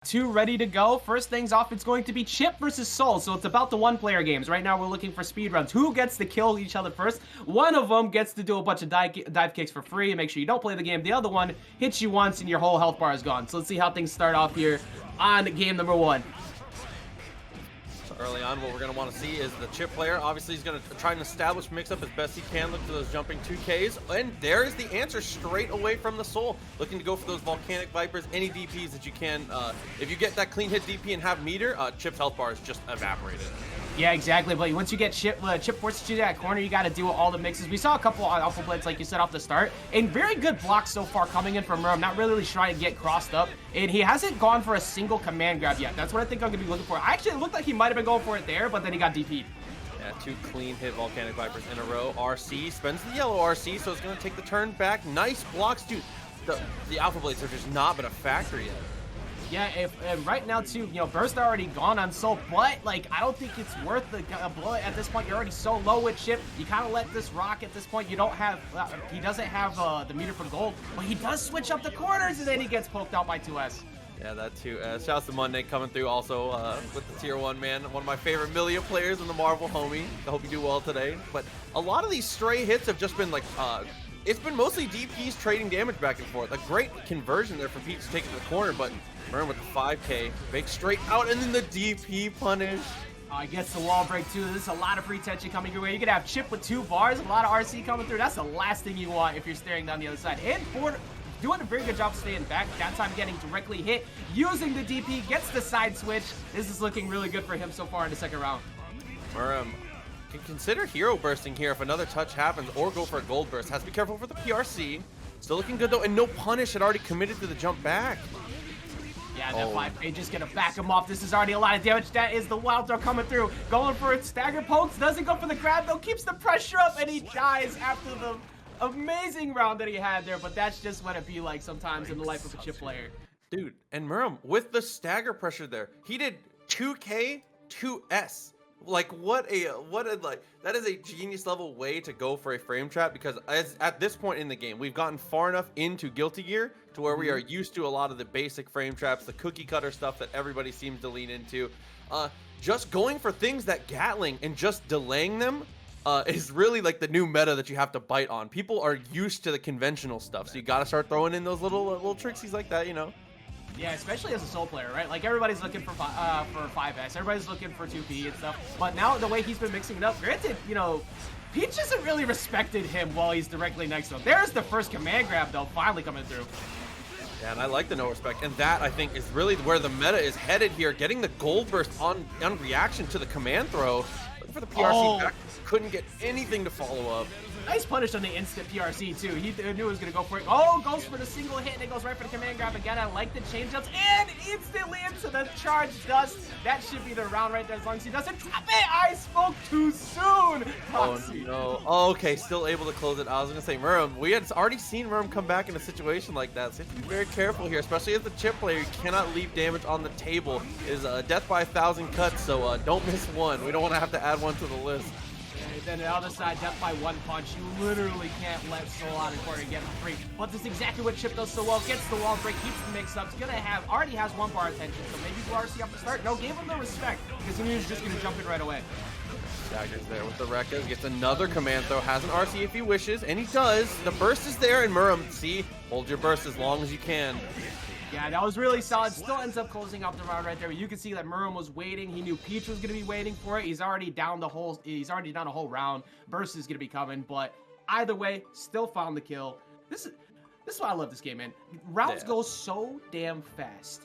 Two ready to go. First things off, it's going to be Chipp versus Soul. So it's about the one-player games. Right now, we're looking for speed runs. Who gets to kill each other first? One of them gets to do a bunch of dive kicks for free and make sure you don't play the game. The other one hits you once and your whole health bar is gone. So let's see how things start off here on game number one. Early on, what we're going to want to see is the Chipp player. Obviously, he's going to try and establish mix-up as best he can. Look for those jumping 2Ks. And there's the answer straight away from the Soul. Looking to go for those Volcanic Vipers, any DPs that you can. If you get that clean hit DP and have meter, Chipp's health bar is just evaporated. Yeah, exactly. But once you get Chipp forces you to that corner, you got to deal with all the mixes. We saw a couple on Alpha Blades, like you said, off the start. And very good blocks so far coming in from Murim. Not really trying to get crossed up. And he hasn't gone for a single command grab yet. That's what I think I'm going to be looking for. Actually, it looked like he might have been going for it there, but then he got DP'd. Yeah, 2 clean hit Volcanic Vipers in a row. RC spends the yellow RC, so it's going to take the turn back. Nice blocks, dude. The Alpha Blades have just not been a factor yet. Yeah, and right now too, you know, Burst already gone on Soul, but like I don't think it's worth the blow at this point. You're already so low with Chipp. You kind of let this rock at this point. You don't have, he doesn't have the meter for gold, but he does switch up the corners, and then he gets poked out by 2S. Yeah, that too. Shouts to Monday coming through also with the tier 1, man. One of my favorite Millia players in the Marvel, homie. I hope you do well today. But a lot of these stray hits have just been like, it's been mostly DPs trading damage back and forth. A great conversion there for Pete to take it to the corner, but Murim with the 5K, make straight out, and then the DP punish. I guess the wall break too. There's a lot of free tension coming your way. You could have Chipp with 2 bars, a lot of RC coming through. That's the last thing you want if you're staring down the other side. And Ford doing a very good job staying back. That time getting directly hit, using the DP, gets the side switch. This is looking really good for him so far in the second round. Murim can consider hero bursting here if another touch happens, or go for a gold burst. Has to be careful for the PRC. Still looking good though, and no punish had already committed to the jump back. Yeah, that 5K just gonna back him off. This is already a lot of damage. That is the wild throw coming through. Going for it, stagger pokes, doesn't go for the grab though, keeps the pressure up, and he dies after the amazing round that he had there. But that's just what it be like sometimes in the life of a Chipp player. Dude, and Murim with the stagger pressure there, he did 2K 2S. Like that is a genius level way to go for a frame trap, because at this point in the game we've gotten far enough into Guilty Gear to where we are used to a lot of the basic frame traps, the cookie cutter stuff that everybody seems to lean into. Just going for things that Gatling and just delaying them is really like the new meta that you have to bite on. People are used to the conventional stuff, so you got to start throwing in those little tricksies like that, you know. Yeah, especially as a Soul player, right? Like, everybody's looking for 5S, everybody's looking for 2P and stuff. But now, the way he's been mixing it up, granted, you know, Peach hasn't really respected him while he's directly next to him. There's the first command grab, though, finally coming through. Yeah, and I like the no respect, and that, I think, is really where the meta is headed here. Getting the gold burst on reaction to the command throw. Looking for the PRC back, couldn't get anything to follow up. Nice punish on the instant PRC, too. He knew he was going to go for it. Oh, goes for the single hit, and it goes right for the command grab again. I like the change-ups, and instantly into the charge dust. That should be the round right there, as long as he doesn't trap it. I spoke too soon. Oh, no. Oh, okay, still able to close it. I was going to say, Murim, we had already seen Murim come back in a situation like that, so you have to be very careful here, especially as the Chipp player. You cannot leave damage on the table. It is death by 1,000 cuts, so don't miss one. We don't want to have to add one to the list. Then the other side, death by 1 punch. You literally can't let Soul out of corner and get him free. But this is exactly what Chipp does so well. Gets the wall break, keeps the mix-ups. Already has 1 bar attention, so maybe go RC off the start. No, gave him the respect, because he knew he was just going to jump in right away. Daggers there with the Rekkas, gets another command throw, has an RC if he wishes, and he does. The burst is there, and Murim, see, hold your burst as long as you can. Yeah, that was really solid. Still ends up closing out the round right there. You can see that Murim was waiting. He knew Peach was going to be waiting for it. He's already down a whole round. Burst is going to be coming, but either way, still found the kill. This is why I love this game, man. Rounds go so damn fast.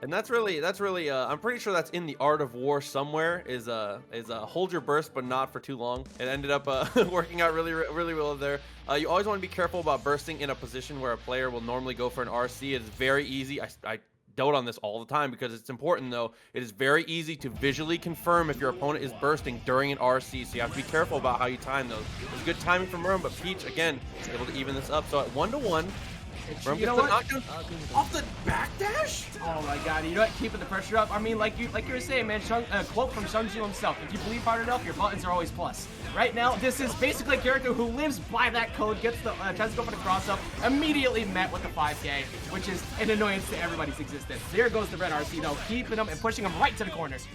And that's really I'm pretty sure that's in the art of war somewhere, is hold your burst but not for too long. It ended up working out really well there. You always want to be careful about bursting in a position where a player will normally go for an RC. It is very easy. I dote on this all the time because it's important, though. It is very easy to visually confirm if your opponent is bursting during an RC, so you have to be careful about how you time those. It was good timing from Murim, but Peach, again, is able to even this up. So at 1-1, You know what? Off the backdash? Oh my god, you know what? Keeping the pressure up. I mean, like you were saying, man, quote from Shungju himself, if you believe hard enough, your buttons are always plus. Right now, this is basically a character who lives by that code, gets the, tries to go for the cross-up, immediately met with the 5K, which is an annoyance to everybody's existence. There goes the red RC, though, keeping him and pushing him right to the corners.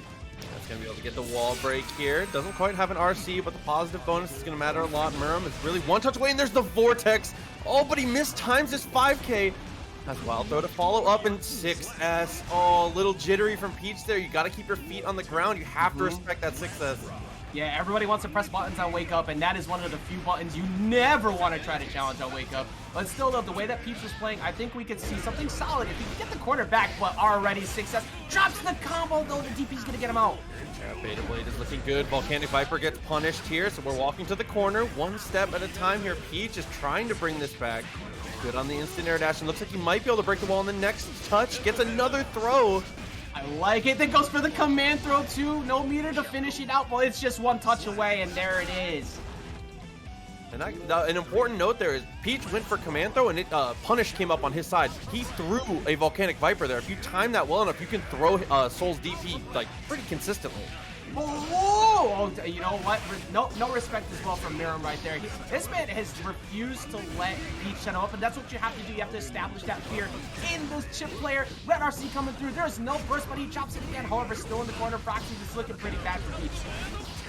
That's going to be able to get the wall break here. Doesn't quite have an RC, but the positive bonus is going to matter a lot. Murim is really one touch away, and there's the Vortex. Oh, but he mistimes his 5K. Has wild throw to follow up in 6S. Oh, little jittery from Peach there. You got to keep your feet on the ground. You have to respect that 6S. Yeah, everybody wants to press buttons on Wake Up, and that is one of the few buttons you never want to try to challenge on Wake Up. But still, though, the way that Peach was playing, I think we could see something solid. If he can get the corner back, but already 6S drops the combo, though the DP's going to get him out. Yeah, Beta Blade is looking good. Volcanic Viper gets punished here, so we're walking to the corner, one step at a time here. Peach is trying to bring this back. Good on the instant air dash, and looks like he might be able to break the wall in the next touch. Gets another throw. I like it. Then goes for the command throw, too. No meter to finish it out, but it's just one touch away, and there it is. And an important note there is Peach went for command throw, and Punish came up on his side. He threw a Volcanic Viper there. If you time that well enough, you can throw Soul's DP like pretty consistently. Oh, you know what? No respect as well from Murim right there. This man has refused to let Peach shut him up, and that's what you have to do. You have to establish that fear in this Chipp player. Red RC coming through. There's no burst, but he chops it again. However, still in the corner. Proxy is looking pretty bad for Peach.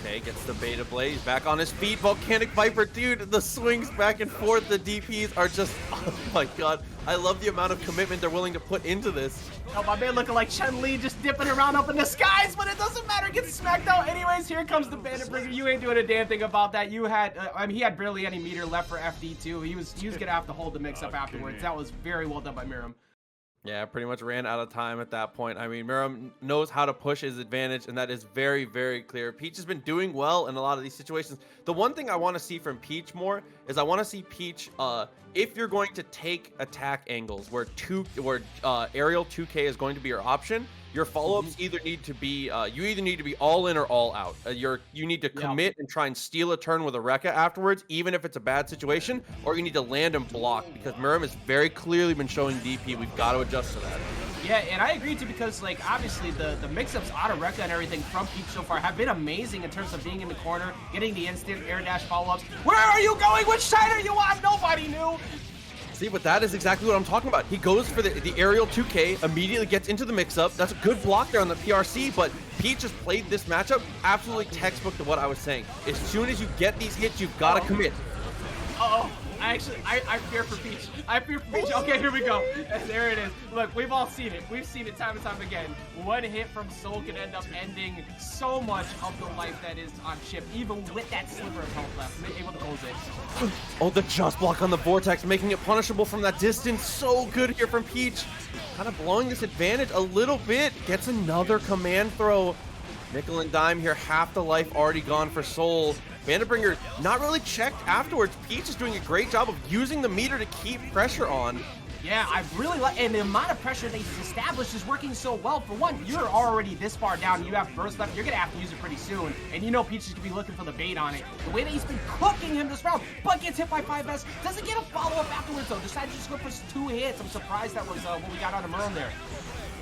Okay, gets the Beta Blade. He's back on his feet. Volcanic Viper, dude, the swings back and forth. The DPs are just, oh my god. I love the amount of commitment they're willing to put into this. Oh, my man looking like Chun-Li just dipping around up in the skies, but it doesn't matter. Gets smacked out. Anyways, here comes the Bandit Bringer. You ain't doing a damn thing about that. You had, I mean, he had barely any meter left for FD too. He was gonna have to hold the mix up afterwards. That was very well done by Murim. Yeah, pretty much ran out of time at that point. I mean, Murim knows how to push his advantage, and that is very, very clear. Peach has been doing well in a lot of these situations. The one thing I want to see from Peach more is I want to see Peach, if you're going to take attack angles where aerial 2K is going to be your option, your follow-ups either need to be, you either need to be all in or all out. You need to commit and try and steal a turn with a Rekka afterwards, even if it's a bad situation, or you need to land and block, because Murim has very clearly been showing DP. We've got to adjust to that. Yeah, and I agree too, because like obviously the mix-ups out of Rekka and everything from Peach so far have been amazing in terms of being in the corner, getting the instant air dash follow-ups. Where are you going? Which side are you on? Nobody knew. See, but that is exactly what I'm talking about. He goes for the aerial 2K, immediately gets into the mix-up. That's a good block there on the PRC, but Peach has played this matchup absolutely textbook to what I was saying. As soon as you get these hits, you've got to commit. Uh-oh. I fear for Peach. I fear for Peach. Okay, here we go. There it is. Look, we've all seen it. We've seen it time and time again. One hit from Soul can end up ending so much of the life that is on Chipp, even with that sliver of health left, able to close it. Oh, the just block on the Vortex, making it punishable from that distance. So good here from Peach. Kind of blowing this advantage a little bit. Gets another command throw. Nickel and dime here, half the life already gone for Soul. Bandit Bringer not really checked afterwards. Peach is doing a great job of using the meter to keep pressure on. Yeah, I really like, and the amount of pressure they've established is working so well. For one, you're already this far down, you have burst left, you're gonna have to use it pretty soon, and you know Peach is gonna be looking for the bait on it. The way that he's been cooking him this round, but gets hit by 5S, doesn't get a follow-up afterwards though, decides to just go for 2 hits. I'm surprised that was what we got out of Murim there.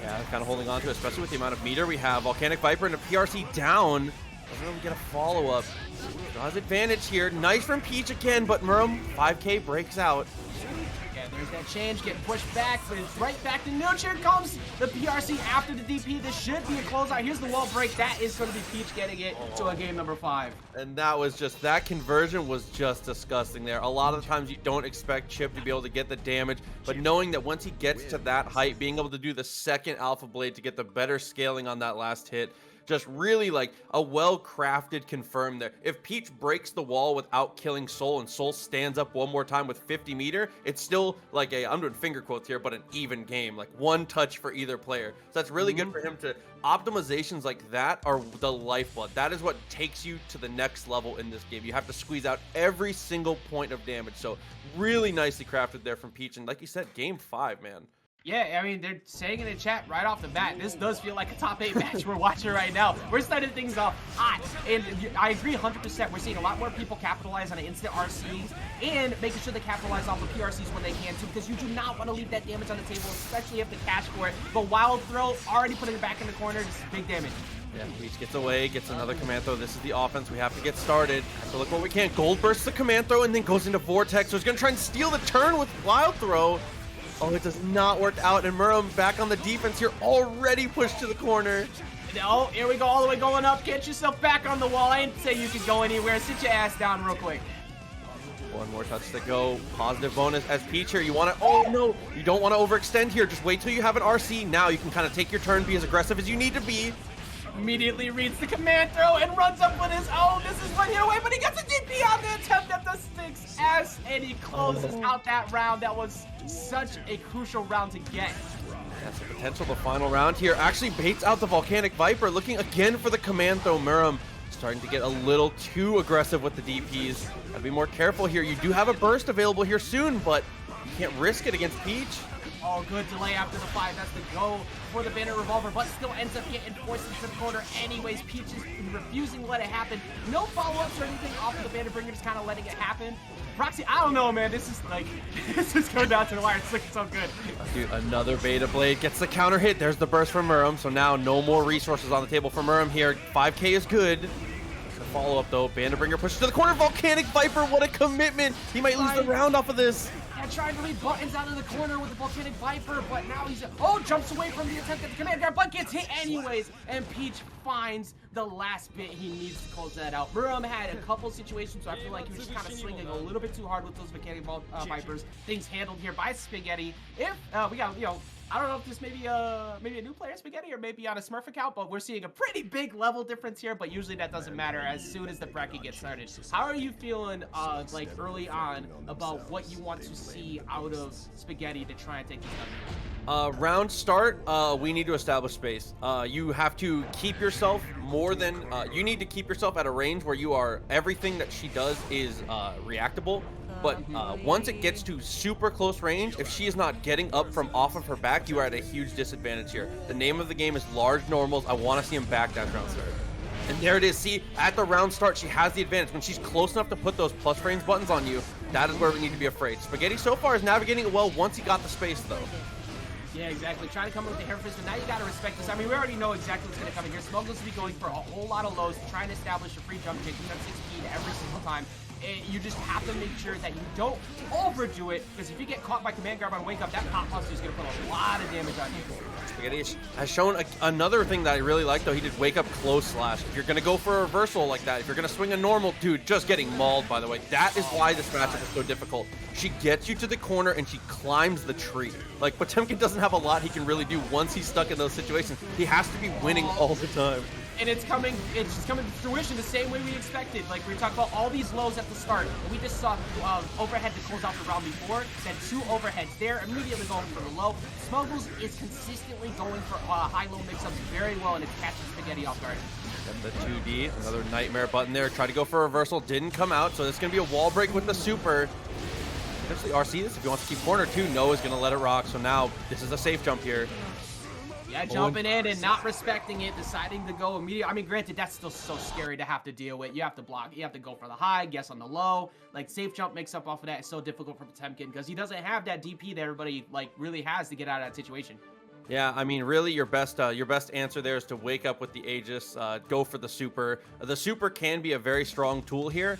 Yeah, kind of holding on to it, especially with the amount of meter we have. Volcanic Viper and a PRC down. Doesn't really get a follow-up. Draws advantage here. Nice from Peach again, but Murim, 5K breaks out. Yeah, there's that change, getting pushed back, but it's right back to neutral. Here comes the PRC after the DP. This should be a closeout. Here's the wall break. That is going to be Peach getting it to a game number 5. And that was just, that conversion was just disgusting there. A lot of the times you don't expect Chipp to be able to get the damage, but knowing that once he gets to that height, being able to do the second Alpha Blade to get the better scaling on that last hit, just really like a well-crafted confirm there. If Peach breaks the wall without killing Soul and Soul stands up one more time with 50 meter, it's still like I'm doing finger quotes here, but an even game, like one touch for either player. So that's really good for him to, optimizations like that are the lifeblood. That is what takes you to the next level in this game. You have to squeeze out every single point of damage. So really nicely crafted there from Peach. And like you said, game 5, man. Yeah, I mean, they're saying in the chat right off the bat, this does feel like a top 8 match we're watching right now. We're starting things off hot. And I agree 100%. We're seeing a lot more people capitalize on instant RCs and making sure they capitalize off the PRCs when they can too, because you do not want to leave that damage on the table, especially if they cash for it. But Wild Throw, already putting it back in the corner, just big damage. Yeah, Peach gets away, gets another command throw. This is the offense. We have to get started. So look what we can. Gold bursts the command throw and then goes into Vortex. So he's going to try and steal the turn with Wild Throw. Oh, it does not work out. And Murim back on the defense here, already pushed to the corner. Oh, here we go, all the way going up. Get yourself back on the wall. I didn't say you could go anywhere. Sit your ass down real quick. One more touch to go. Positive bonus as Peach here. You want to, oh no, you don't want to overextend here. Just wait till you have an RC. Now you can kind of take your turn, be as aggressive as you need to be. Immediately reads the command throw and runs up with his own. This is one hit away, but he gets a DP on the attempt at the 6S, and he closes out that round. That was such a crucial round to get. That's the potential. The final round here actually baits out the Volcanic Viper, looking again for the command throw. Murim starting to get a little too aggressive with the DPs. Gotta be more careful here. You do have a burst available here soon, but you can't risk it against Peach. Oh, good delay after the 5. That's the go for the Bandit Revolver, but still ends up getting forced into the corner anyways. Peach is refusing to let it happen. No follow-ups or anything off of the Bandit Bringer, just kind of letting it happen. Proxy, I don't know, man. This is like, this is going down to the wire. It's looking so good. Dude, another Beta Blade gets the counter hit. There's the burst from Murim. So now no more resources on the table for Murim here. 5K is good. The follow-up though. Bandit Bringer pushes to the corner. Volcanic Viper, what a commitment. He might lose the round off of this. Yeah, trying to lead buttons out of the corner with the Volcanic Viper, but now he's, oh, jumps away from the attempt at the command grab, but gets hit anyways, and Peach finds the last bit he needs to close that out. Murim had a couple situations, so I feel like he was just kind of swinging a little bit too hard with those Volcanic Vipers. Things handled here by Spaghetti. If we got, you know, I don't know if this may be maybe a new player Spaghetti or maybe on a Smurf account, but we're seeing a pretty big level difference here, but usually that doesn't matter as soon as the bracket gets started. How are you feeling like early on about what you want to see out of Spaghetti to try and take this W? Round start, we need to establish space. You have to keep yourself more than, you need to keep yourself at a range where you are, everything that she does is reactable. But once it gets to super close range, if she is not getting up from off of her back, you are at a huge disadvantage here. The name of the game is large normals. I want to see him back that round start. And there it is. See, at the round start, she has the advantage. When she's close enough to put those plus frames buttons on you, that is where we need to be afraid. Spaghetti so far is navigating it well once he got the space, though. Yeah, exactly. Trying to come in with the hair fist, but now you got to respect this. I mean, we already know exactly what's going to come in here. Smuggles will be going for a whole lot of lows, trying to establish a free jump, taking up 6 speed every single time. And you just have to make sure that you don't overdo it, because if you get caught by command grab on wake up, that pop plus is going to put a lot of damage on you. Spaghetti has shown another thing that I really like, though. He did wake up close slash. If you're going to go for a reversal like that, if you're going to swing a normal, dude, just getting mauled, by the way. That is why this matchup is so difficult. She gets you to the corner and she climbs the tree. Like, Potemkin doesn't have a lot he can really do once he's stuck in those situations. He has to be winning all the time. And it's just coming to fruition the same way we expected. Like, we talked about all these lows at the start. We just saw overhead to close out the round before. Then 2 overheads there, immediately going for the low. Smuggles is consistently going for high-low mix-ups very well, and it's catching Spaghetti off guard. Got the 2D, another nightmare button there. Tried to go for a reversal, didn't come out, so this is going to be a wall break with the super. Potentially RC this if he wants to keep corner too. Noah's going to let it rock, so now this is a safe jump here. Yeah, jumping in and not respecting it, deciding to go immediately. I mean, granted, that's still so scary to have to deal with. You have to block. You have to go for the high, guess on the low. Like, safe jump mix up off of that is so difficult for Potemkin because he doesn't have that DP that everybody, like, really has to get out of that situation. Yeah, I mean, really, your best answer there is to wake up with the Aegis, go for the super. The super can be a very strong tool here.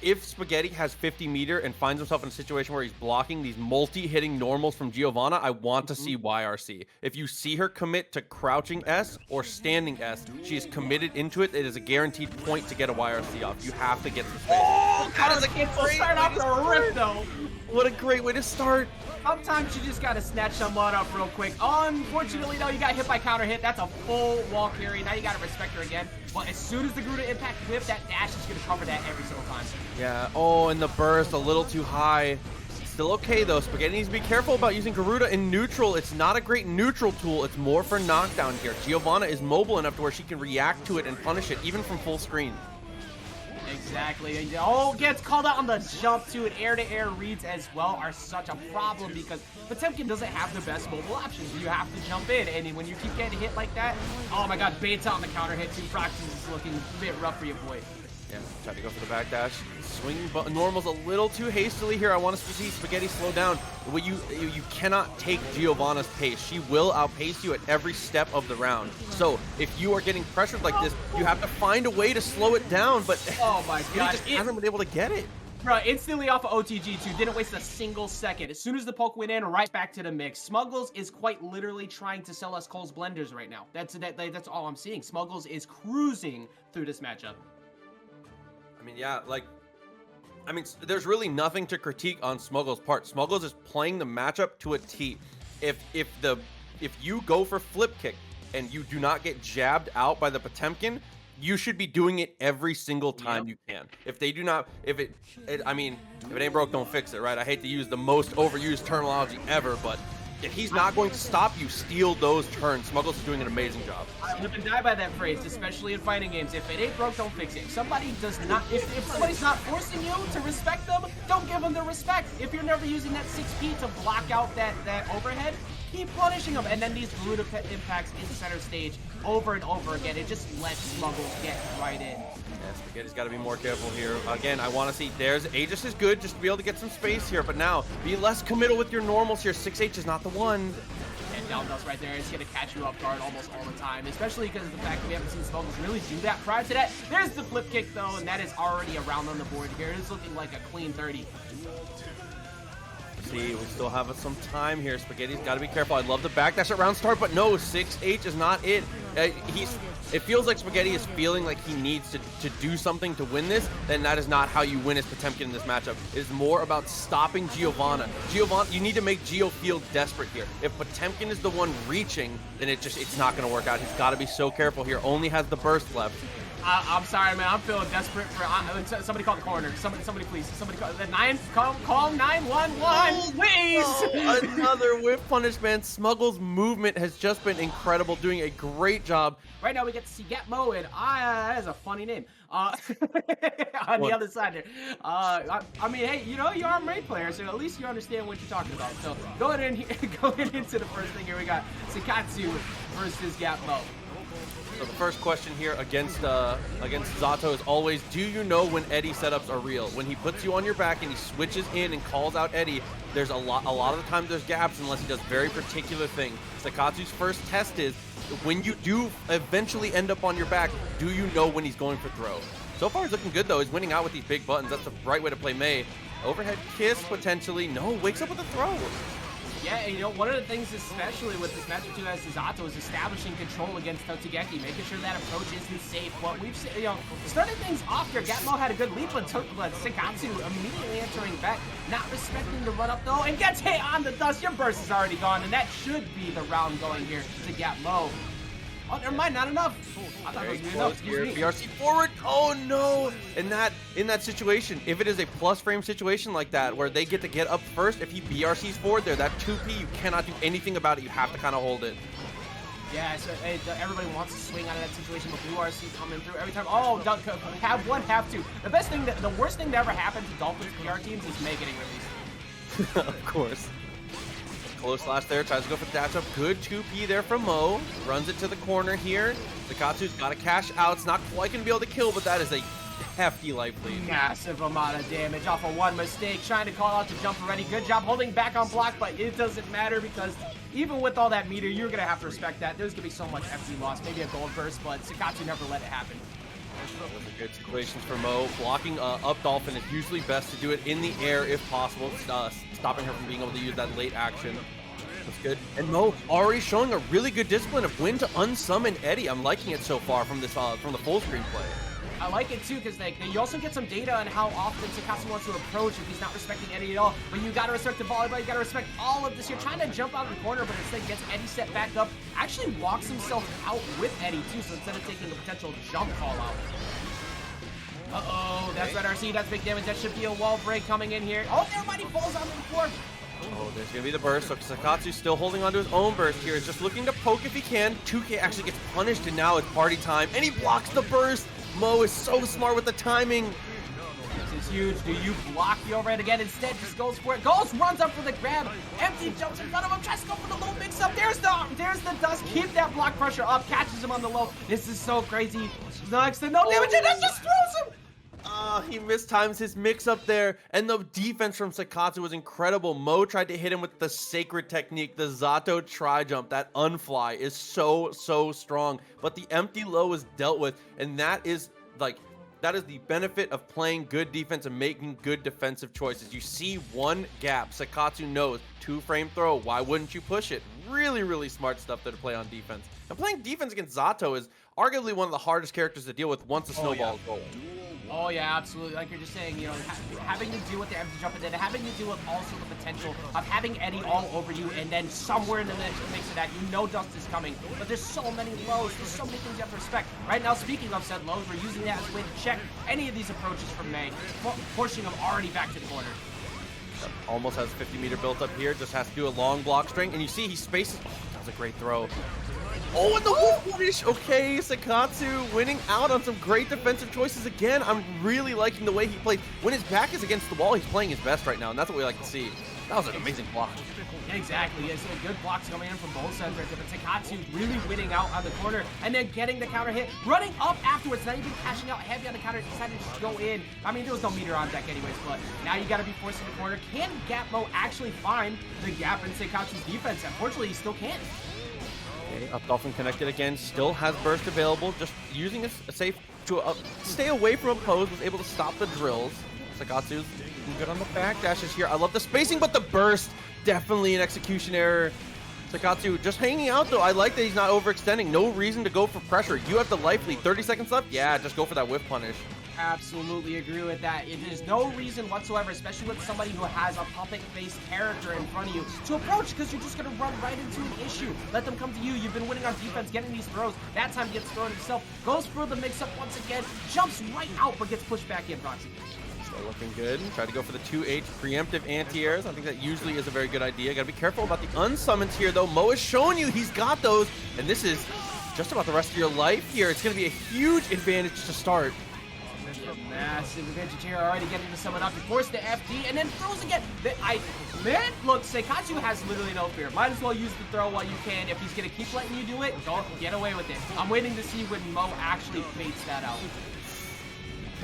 If Spaghetti has 50 meter and finds himself in a situation where he's blocking these multi-hitting normals from Giovanna, I want to see YRC. If you see her commit to crouching S or standing S, she is committed into it. It is a guaranteed point to get a YRC off. You have to get some space. Oh, that is a great start off the rip, though. What a great way to start. Sometimes you just gotta snatch someone up real quick. Unfortunately, though, you got hit by counter hit. That's a full wall carry. Now you gotta respect her again. But as soon as the Garuda impact whip, that dash is gonna cover that every single time. Yeah. Oh, and the burst a little too high. Still okay though. Spaghetti needs to be careful about using Garuda in neutral. It's not a great neutral tool. It's more for knockdown here. Giovanna is mobile enough to where she can react to it and punish it even from full screen. Exactly. Oh, gets called out on the jump too, and air-to-air reads as well are such a problem because Potemkin doesn't have the best mobile options. You have to jump in, and when you keep getting hit like that, oh my god, baits on the counter hit too. Proxys is looking a bit rough for your boy. Yeah, try to go for the backdash. Swinging normals a little too hastily here. I want to see Spaghetti slow down. You cannot take Giovanna's pace. She will outpace you at every step of the round. So if you are getting pressured like this, you have to find a way to slow it down. But oh my god, just hasn't been able to get it. Bro, instantly off of OTG too. Didn't waste a single second. As soon as the poke went in, right back to the mix. Smuggles is quite literally trying to sell us Cole's blenders right now. That's all I'm seeing. Smuggles is cruising through this matchup. I mean, yeah, there's really nothing to critique on Smuggles' part. Smuggles is playing the matchup to a T. If you go for flip kick and you do not get jabbed out by the Potemkin, you should be doing it every single time you can. If they do not, if it ain't broke, don't fix it, right? I hate to use the most overused terminology ever, but if he's not going to stop you, steal those turns. Smuggles is doing an amazing job. I live and die by that phrase, especially in fighting games. If it ain't broke, don't fix it. If somebody does not, if somebody's not forcing you to respect them, don't give them the respect. If you're never using that 6P to block out that overhead, keep punishing them. And then these brute impacts in center stage over and over again. It just lets Smuggles get right in. Yeah, Spaghetti's got to be more careful here. Again, I want to see, there's Aegis is good just to be able to get some space here, but now be less committal with your normals here. 6H is not the one. And down dust right there. It's going to catch you off guard almost all the time, especially because of the fact that we haven't seen Smuggles really do that prior to that. There's the flip kick, though, and that is already around on the board here. It's looking like a clean 30. See, we still have some time here. Spaghetti's got to be careful. I'd love the backdash at round start, but no, 6H is not it. It feels like Spaghetti is feeling like he needs to do something to win this, then that is not how you win as Potemkin in this matchup. It is more about stopping Giovanna. You need to make Gio feel desperate here. If Potemkin is the one reaching, then it's not going to work out. He's got to be so careful here. Only has the burst left. I'm sorry, man. I'm feeling desperate for somebody call the coroner. Somebody please. Somebody call the call 911, please. Oh, another whip punish, man. Smuggles' movement has just been incredible, doing a great job. Right now we get to see Gatmo, and that is a funny name. On the other side there. I mean, hey, you know, you are a Remi player, so at least you understand what you're talking about. So going into the first thing here, we got Seikatsu versus Gatmo. So the first question here against Zato is always, do you know when Eddie setups are real? When he puts you on your back and he switches in and calls out Eddie, there's a lot of the time there's gaps unless he does very particular thing. Seikatsu's first test is, when you do eventually end up on your back, do you know when he's going for throw? So far he's looking good though. He's winning out with these big buttons. That's the right way to play Mei. Overhead kiss potentially. No, wakes up with a throw. Yeah, and you know, one of the things, especially with this matchup too, as Zato, is establishing control against Totogeki, making sure that approach isn't safe. What we've seen, you know, starting things off here, Gatmo had a good lead, but Seikatsu immediately entering back, not respecting the run up though, and gets hit on the dust. Your burst is already gone, and that should be the round going here to Gatmo. Oh, never mind, not enough. I thought it was enough. BRC forward. Oh no! In that situation, if it is a plus frame situation like that, where they get to get up first, if he BRCs forward there, that 2P, you cannot do anything about it. You have to kind of hold it. Yeah, so everybody wants to swing out of that situation, but Blue RC coming through every time. Oh, have one, have two. The worst thing that ever happened to Dolphins PR teams is Mei getting released. Of course. Close slash there, tries to go for the dash up. Good 2P there from Mo. Runs it to the corner here. Seikatsu's got to cash out. It's not quite going to be able to kill, but that is a hefty life lead. Massive amount of damage off of one mistake. Trying to call out the jump already. Good job holding back on block, but it doesn't matter because even with all that meter, you're going to have to respect that. There's going to be so much FP loss. Maybe a gold burst, but Seikatsu never let it happen. Those are good situations for Mo. Blocking up Dolphin is usually best to do it in the air if possible, stopping her from being able to use that late action. That's good. And Mo already showing a really good discipline of when to unsummon Eddie. I'm liking it so far from this from the full screen play. I like it too, because you also get some data on how often Seikatsu wants to approach if he's not respecting Eddie at all. But you gotta respect the volleyball, you gotta respect all of this. You're trying to jump out of the corner, but instead gets Eddie set back up. Actually walks himself out with Eddie too, so instead of taking the potential jump call out. Uh-oh, that's Red RC, that's big damage. That should be a wall break coming in here. Oh, never mind, he falls on the floor. Oh, there's gonna be the burst. So Seikatsu still holding on to his own burst here. Is just looking to poke if he can. 2K actually gets punished, and now it's party time. And he blocks the burst. Mo is so smart with the timing. This is huge. Do you block the overhead again? Instead, just goes for it. Goes, runs up for the grab. Empty jumps in front of him. Tries to go for the low mix-up. There's the dust. Keep that block pressure up. Catches him on the low. This is so crazy. Next to no damage, and that just throws him. He mistimes his mix-up there, and the defense from Seikatsu was incredible. Mo tried to hit him with the sacred technique, the Zato tri-jump. That unfly is so strong, but the empty low was dealt with, and that is the benefit of playing good defense and making good defensive choices. You see one gap, Seikatsu knows, 2-frame throw, why wouldn't you push it? Really smart stuff there to play on defense. And playing defense against Zato is arguably one of the hardest characters to deal with once the snowball is rolling. Oh yeah, absolutely. Like you're just saying, you know, having to deal with the empty jump and then having to deal with also the potential of having Eddie all over you, and then somewhere in the mix of that, you know dust is coming. But there's so many lows, there's so many things you have to respect. Right now, speaking of said lows, we're using that as a way to check any of these approaches from May, pushing them already back to the corner. Almost has 50-meter built up here, just has to do a long block string, and you see he spaces. Oh, that was a great throw. Oh, and the wolf punish! Okay, Seikatsu winning out on some great defensive choices again. I'm really liking the way he plays. When his back is against the wall, he's playing his best right now, and that's what we like to see. That was an amazing block. Exactly, yeah, so good blocks coming in from both sides right there, but Seikatsu really winning out on the corner, and then getting the counter hit, running up afterwards, not even cashing out heavy on the counter, decided to just go in. I mean, there was no meter on deck anyways, but now you gotta be forced in the corner. Can Gapmo actually find the gap in Seikatsu's defense? Unfortunately, he still can't. Okay, up dolphin connected again, still has burst available, just using a safe to stay away from oppose, was able to stop the drills. Seikatsu's good on the back dashes here. I love the spacing, but the burst, definitely an execution error. Seikatsu just hanging out though. I like that he's not overextending. No reason to go for pressure. You have the life lead, 30 seconds left. Yeah, just go for that whiff punish. Absolutely agree with that. There's no reason whatsoever, especially with somebody who has a puppet-based character in front of you, to approach, because you're just going to run right into an issue. Let them come to you. You've been winning on defense, getting these throws. That time gets thrown himself, goes for the mix-up once again, jumps right out, but gets pushed back in, Roxy. Still looking good. Try to go for the 2H preemptive anti-airs. I think that usually is a very good idea. Got to be careful about the unsummons here, though. Mo has shown you he's got those, and this is just about the rest of your life here. It's going to be a huge advantage to start. Massive advantage here, already getting to summon up. He forced the FD and then throws again. Man, look, Seikatsu has literally no fear. Might as well use the throw while you can. If he's gonna keep letting you do it, don't get away with it. I'm waiting to see when Mo actually baits that out.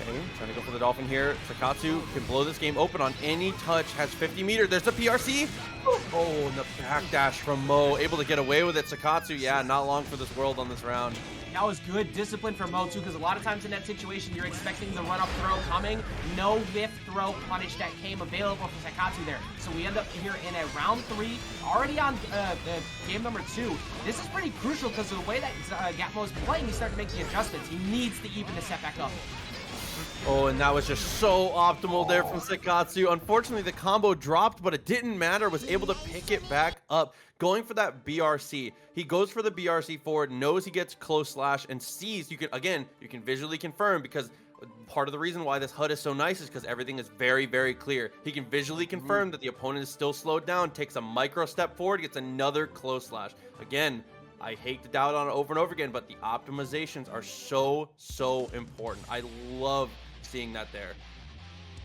Okay, trying to go for the dolphin here. Seikatsu can blow this game open on any touch. Has 50 meter. There's the PRC. Oh, and the backdash from Mo. Able to get away with it. Seikatsu, yeah, not long for this world on this round. That was good discipline for Mo too, because a lot of times in that situation, you're expecting the run-up throw coming. No whiff throw punish that came available for Seikatsu there. So we end up here in a round 3, already on game number 2. This is pretty crucial because of the way that Gapmo is playing, he's starting to make the adjustments. He needs to even the set back up. Oh, and that was just so optimal there from Seikatsu. Unfortunately, the combo dropped, but it didn't matter. Was able to pick it back up. Going for that BRC. He goes for the BRC forward, knows he gets close slash, and sees. You can visually confirm, because part of the reason why this HUD is so nice is because everything is very clear. He can visually confirm that the opponent is still slowed down, takes a micro step forward, gets another close slash. Again, I hate to doubt on it over and over again, but the optimizations are so important. I love seeing that there.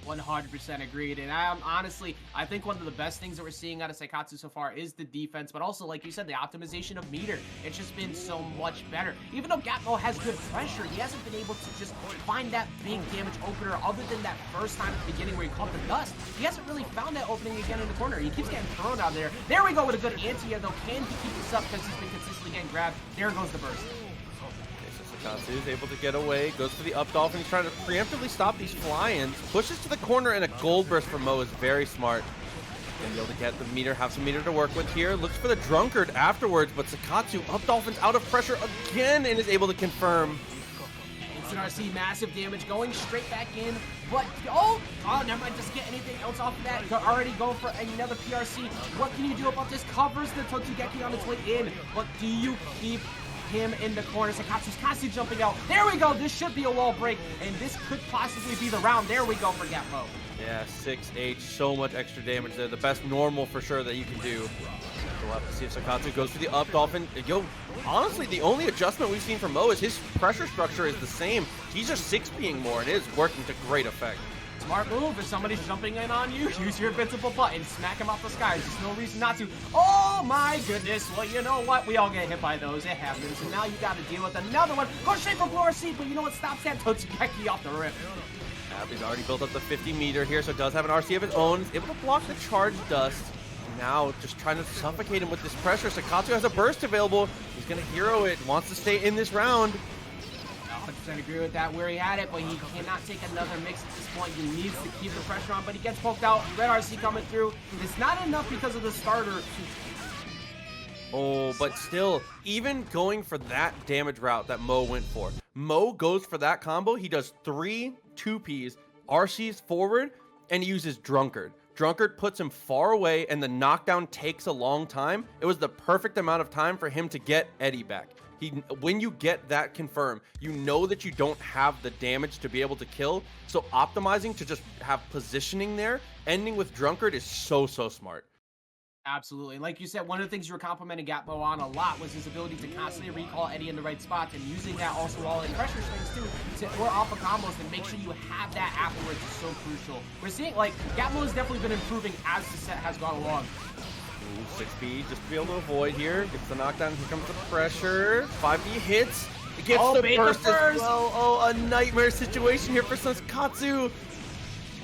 100% agreed, and I think one of the best things that we're seeing out of Seikatsu so far is the defense, but also, like you said, the optimization of meter. It's just been so much better. Even though Gapmo has good pressure, he hasn't been able to just find that big damage opener other than that first time at the beginning where he caught the dust. He hasn't really found that opening again in the corner. He keeps getting thrown out there. There we go with a good anti-air, though. Can he keep this up because he's been consistently getting grabbed? There goes the burst. Seikatsu is able to get away, goes for the up dolphin. He's trying to preemptively stop these fly-ins, pushes to the corner, and a gold burst from Mo is very smart. Gonna be able to get the meter, have some meter to work with here. Looks for the drunkard afterwards, but Seikatsu up dolphins out of pressure again and is able to confirm. Instant RC, massive damage, going straight back in, but oh, never mind, doesn't get anything else off of that. Already going for another PRC. What can you do about this? Covers the Totsugeki on its way in, but do you keep him in the corner. Seikatsu's constantly jumping out. There we go. This should be a wall break, and this could possibly be the round. There we go for Gapmo. Yeah, 6H, so much extra damage there. The best normal for sure that you can do. We'll have to see if Seikatsu goes for the up dolphin. Yo, honestly, the only adjustment we've seen from Mo is his pressure structure is the same. He's just 6P'ing more, and it is working to great effect. Smart move. If somebody's jumping in on you, use your invincible button. Smack him off the sky. There's no reason not to. Oh my goodness. Well, you know what? We all get hit by those. It happens. And now you got to deal with another one. Go straight for Blue RC, but you know what stops that? Totsugeki off the rip. He's already built up the 50 meter here, so does have an RC of his own. He's able to block the charge dust. Now just trying to suffocate him with this pressure. Seikatsu has a burst available. He's going to hero it. Wants to stay in this round. 100% agree with that where he had it, but he cannot take another mix at this point. He needs to keep the pressure on, but he gets poked out. Red RC coming through. It's not enough because of the starter. Oh, but still, even going for that damage route that Mo went for. Mo goes for that combo. He does 3 2Ps, RCs forward, and he uses Drunkard. Drunkard puts him far away, and the knockdown takes a long time. It was the perfect amount of time for him to get Eddie back. When you get that confirmed, you know that you don't have the damage to be able to kill. So optimizing to just have positioning there, ending with Drunkard is so smart. Absolutely. Like you said, one of the things you were complimenting Gapmo on a lot was his ability to constantly recall Eddie in the right spots, and using that also all in pressure swings too, or off of combos, and make sure you have that afterwards is so crucial. We're seeing, like, Gapmo has definitely been improving as the set has gone along. Ooh, 6B just to be able to avoid here. Gets the knockdown. Here comes the pressure. 5B hits. It gets the burst as well. Oh, a nightmare situation here for Seikatsu.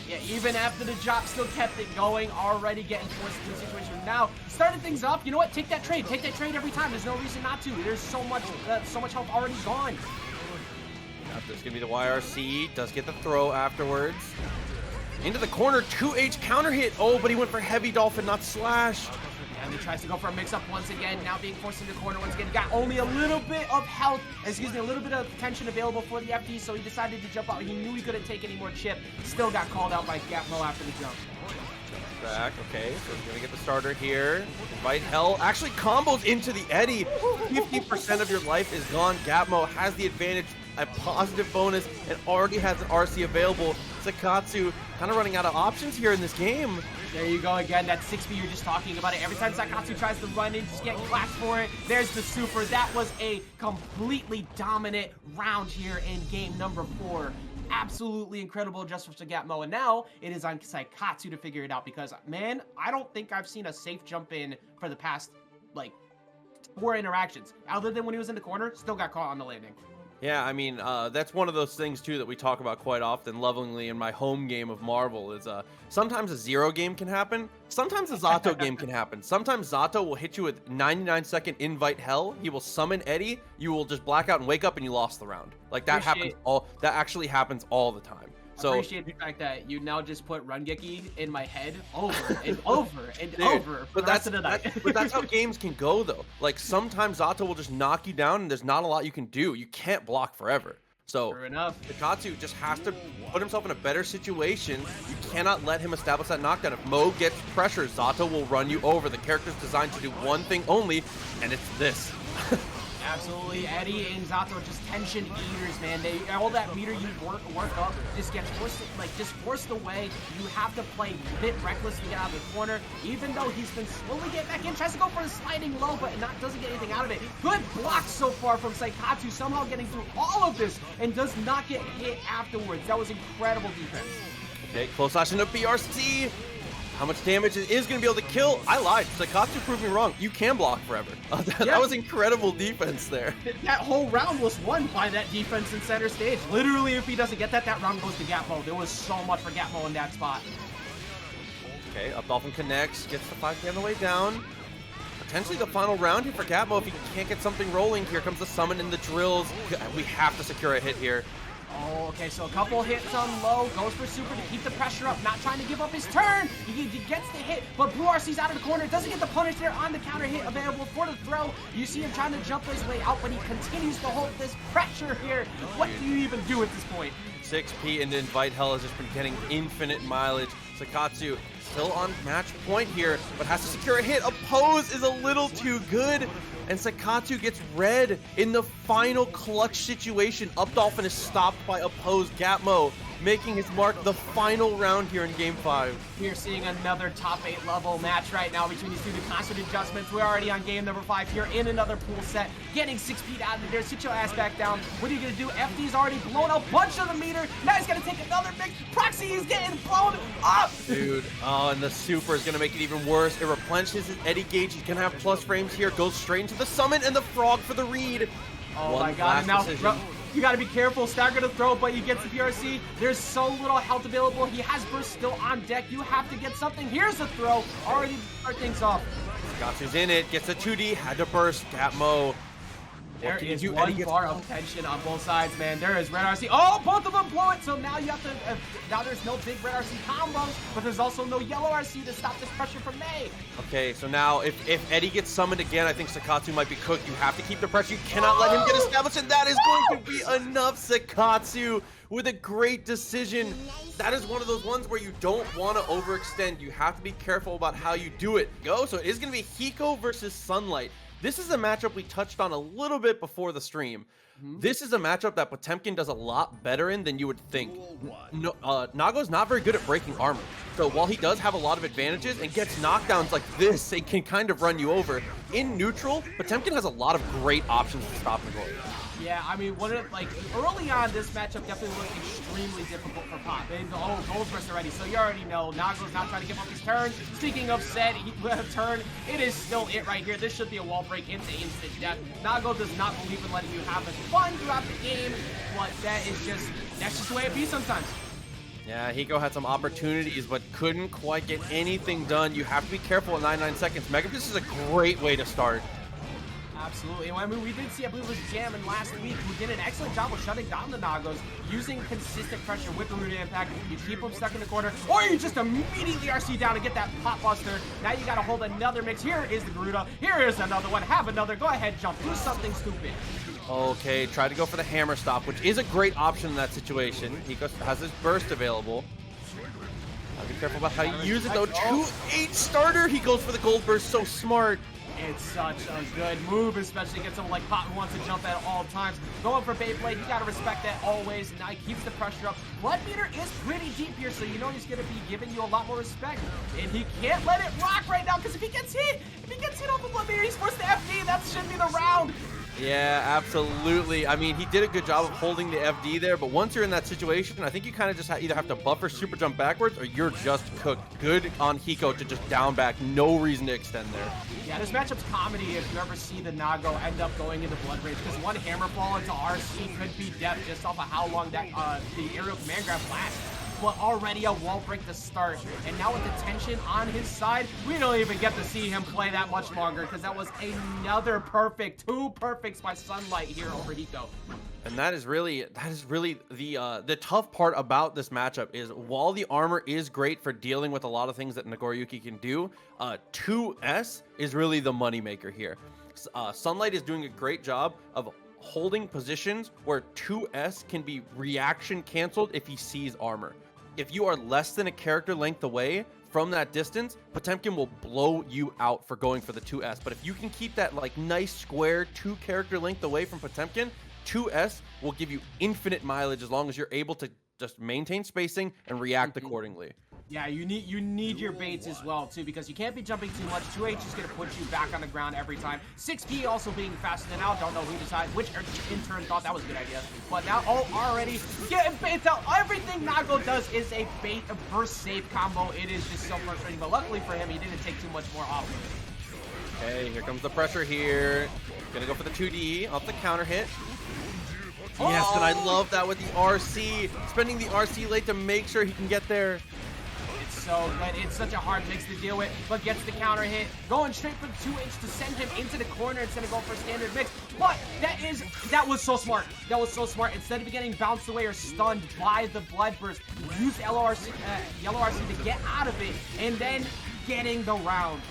Yeah, even after the drop, still kept it going, already getting forced into the situation. Now, started things up. You know what? Take that trade. Take that trade every time. There's no reason not to. There's so much health already gone. There's going to be the YRC. Does get the throw afterwards. Into the corner. 2H counter hit. Oh, but he went for heavy dolphin, not slash. And he tries to go for a mix-up once again, now being forced into the corner once again. He got only a little bit of health, a little bit of tension available for the FD, so he decided to jump out. He knew he couldn't take any more chip. Still got called out by Gapmo after the jump. Back, okay, so he's gonna get the starter here. Invite Hell actually combos into the Eddie. 50% of your life is gone. Gapmo has the advantage, a positive bonus, and already has an RC available. Seikatsu kind of running out of options here in this game. There you go again, that 6B you're just talking about it. Every time Seikatsu tries to run in, just get clapped for it. There's the super. That was a completely dominant round here in game number 4. Absolutely incredible adjustments to Gapmo, and now it is on Seikatsu to figure it out, because, man, I don't think I've seen a safe jump in for the past, like, 4 interactions. Other than when he was in the corner, still got caught on the landing. Yeah, I mean, that's one of those things, too, that we talk about quite often, lovingly, in my home game of Marvel, is sometimes a 0 game can happen. Sometimes a Zato game can happen. Sometimes Zato will hit you with 99-second invite hell. He will summon Eddie. You will just black out and wake up, and you lost the round. Like, that actually happens all the time. So, I appreciate the fact that you now just put Rungeki in my head over and over and over for the rest of the night. But that's how games can go, though. Like, sometimes Zato will just knock you down, and there's not a lot you can do. You can't block forever. So, True enough. Seikatsu just has to put himself in a better situation. You cannot let him establish that knockdown. If Mo gets pressure, Zato will run you over. The character's designed to do one thing only, and it's this. Absolutely, Eddie and Zato just tension eaters, man. All that meter you work up just gets forced away. You have to play a bit reckless to get out of the corner. Even though he's been slowly getting back in, tries to go for a sliding low, but doesn't get anything out of it. Good blocks so far from Seikatsu, somehow getting through all of this and does not get hit afterwards. That was incredible defense. Okay, close slash into BRC. How much damage it is going to be able to kill? I lied. Seikatsu proved me wrong. You can block forever. That was incredible defense there. That whole round was won by that defense in center stage. Literally, if he doesn't get that round goes to Gapmo. There was so much for Gapmo in that spot. Okay, up dolphin connects, gets the 5K on the way down. Potentially the final round here for Gapmo if he can't get something rolling. Here comes the summon and the drills. We have to secure a hit here. Oh, okay, so a couple hits on low, goes for super to keep the pressure up, not trying to give up his turn. He gets the hit, but Blue RC's out of the corner, doesn't get the punish there on the counter hit available for the throw. You see him trying to jump his way out, but he continues to hold this pressure here. What do you even do at this point? 6P and Invite Hell has just been getting infinite mileage. Seikatsu still on match point here, but has to secure a hit. A pose is a little too good. and Seikatsu gets red in the final clutch situation. Up Dolphin is stopped by opposed Gatmo, making his mark the final round here in Game 5. We're seeing another top 8 level match right now between these two. The constant adjustments. We're already on game number 5 here in another pool set. Getting 6 feet out of there. Sit your ass back down. What are you going to do? FD's already blown a bunch of the meter. Now he's going to take another mix. Proxy is getting blown up. Dude, oh, and the super is going to make it even worse. It replenishes his Eddie gauge. He's going to have plus frames here. Goes straight into the summon and the frog for the read. Oh my god, and now you gotta be careful. Stagger to throw, but he gets the PRC. There's so little health available. He has burst still on deck. You have to get something. Here's a throw. Already start things off. Gatsu's in it, gets a 2D, had to burst. Gatmo. There is one bar of tension on both sides, man. There is red RC. Oh, both of them blow it. So now you have to. Now there's no big red RC combos, but there's also no yellow RC to stop this pressure from May. Okay, so now if Eddie gets summoned again, I think Seikatsu might be cooked. You have to keep the pressure. You cannot let him get established, and that is going to be enough. Seikatsu with a great decision. That is one of those ones where you don't want to overextend. You have to be careful about how you do it. So it is going to be HyperHICO versus Sunlight. This is a matchup we touched on a little bit before the stream. This is a matchup that Potemkin does a lot better in than you would think. No, Nago's not very good at breaking armor. So while he does have a lot of advantages and gets knockdowns like this, it can kind of run you over. In neutral, Potemkin has a lot of great options to stop Nago. Yeah, I mean, early on, this matchup definitely looked extremely difficult for Pop. And gold burst already, so you already know Nago's not trying to give up his turn. Speaking of said turn, it is still it right here. This should be a wall break into instant death. Nago does not believe in letting you have fun throughout the game, but that's just the way it be sometimes. Yeah, HyperHICO had some opportunities, but couldn't quite get anything done. You have to be careful at 99 seconds. Mega Fist is a great way to start. Absolutely. I mean, we did see, I believe it was Jammin last week, who did an excellent job of shutting down the Nagos, using consistent pressure with the root impact. You keep them stuck in the corner, or you just immediately RC down and get that pop buster. Now you gotta hold another mix. Here is the Garuda. Here is another one. Have another. Go ahead, jump. Do something stupid. Okay, try to go for the hammer stop, which is a great option in that situation. HyperHICO has his burst available. Be careful about how you use it though. 2-8 starter. He goes for the gold burst. So smart. It's such a good move, especially against someone like Pop who wants to jump at all times. Going for Beyblade, you gotta respect that always. Now he keeps the pressure up. Blood meter is pretty deep here, so you know he's gonna be giving you a lot more respect. And he can't let it rock right now, because if he gets hit off the blood meter, he's forced to FD. That should be the round. Yeah, absolutely. I mean, he did a good job of holding the FD there, but once you're in that situation, I think you kind of just either have to buffer super jump backwards or you're just cooked. Good on HyperHICO to just down back. No reason to extend there. Yeah, this matchup's comedy if you ever see the Nago end up going into Blood Rage, because one hammer fall into RC could be death just off of how long that the aerial command grab lasts. But already a wall break to start, and now with the tension on his side, we don't even get to see him play that much longer, because that was another perfect, 2 perfects by Sunlight here over HyperHICO. And that is really the tough part about this matchup is while the armor is great for dealing with a lot of things that Nagoriyuki can do, 2S is really the moneymaker here. Sunlight is doing a great job of holding positions where 2S can be reaction canceled if he sees armor. If you are less than a character length away from that distance, Potemkin will blow you out for going for the 2S. But if you can keep that like nice square 2 character length away from Potemkin, 2S will give you infinite mileage as long as you're able to just maintain spacing and react accordingly. Yeah, you need your baits as well too, because you can't be jumping too much. 2H is gonna put you back on the ground every time. 6P also being faster than out. Don't know who decided which intern thought that was a good idea. But now already getting baits out. Everything Nago does is a bait burst save combo. It is just so frustrating. But luckily for him, he didn't take too much more off of it. Okay, here comes the pressure here. Gonna go for the 2D off the counter hit. Yes, and I love that with the RC. Spending the RC late to make sure he can get there. It's so good. It's such a hard mix to deal with, but gets the counter hit. Going straight for the 2H to send him into the corner instead of going for a standard mix. But that was so smart. That was so smart. Instead of getting bounced away or stunned by the blood burst, use yellow RC to get out of it, and then getting the round.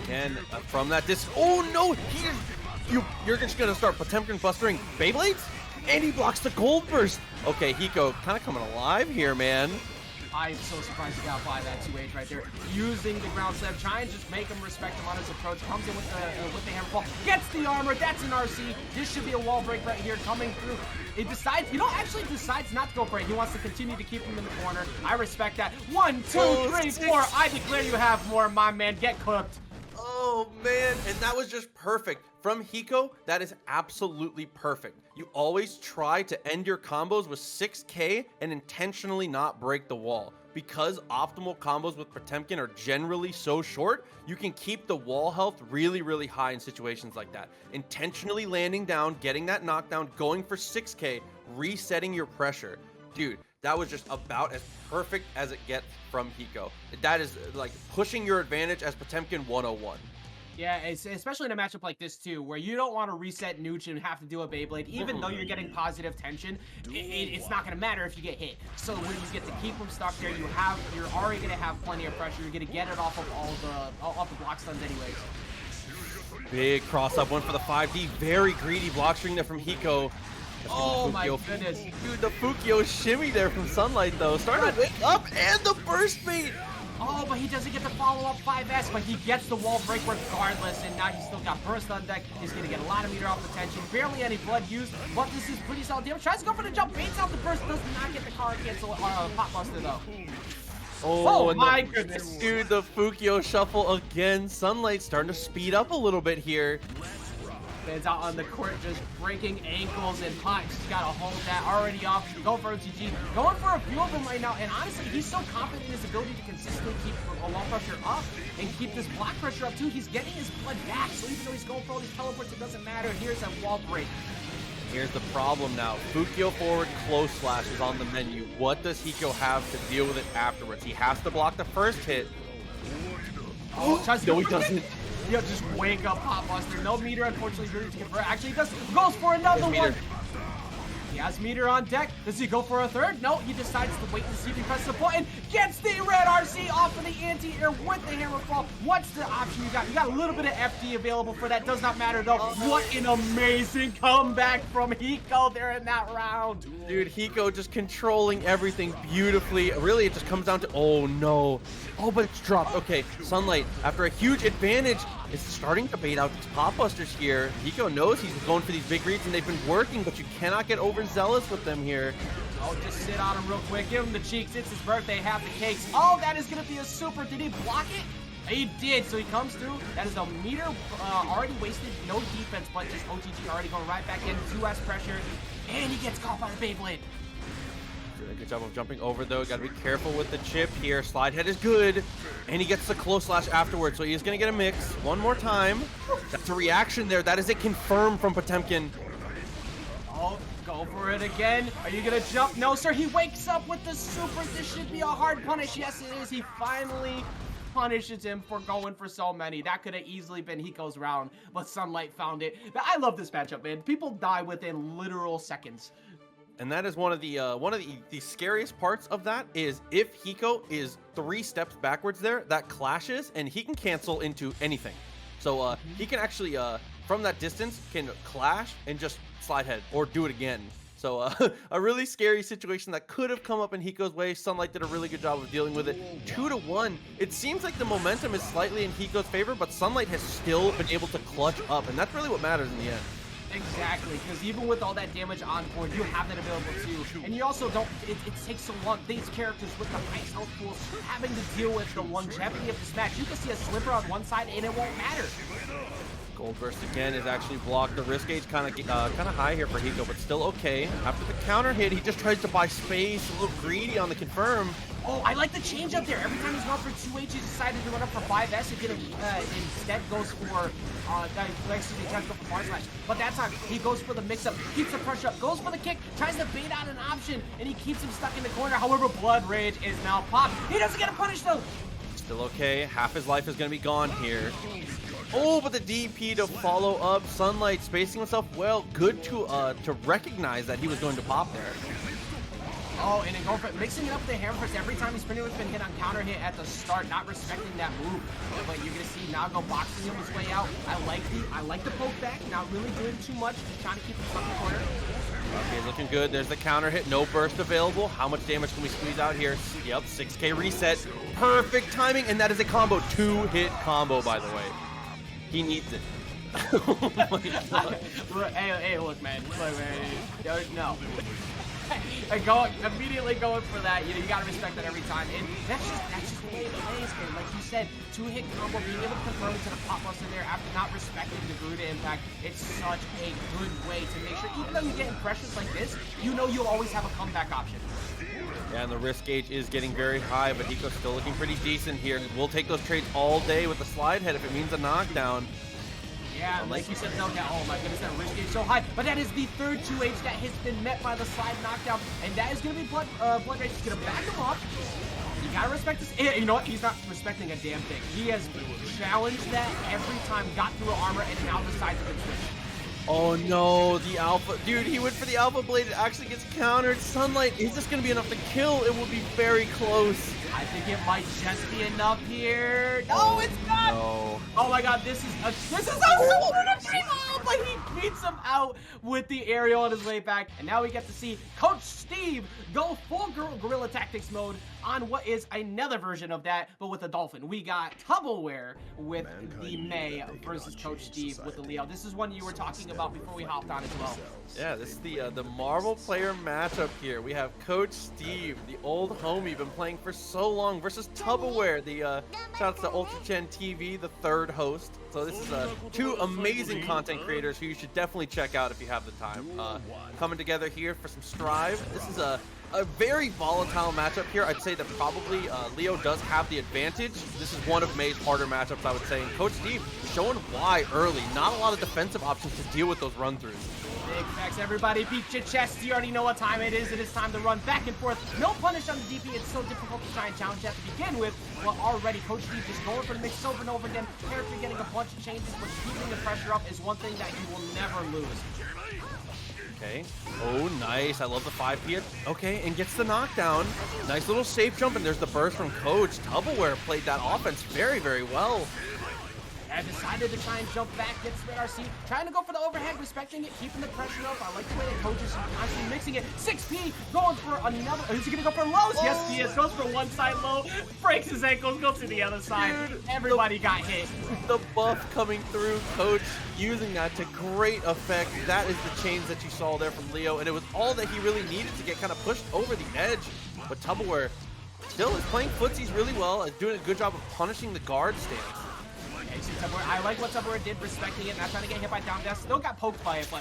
And from that distance, oh no, you're just gonna start Potemkin bustering Beyblades? And he blocks the gold burst. Okay, HyperHICO kind of coming alive here, man. I'm so surprised he got by that 2H right there. Using the ground slap, trying to just make him respect him on his approach. Comes in with the hammer fall, gets the armor. That's an RC. This should be a wall break right here coming through. It decides, actually decides not to go for it. He wants to continue to keep him in the corner. I respect that. 1, 2, 3, 4. I declare you have more, my man. Get cooked. Oh man, and that was just perfect. From HyperHICO, that is absolutely perfect. You always try to end your combos with 6k and intentionally not break the wall. Because optimal combos with Potemkin are generally so short, you can keep the wall health really, really high in situations like that. Intentionally landing down, getting that knockdown, going for 6k, resetting your pressure. Dude, that was just about as perfect as it gets from HyperHICO. That is like pushing your advantage as Potemkin 101. Yeah, especially in a matchup like this too, where you don't want to reset Nooch and have to do a Beyblade, even though you're getting positive tension, it's not going to matter if you get hit. So when you get to keep him stuck there, you're already going to have plenty of pressure. You're going to get it off of off the block stuns anyways. Big cross up, one for the 5D, very greedy block string there from HyperHICO. Oh my goodness. Dude, the Fukio shimmy there from Sunlight though. Starting to wake up and the burst bait. Oh, but he doesn't get the follow-up 5S, but he gets the wall break regardless, and now he's still got burst on deck. He's going to get a lot of meter off the tension. Barely any blood used, but this is pretty solid damage. Tries to go for the jump, baits out the burst, does not get the car cancel pop buster though. Oh my goodness. Dude, the Fukio shuffle again. Sunlight starting to speed up a little bit here. Fans out on the court just breaking ankles and punch. He's got to hold that already off. Go for OTG. Going for a few of them right now. And honestly, he's so confident in his ability to consistently keep a wall pressure up and keep this block pressure up too. He's getting his blood back. So even though he's going for all these teleports, it doesn't matter. Here's that wall break. Here's the problem now. Fukio forward close slash is on the menu. What does HyperHICO have to deal with it afterwards? He has to block the first hit. Oh, no, he doesn't. He'll just wake up Pop Buster. No meter, unfortunately, really to convert. Actually, he does. Goes for another one. He has meter on deck. Does he go for a third? No, he decides to wait and see if he presses the button. Gets the red RC off of the anti-air with the hammer fall. What's the option you got? You got a little bit of FD available for that. Does not matter, though. What an amazing comeback from HyperHICO there in that round. Dude, HyperHICO just controlling everything beautifully. Really, it just comes down to, oh no. Oh, but it's dropped. Okay, Sunlight, after a huge advantage, is starting to bait out these pop busters here. HyperHICO knows he's going for these big reads, and they've been working, but you cannot get overzealous with them here. Oh, just sit on him real quick. Give him the cheeks. It's his birthday. Have the cakes. Oh, that is going to be a super. Did he block it? He did. So he comes through. That is a meter already wasted. No defense, but just OTG already going right back in. 2S pressure. And he gets caught by the Beyblade. Doing a good job of jumping over, though. Got to be careful with the chip here. Slide head is good. And he gets the close slash afterwards, so he is going to get a mix. One more time. That's a reaction there. That is a confirm from Potemkin. Oh, go for it again. Are you going to jump? No, sir. He wakes up with the super. This should be a hard punish. Yes, it is. He finally punishes him for going for so many. That could have easily been HyperHICO's round, but Sunlight found it. But I love this matchup, man. People die within literal seconds. And that is one of the scariest parts of that is if HyperHICO is 3 steps backwards there, that clashes and he can cancel into anything. So he can actually from that distance can clash and just slide head or do it again. So a really scary situation that could have come up in HyperHICO's way. Sunlight did a really good job of dealing with it. 2-1. It seems like the momentum is slightly in HyperHICO's favor, but Sunlight has still been able to clutch up, and that's really what matters in the end. Exactly, because even with all that damage on board, you have that available too. And you also don't, it takes so long. These characters with the highest health pools having to deal with the longevity of this match. You can see a slipper on one side and it won't matter. Gold Burst again is actually blocked. The risk gauge kind of high here for HyperHICO, but still okay. After the counter hit, he just tries to buy space, a little greedy on the confirm. Oh, I like the change up there. Every time he's going for 2H, he decided to run up for 5S and instead goes for, tries to go for bar slash. But that time, he goes for the mix-up, keeps the pressure up, goes for the kick, tries to bait out an option, and he keeps him stuck in the corner. However, Blood Rage is now popped. He doesn't get a punish though. Still okay. Half his life is going to be gone here. Oh, but the DP to follow up. Sunlight spacing himself well. Good to recognize that he was going to pop there. Oh, and then going for mixing it up with the hammer first. Every time he's pretty much been hit on counter hit at the start, not respecting that move. But you're gonna see Nago boxing him his way out. I like the poke back, not really doing too much, just trying to keep him stuck in the corner. Okay, looking good. There's the counter hit. No burst available. How much damage can we squeeze out here? Yep, 6K reset. Perfect timing, and that is a combo. 2-hit combo, by the way. He needs it. Oh my god. Hey, look, man. Look, man. No. Immediately going for that. You know, you gotta respect that every time. And that's just the way it plays, man. Like you said, 2-hit combo, being able to confirm to the pop buster there after not respecting the Garuda impact, it's such a good way to make sure, even though you get impressions like this, you know you'll always have a comeback option. Yeah, and the risk gauge is getting very high, but HICO's still looking pretty decent here. We'll take those trades all day with the slide head if it means a knockdown. Yeah, like you said, no doubt. Oh my goodness, that risk gauge so high. But that is the third 2H that has been met by the slide knockdown. And that is going to be Blood Rage is going to back him up. You got to respect this. You know what? He's not respecting a damn thing. He has challenged that every time, got through armor, and now decides to switch. Oh no, the Alpha. Dude, he went for the Alpha Blade. It actually gets countered. Sunlight, is this going to be enough to kill? It will be very close. I think it might just be enough here. No, it's not. No. Oh my god, this is a super timeout, but he beats him out with the aerial on his way back. And now we get to see Coach Steve go full guerrilla tactics mode on what is another version of that, but with a dolphin. We got Tuboware with the May versus Coach Steve with the Leo. This is one you were talking about before we hopped on as well. Yeah, this is the Marvel player matchup here. We have Coach Steve, the old homie, been playing for so long, versus Tuboware, the shouts to Ultra Chen TV, the third host. So this is two amazing content creators who you should definitely check out if you have the time. Coming together here for some Strive. This is a very volatile matchup here. I'd say that probably Leo does have the advantage. This is one of May's harder matchups, I would say. And Coach Steve showing why early. Not a lot of defensive options to deal with those run-throughs. Big facts, everybody. Beat your chest. You already know what time it is. It is time to run back and forth. No punish on the DP. It's so difficult to try and challenge that to begin with. Well, already Coach Steve just going for the mix over and over again. Character getting a bunch of changes, but keeping the pressure up is one thing that he will never lose. Okay. Oh, nice. I love the 5P. Okay, and gets the knockdown. Nice little safe jump, and there's the burst from Coach. Tuboware played that offense very, very well. I decided to try and jump back, get Spit RC, trying to go for the overhead, respecting it, keeping the pressure up. I like the way that Coach is constantly mixing it. 6P going for another. Is he going to go for lows? Oh. Yes, he is. Goes for one side low, breaks his ankles, goes to the other side. Dude, everybody got hit. The buff coming through, Coach using that to great effect. That is the change that you saw there from Leo, and it was all that he really needed to get kind of pushed over the edge. But Tuboware still is playing footsies really well, is doing a good job of punishing the guard stance. I like what Tuboware did, respecting it, not trying to get hit by down dash. Still got poked by it, but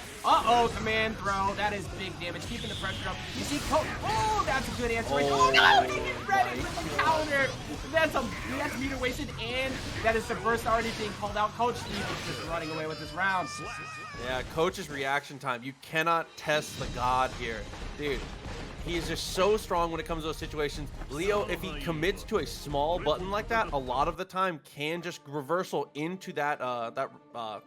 command throw. That is big damage, keeping the pressure up. You see, oh, that's a good answer. Oh no, he didn't ready with the counter. That's meter wasted, and that is the burst already being called out. Coach Steve is just running away with this round. Yeah, Coach's reaction time. You cannot test the god here, dude. He is just so strong when it comes to those situations. Leo, if he commits to a small button like that, a lot of the time can just reversal into that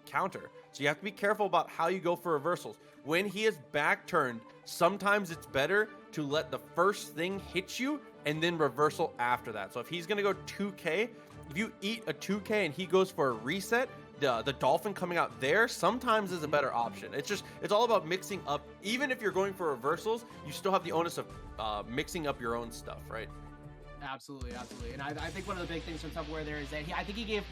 counter. So you have to be careful about how you go for reversals. When he is back turned, sometimes it's better to let the first thing hit you and then reversal after that. So if he's gonna go 2K, if you eat a 2K and he goes for a reset, the dolphin coming out there sometimes is a better option. It's all about mixing up. Even if you're going for reversals, you still have the onus of mixing up your own stuff, right? Absolutely. And I think one of the big things from Tuboware there is that I think he gave.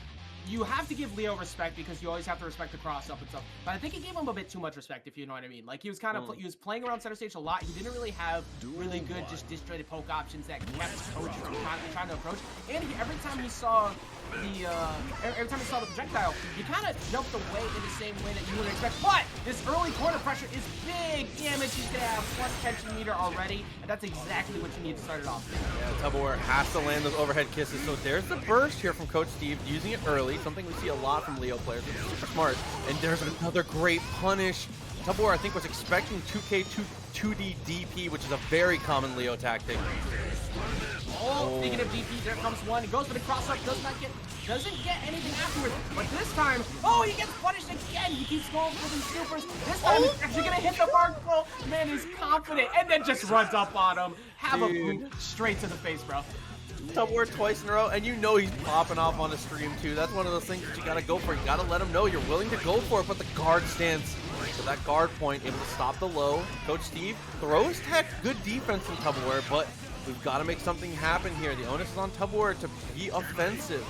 You have to give Leo respect because you always have to respect the cross up and stuff. But I think he gave him a bit too much respect, if you know what I mean. Like he was kind of he was playing around center stage a lot. He didn't really have really good just disjointed poke options that kept Coach from trying to approach. And every time he saw the projectile, he kind of jumped away in the same way that you would expect. But this early corner pressure is big damage. He's gonna have plus tension meter already, and that's exactly what you need to start it off. Yeah, Tuboware has to land those overhead kisses. So there's the burst here from Coach Steve, using it early. Something we see a lot from Leo players, which is super smart. And there's another great punish. Tuboware, I think, was expecting 2K 2D DP, which is a very common Leo tactic. Oh, speaking of DP, there comes one. He goes for the cross up, doesn't get anything afterwards. But this time, he gets punished again. He keeps going for these supers. This time, he's actually gonna hit the mark throw. Man, he's confident, and then just runs up on him. Have a boot straight to the face, bro. Tuboware twice in a row, and you know he's popping off on the stream too. That's one of those things that you gotta go for. You gotta let him know you're willing to go for it, but the guard stance. So that guard point, able to stop the low. Coach Steve throws tech, good defense in Tuboware, but we've got to make something happen here. The onus is on Tuboware to be offensive.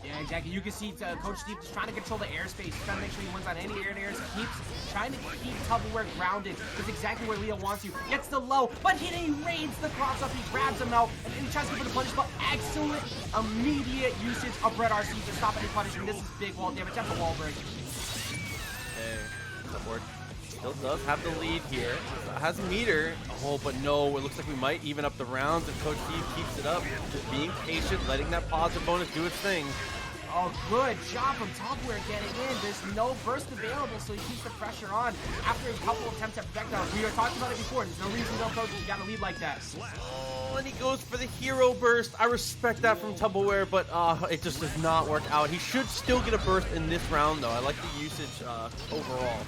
Yeah, exactly. You can see Coach Steve just trying to control the airspace, trying to make sure he wins on any air-to-airs. Keeps trying to keep Tuboware grounded. That's exactly where Leo wants you. Gets the low, but he raids the cross up. He grabs him out, and then he tries to go for the punish, but excellent immediate usage of Red RC to stop any punishment. This is big wall damage. That's a wall break. Okay, Tuboware still does have the lead here. Has a meter. Oh, but no, it looks like we might even up the rounds if Coach Steve keeps it up. Just being patient, letting that positive bonus do its thing. Oh, good job from Tuboware getting in. There's no burst available, so he keeps the pressure on. After a couple attempts at projectile, we were talking about it before. There's no reason no coach got a lead like that. Oh, and he goes for the hero burst. I respect that from Tuboware, but it just does not work out. He should still get a burst in this round, though. I like the usage overall.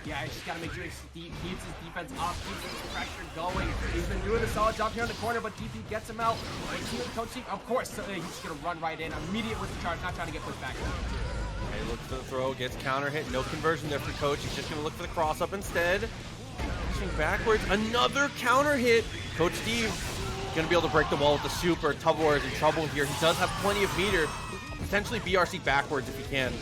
Yeah, he's just got to make sure he keeps his defense up, keeps his pressure going. He's been doing a solid job here in the corner, but DP gets him out. Coach Steve, of course, he's just going to run right in. Immediate with the charge, not trying to get pushed back. Okay, looks for the throw, gets counter hit. No conversion there for Coach. He's just going to look for the cross up instead. Pushing backwards. Another counter hit. Coach Steve going to be able to break the wall with the super. Tuboware is in trouble here. He does have plenty of meter. Potentially BRC backwards if he can.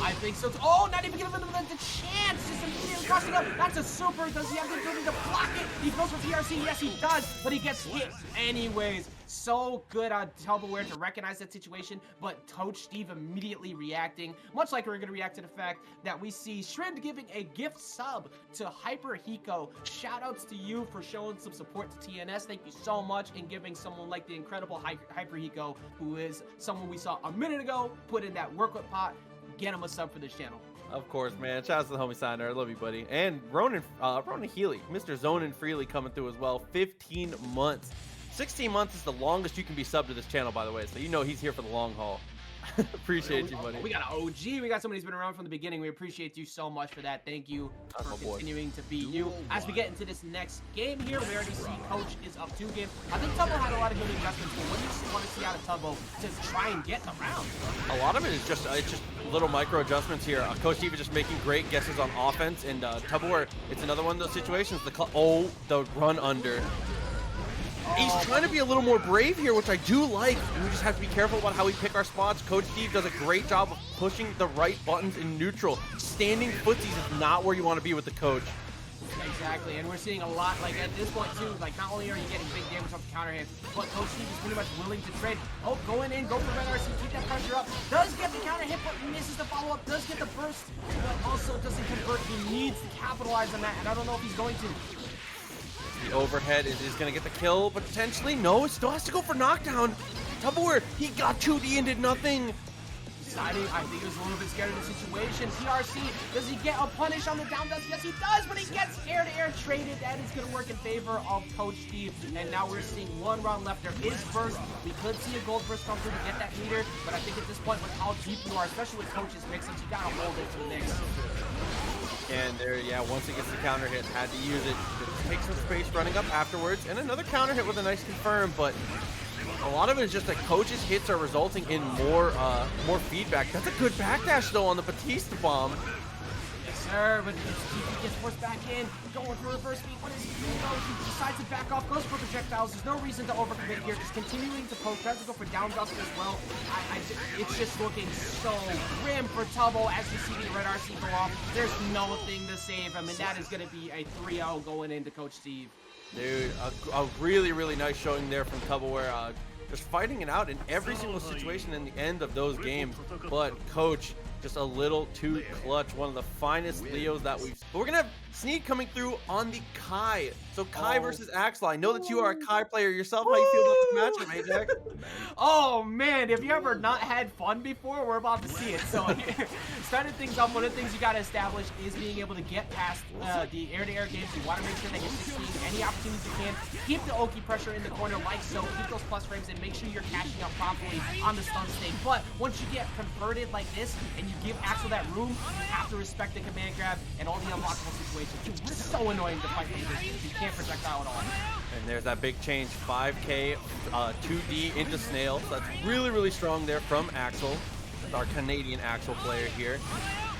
I think so. Oh, not even giving him the chance. Just immediately crossing up. That's a super. Does he have the ability to block it? He goes for PRC. Yes, he does. But he gets hit anyways. So good on Tuboware to recognize that situation, but Coach Steve immediately reacting, much like we're going to react to the fact that we see Shrind giving a gift sub to HyperHICO. Shoutouts to you for showing some support to TNS. Thank you so much, and giving someone like the incredible HyperHICO, who is someone we saw a minute ago, put in that workout pot. Get him a sub for this channel. Of course, man. Shout out to the homie Signer. I love you, buddy. And Ronan Healy, Mr. Zonin Freely coming through as well. 15 months. 16 months is the longest you can be subbed to this channel, by the way. So you know he's here for the long haul. Appreciate you, buddy. We got an OG. We got somebody who's been around from the beginning. We appreciate you so much for that. Thank you for continuing to be you. As we get into this next game here, we already see Coach is up 2 games. I think Tubbo had a lot of good investments, but what do you want to see out of Tubbo to try and get around? A lot of it is just it's just little micro adjustments here. Coach Steve is just making great guesses on offense, and Tubbo, it's another one of those situations. The run under. He's trying to be a little more brave here, which I do like. We just have to be careful about how we pick our spots. Coach Steve does a great job of pushing the right buttons in neutral. Standing footsies is not where you want to be with the coach. Exactly, and we're seeing a lot, like at this point too, like not only are you getting big damage off the counter hit, but Coach Steve is pretty much willing to trade. Oh, going in, go for Red RC, keep that pressure up. Does get the counter hit, but misses the follow-up, does get the burst, but also doesn't convert. He needs to capitalize on that, and I don't know if he's going to. The overhead is going to get the kill, but potentially no. It still has to go for knockdown. Tuboware, he got 2D and did nothing. Deciding, I think he was a little bit scared of the situation. PRC, does he get a punish on the down dust? Yes, he does, but he gets air-to-air traded. That is going to work in favor of Coach Steve. And now we're seeing 1 round left. There is burst. We could see a gold burst come through to get that meter, but I think at this point, with how deep you are, especially with Coach's mix-ups, you got to hold it to the mix. And there, yeah, once it gets the counter hit, had to use it. Take some space running up afterwards, and another counter hit with a nice confirm, but a lot of it is just that Coach's hits are resulting in more feedback. That's a good backdash though on the Batista bomb. Yes, sir, but he gets forced back in, going for reverse beat. What is he doing? He decides to back off, goes for projectiles. There's no reason to overcommit here, just continuing to poke, tries to go for down dust as well. It's just looking so grim for Tubbo as we see the Red RC go off. There's nothing to save him, and that is going to be a 3-0 going into Coach Steve. Dude, a really, really nice showing there from Tuboware. Just fighting it out in every single situation in the end of those games. But Coach, just a little too clutch. One of the finest Leos that we've... But we're going to have Sneed coming through on the Kai. So Kai versus Axel. I know that you are a Kai player yourself. How you feel about this matchup, hey, Jack? Oh, man. Have you ever not had fun before? We're about to see it. So started things off, one of the things you got to establish is being able to get past the air-to-air games. You want to make sure that you're 16 any opportunities you can. Keep the Oki pressure in the corner like so. Keep those plus frames and make sure you're catching up properly on the stun state. But once you get converted like this and you give Axel that room, you have to respect the command grab and all the unblockable situations. It's so annoying to fight these distance. You can't projectile at all. And there's that big change, 5K, 2D into Snail. So that's really, really strong there from Axel, our Canadian Axel player here.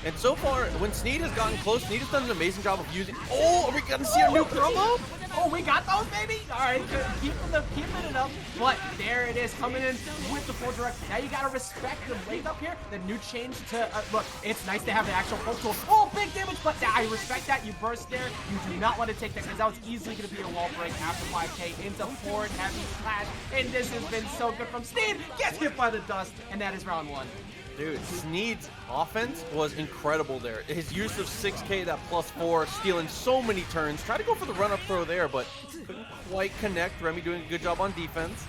And so far, when Sneed has gotten close, Sneed has done an amazing job of using. Oh, are we gonna see a new promo? Oh, we got those, baby. All right, keeping it up. But there it is, coming in with the full direct. Now you gotta respect the wake up here. The new change to look. It's nice to have the actual poke tool. Oh, big damage, but I respect that. You burst there. You do not want to take that because that was easily gonna be a wall break after 5K into forward heavy slash. And this has been so good from Sneed. Gets hit by the dust, and that is round 1. Dude, Sneed's offense was incredible there. His use of 6K, that +4, stealing so many turns. Tried to go for the run-up throw there, but couldn't quite connect. Remi doing a good job on defense.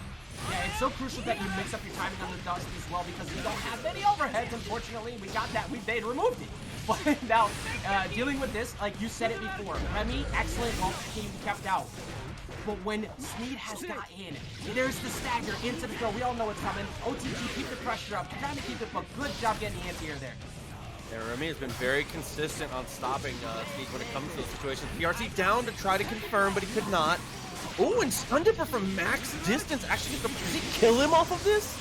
Yeah, it's so crucial that you mix up your timing on the dust as well because we don't have any overheads, unfortunately. We got that. They removed it. But now, dealing with this, like you said it before, Remi, excellent while he kept out. But when Sneed has got in, there's the stagger into the throw. We all know what's coming. OTG, keep the pressure up. Trying to keep it, but good job getting the anti-air there. Yeah, Remi has been very consistent on stopping Sneed when it comes to those situations. PRC down to try to confirm, but he could not. Oh, and Stun Dipper from max distance. Actually, does he kill him off of this?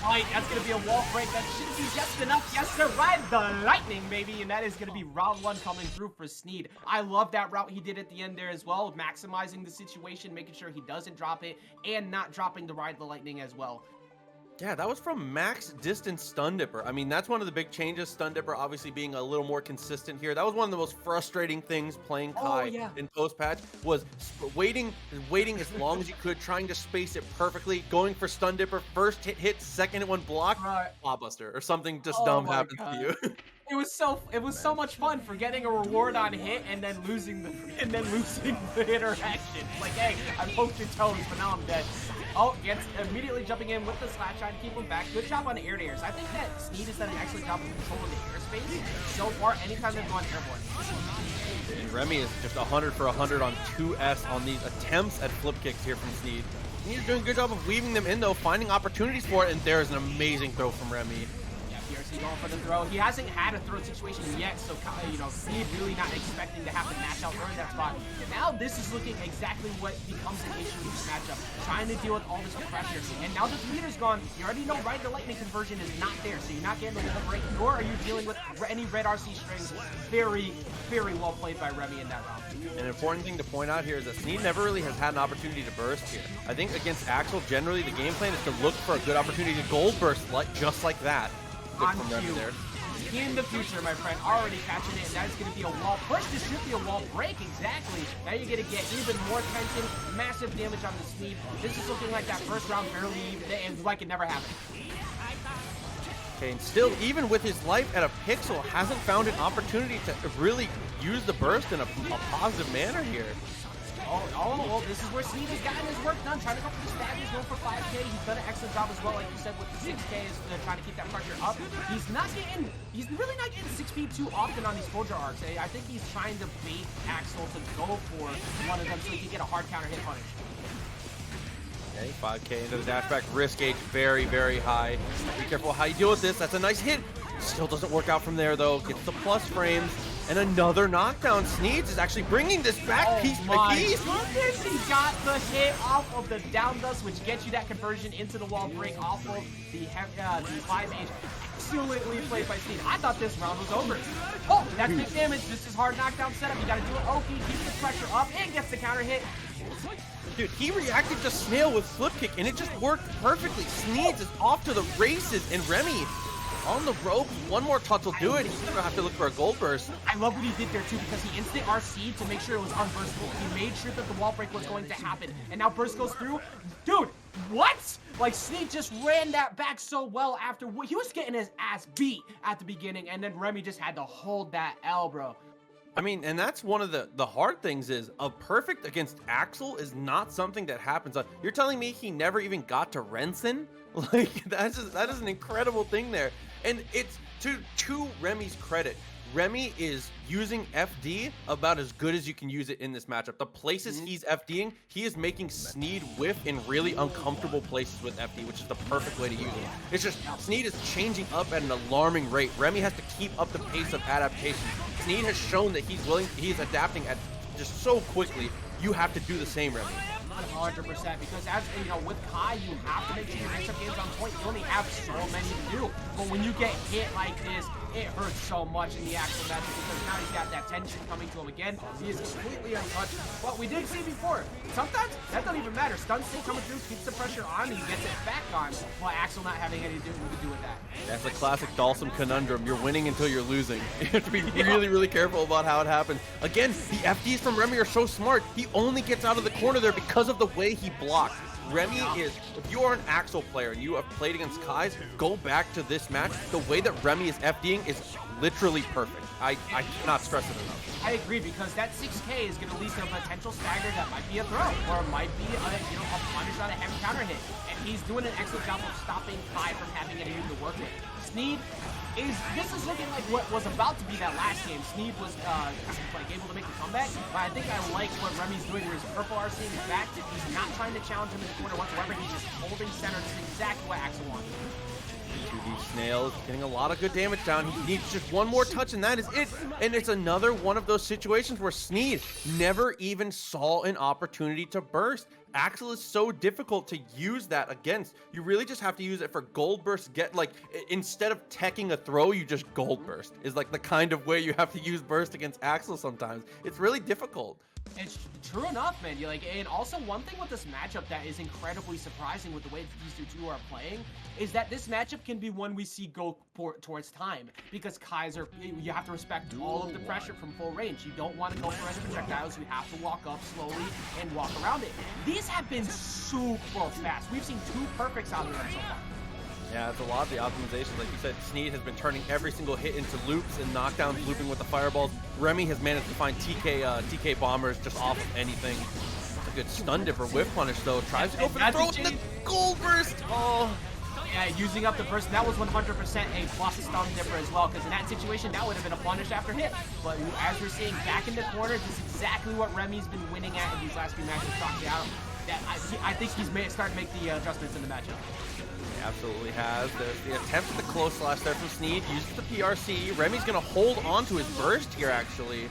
Right, that's going to be a wall break. That should be just enough. Yes, sir. Ride the lightning, baby. And that is going to be round 1 coming through for Sneed. I love that route he did at the end there as well, maximizing the situation, making sure he doesn't drop it, and not dropping the ride the lightning as well. Yeah, that was from max distance Stun Dipper. I mean, that's one of the big changes. Stun Dipper obviously being a little more consistent here. That was one of the most frustrating things playing Kai in post-patch, was waiting as long as you could, trying to space it perfectly, going for Stun Dipper, first hit, second hit one block, Clawbuster, or something just dumb happens to you. It was so much fun for getting a reward on hit and then losing the interaction. Like, hey, I poked your toes, but now I'm dead. Oh, gets immediately jumping in with the slash trying to keep him back. Good job on the air-to-airs. I think that Sneed has done an excellent job of controlling the airspace so far anytime they've gone airborne. And Remi is just 100 for 100 on 2S on these attempts at flip kicks here from Sneed. Sneed's doing a good job of weaving them in though, finding opportunities for it, and there's an amazing throw from Remi. Going for the throw. He hasn't had a throw situation yet, so you know, Sneed really not expecting to have to match out during that spot. Now this is looking exactly what becomes an issue with this matchup, trying to deal with all this pressure. And now that the leader's gone, you already know Ride the Lightning conversion is not there, so you're not getting the wall break, nor are you dealing with any red RC strings. Very, very well played by Remi in that round. An important thing to point out here is that Sneed never really has had an opportunity to burst here. I think against Axel, generally the game plan is to look for a good opportunity to gold burst just like that. On cue. In the future, my friend, already catching it, and that is going to be a wall push. This should be a wall break, exactly. Now you're going to get even more tension, massive damage on the Sneed. This is looking like that first round barely even, and like it never happened. Okay, and still, even with his life at a pixel, hasn't found an opportunity to really use the burst in a positive manner here. Well, this is where Sneed has gotten his work done, trying to go for the stab. He's going for 5K. He's done an excellent job as well, like you said, with the 6K, is trying to keep that pressure up. He's really not getting 6P too often on these Folger arcs. I think he's trying to bait Axel to go for one of them so he can get a hard counter hit punish. Okay, 5K into the dash back. Risk gauge very, very high. Be careful how you deal with this. That's a nice hit. Still doesn't work out from there, though. Gets the plus frames. And another knockdown. Sneeds is actually bringing this back piece by piece. Goodness, he got the hit off of the down dust, which gets you that conversion into the wall break off of the 5H. Excellently played by Sneed. I thought this round was over. Oh, that's big damage. This is hard knockdown setup. You got to do it. Oki keeps the pressure up and gets the counter hit. Dude, he reacted to Snail with flip kick, and it just worked perfectly. Sneeds is off to the races, and Remi on the rope. One more touch will do it. He's gonna have to look for a gold burst. I love what he did there too, because he instant RC'd to make sure it was unburstable. He made sure that the wall break was going to happen, and now burst goes through. Dude, what? Like, Sneed just ran that back so well after he was getting his ass beat at the beginning, and then Remi just had to hold that L, bro. I mean, and that's one of the hard things is a perfect against Axel is not something that happens. You're telling me he never even got to Rensen? Like, that is an incredible thing there. And it's to Remy's credit, Remi is using FD about as good as you can use it in this matchup. The places he's FDing, he is making Sneed whiff in really uncomfortable places with FD, which is the perfect way to use it. It's just Sneed is changing up at an alarming rate. Remi has to keep up the pace of adaptation. Sneed has shown that he's adapting at just so quickly. You have to do the same, Remi. 100%, because as you know, with Kai, you have to make sure you make some games on point. You only have so many to do. But when you get hit like this, it hurts so much in the actual match because now he's got that tension coming to him again. He is completely untouched. But we did see before, sometimes that doesn't even matter. Stun state coming through, keeps the pressure on, and he gets it back on, while Axel not having anything to do with that. That's a classic Dalsum conundrum. You're winning until you're losing. You have to be really, really careful about how it happens. Again, the FDs from Remi are so smart. He only gets out of the corner there because of the way he blocked. Remi is, if you are an Axel player and you have played against Kai's, go back to this match. The way that Remi is FDing is literally perfect. I cannot stress it enough. I agree, because that 6K is going to lead to a potential stagger that might be a throw, or it might be a punish on a heavy counter hit. And he's doing an excellent job of stopping Kai from having anything to work with. Sneed this is looking like what was about to be that last game. Sneed was able to make the comeback, but I think I like what Remi's doing here. His purple RC in his back. He's not trying to challenge him in the corner whatsoever. He's just holding center. This is exactly what Axel wanted. 2D Snail is getting a lot of good damage down. He needs just one more touch, and that is it. And it's another one of those situations where Sneed never even saw an opportunity to burst. Axel is so difficult to use that against. You really just have to use it for gold burst. Instead of teching a throw, you just gold burst is like the kind of way you have to use burst against Axel sometimes. It's really difficult. It's true enough, man. And also one thing with this matchup that is incredibly surprising with the way that these two are playing is that this matchup can be one we see go towards time, because Kaiser, you have to respect all of the pressure from full range. You don't want to go for any projectiles. You have to walk up slowly and walk around it. These have been super fast. We've seen 2 perfects out of them so far. Yeah, it's a lot of the optimizations. Like you said, Sneed has been turning every single hit into loops and knockdowns, looping with the fireballs. Remi has managed to find TK bombers just off of anything. It's a good stun dip or whiff punish though. Tries to go for the throw and the gold burst. Oh. Yeah, using up the burst, that was 100% a plus stun dipper as well, because in that situation, that would have been a punish after hit. But as we're seeing back in the corner, this is exactly what Remi's been winning at in these last few matches. I think he's started to make the adjustments in the matchup. He absolutely has. There's the attempt at the close slash there from Sneed. Uses the PRC. Remi's going to hold on to his burst here, actually.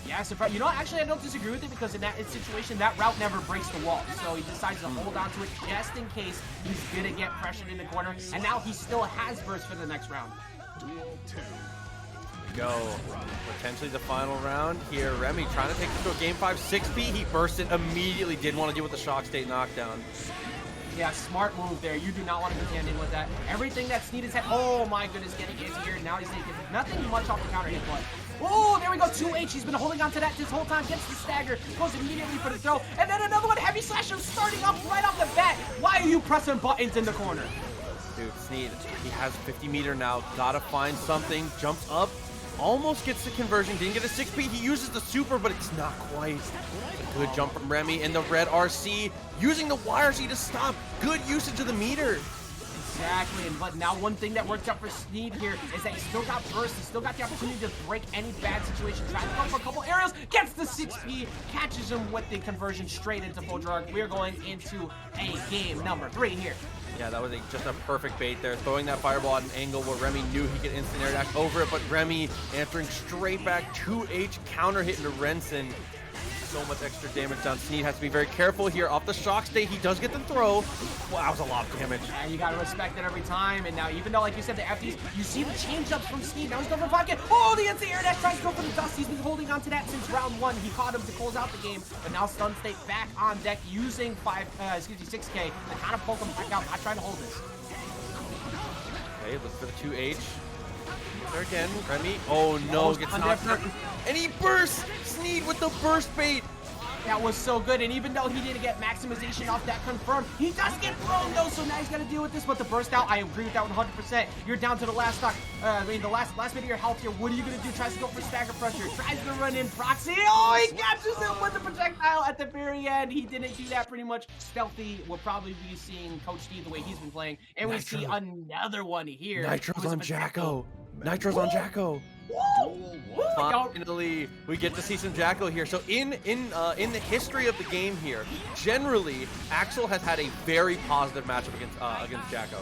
Yeah, surprise. You know, actually, I don't disagree with it, because in that situation, that route never breaks the wall. So he decides to hold on to it just in case he's going to get pressured in the corner. And now he still has burst for the next round. Go. Potentially the final round here. Remi trying to take this to a game 5 6P. He burst it immediately. Didn't want to deal with the shock state knockdown. Yeah, smart move there. You do not want to contend in with that. Everything that Sneed has had. Oh my goodness, getting into here. Now he's taking nothing much off the counter hit, but. Oh, there we go. 2H. He's been holding on to that this whole time. Gets the stagger. Goes immediately for the throw. And then another one. Heavy slasher starting up right off the bat. Why are you pressing buttons in the corner? Dude, Sneed, he has 50 meter now. Gotta find something. Jumps up. Almost gets the conversion. Didn't get a 6P. He uses the super, but it's not quite. A good jump from Remi in the red RC. Using the YRC to stop. Good usage of the meter. Exactly, but now one thing that worked out for Sneed here is that he still got burst, he still got the opportunity to break any bad situation, trying to go for a couple aerials, gets the 6P, catches him with the conversion straight into full drug. We're going into a game number 3 here. Yeah, that was just a perfect bait there, throwing that fireball at an angle where Remi knew he could instant air dash over it, but Remi answering straight back 2H counter hit into Renson. So much extra damage down. Sneed has to be very careful here. Off the shock state, he does get the throw. Wow, that was a lot of damage. Yeah, you gotta respect it every time. And now, even though, like you said, the FDs, you see the change-ups from Sneed. Now he's going for Pocket. Oh, the anti-air dash tries to go for the dust. He's been holding on to that since round 1. He caught him to close out the game. But now stun state back on deck using 6K to kind of poke him back out. Not trying to hold this. Okay, look for the 2H. There again, Remi. Oh no, gets knocked out. And he bursts! Sneed with the burst bait! That was so good, and even though he didn't get maximization off that confirm, he does get thrown though, so now he's got to deal with this. But the burst out, I agree with that 100%. You're down to the last stock, the last bit of your health here. What are you going to do? Tries to go for stagger pressure, tries to run in proxy. Oh, he catches him with the projectile. style at the very end. He didn't do that pretty much. Stealthy will probably be seeing Coach D the way he's been playing. And we see another one here. Nitro's on Jacko. Nitro's on Jacko. Finally, we get to see some Jacko here. So in the history of the game here, generally, Axel has had a very positive matchup against Jacko.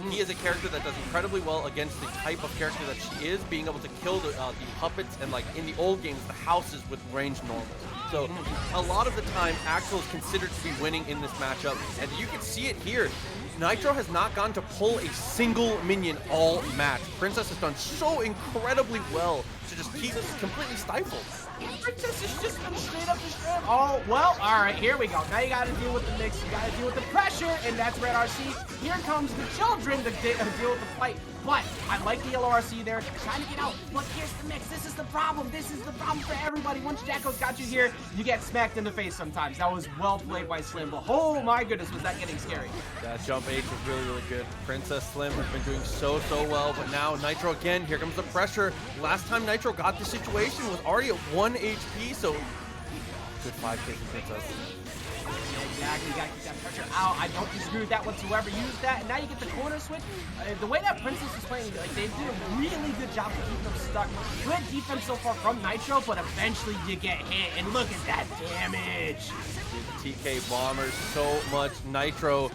He is a character that does incredibly well against the type of character that she is, being able to kill the puppets and, like, in the old games, the houses with ranged normals. So a lot of the time, Axel is considered to be winning in this matchup, and you can see it here. Nitro has not gotten to pull a single minion all match. Princess has done so incredibly well to just keep completely stifled. Princess is just straight up destroyed. Oh, well, all right, here we go. Now you got to deal with the mix. You got to deal with the pressure, and that's Red RC. Here comes the children to deal with the fight. But I like the yellow RC there, trying to get out. But here's the mix. This is the problem. This is the problem for everybody. Once Jacko's got you here, you get smacked in the face sometimes. That was well played by Slim. But oh my goodness, was that getting scary. That jump H was really, really good. Princess Slim has been doing so well. But now Nitro again. Here comes the pressure. Last time Nitro got the situation was already at 1 HP. So good 5K from Princess. Exactly, you gotta keep that pressure out. I don't disagree with that whatsoever. Use that, and now you get the corner switch. The way that Princess is playing, like, they did a really good job of keeping them stuck. Good defense so far from Nitro, but eventually you get hit, and look at that damage. TK bombers so much. Nitro,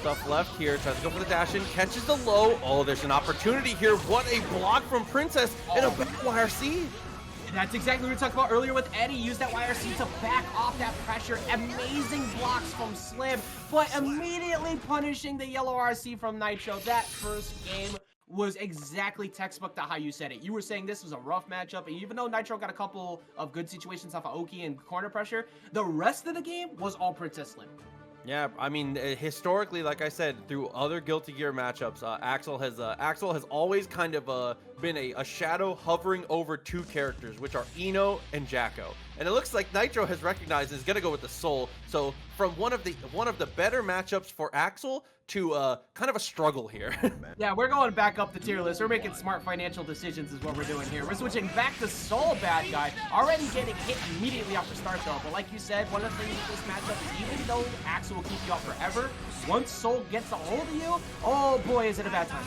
stuff left here. Tries to go for the dash in, catches the low. Oh, there's an opportunity here. What a block from Princess, and a back YRC. That's exactly what we talked about earlier with Eddie. Use that YRC to back off that pressure. Amazing blocks from Slim, but immediately punishing the yellow RC from Nitro. That first game was exactly textbook to how you said it. You were saying this was a rough matchup, and even though Nitro got a couple of good situations off of Oki and corner pressure, the rest of the game was all Princess Slim. Yeah, I mean, historically, like I said, through other Guilty Gear matchups, Axel has always kind of been a shadow hovering over two characters, which are Eno and Jacko. And it looks like Nitro has recognized is gonna go with the Soul. So from one of the better matchups for Axel to kind of a struggle here. Yeah, we're going back up the tier list. We're making smart financial decisions is what we're doing here. We're switching back to Soul bad guy. Already getting hit immediately off the start though. But like you said, one of the things with this matchup, even though Axel will keep you up forever, once Soul gets a hold of you, oh boy, is it a bad time.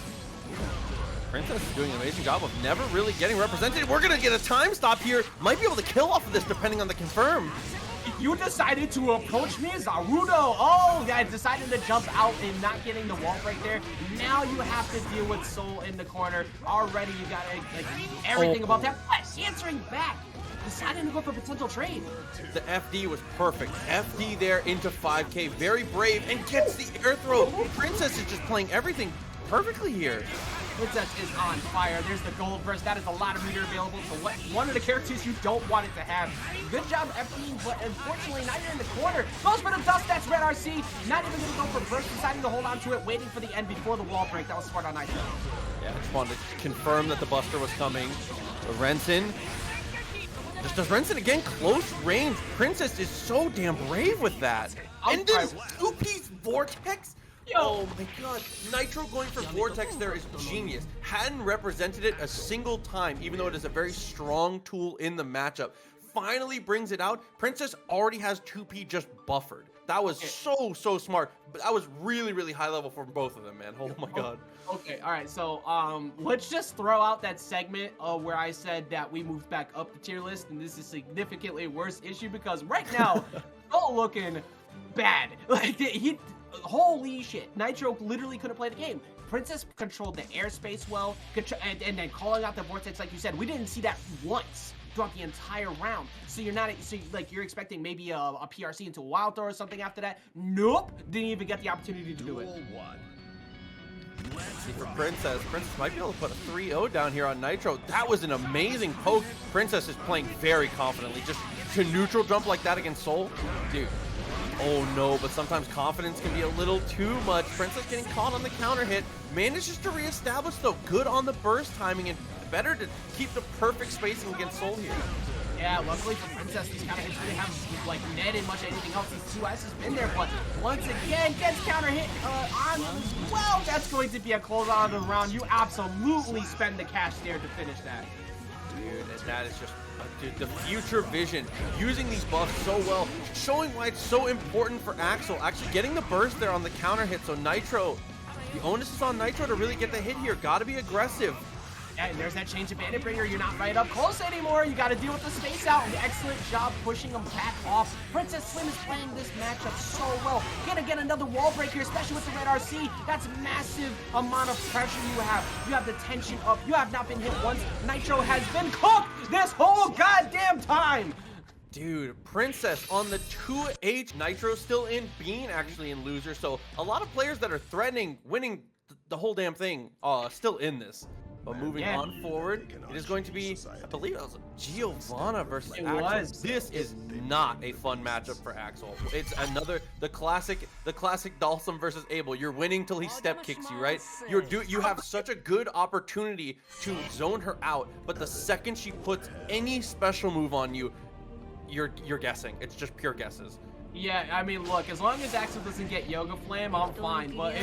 Princess is doing an amazing job of never really getting represented. We're gonna get a time stop here. Might be able to kill off of this depending on the confirm. You decided to approach me, Zarudo. Oh, I decided to jump out and not getting the wall right there. Now you have to deal with Soul in the corner. Already you got like everything above that. But answering back, deciding to go for potential trade. The FD was perfect. FD there into 5K, very brave, and gets the air throw. Princess is just playing everything perfectly here. Princess is on fire. There's the gold burst. That is a lot of meter available to one of the characters you don't want it to have. Good job, FD, but unfortunately, now you're in the corner. Goes for the dust. That's Red RC. Not even going to go for burst, deciding to hold on to it, waiting for the end before the wall break. That was smart on Nitro. Yeah, I just wanted to confirm that the Buster was coming. So Renson. Just does Renson again, close range. Princess is so damn brave with that. And this two-piece Vortex? Yo. Oh my god, Nitro going for Vortex there is genius. Hadn't represented it a single time, even though it is a very strong tool in the matchup. Finally brings it out. Princess already has 2P just buffered. That was so smart. But that was really high level for both of them, man. Oh my god. Okay, all right, so let's just throw out that segment where I said that we moved back up the tier list, and this is significantly worse issue because right now, all looking bad. Like holy shit, Nitro literally couldn't play the game. Princess controlled the airspace well, and then calling out the Vortex like you said. We didn't see that once throughout the entire round. So you're expecting maybe a PRC into a wild throw or something after that. Nope, didn't even get the opportunity to do it. See for Princess might be able to put a 3-0 down here on Nitro. That was an amazing poke. Princess is playing very confidently. Just to neutral jump like that against Soul, dude. Oh no, but sometimes confidence can be a little too much. Princess getting caught on the counter hit. Manages to reestablish though. Good on the burst timing and better to keep the perfect spacing against Soul here. Yeah, luckily for Princess, these counter hits really haven't like netted much of anything else. These 2S has been there, but once again gets counter hit on as well. That's going to be a closeout of the round. You absolutely spend the cash there to finish that. Dude, and that is just Dude, the future vision, using these buffs so well, showing why it's so important for Axel, actually getting the burst there on the counter hit. So Nitro, the onus is on Nitro to really get the hit here. Gotta be aggressive. Yeah, and there's that change of bandit bringer. You're not right up close anymore. You got to deal with the space out. An excellent job pushing him back off. Princess Slim is playing this matchup so well. Gonna get another wall break here, especially with the red RC. That's massive amount of pressure you have. You have the tension up. You have not been hit once. Nitro has been cooked this whole goddamn time. Dude, Princess on the 2H, Nitro still in, Bean actually in loser. So a lot of players that are threatening winning the whole damn thing still in this. But moving on forward, it is going to be, I believe it was Giovanna versus Axel. This is not a fun matchup for Axel. It's another, the classic Dalsum versus Abel. You're winning till he step kicks you, right? You have such a good opportunity to zone her out, but the second she puts any special move on you, you're guessing. It's just pure guesses. Yeah, I mean, look, as long as Axel doesn't get Yoga Flame, I'm fine. But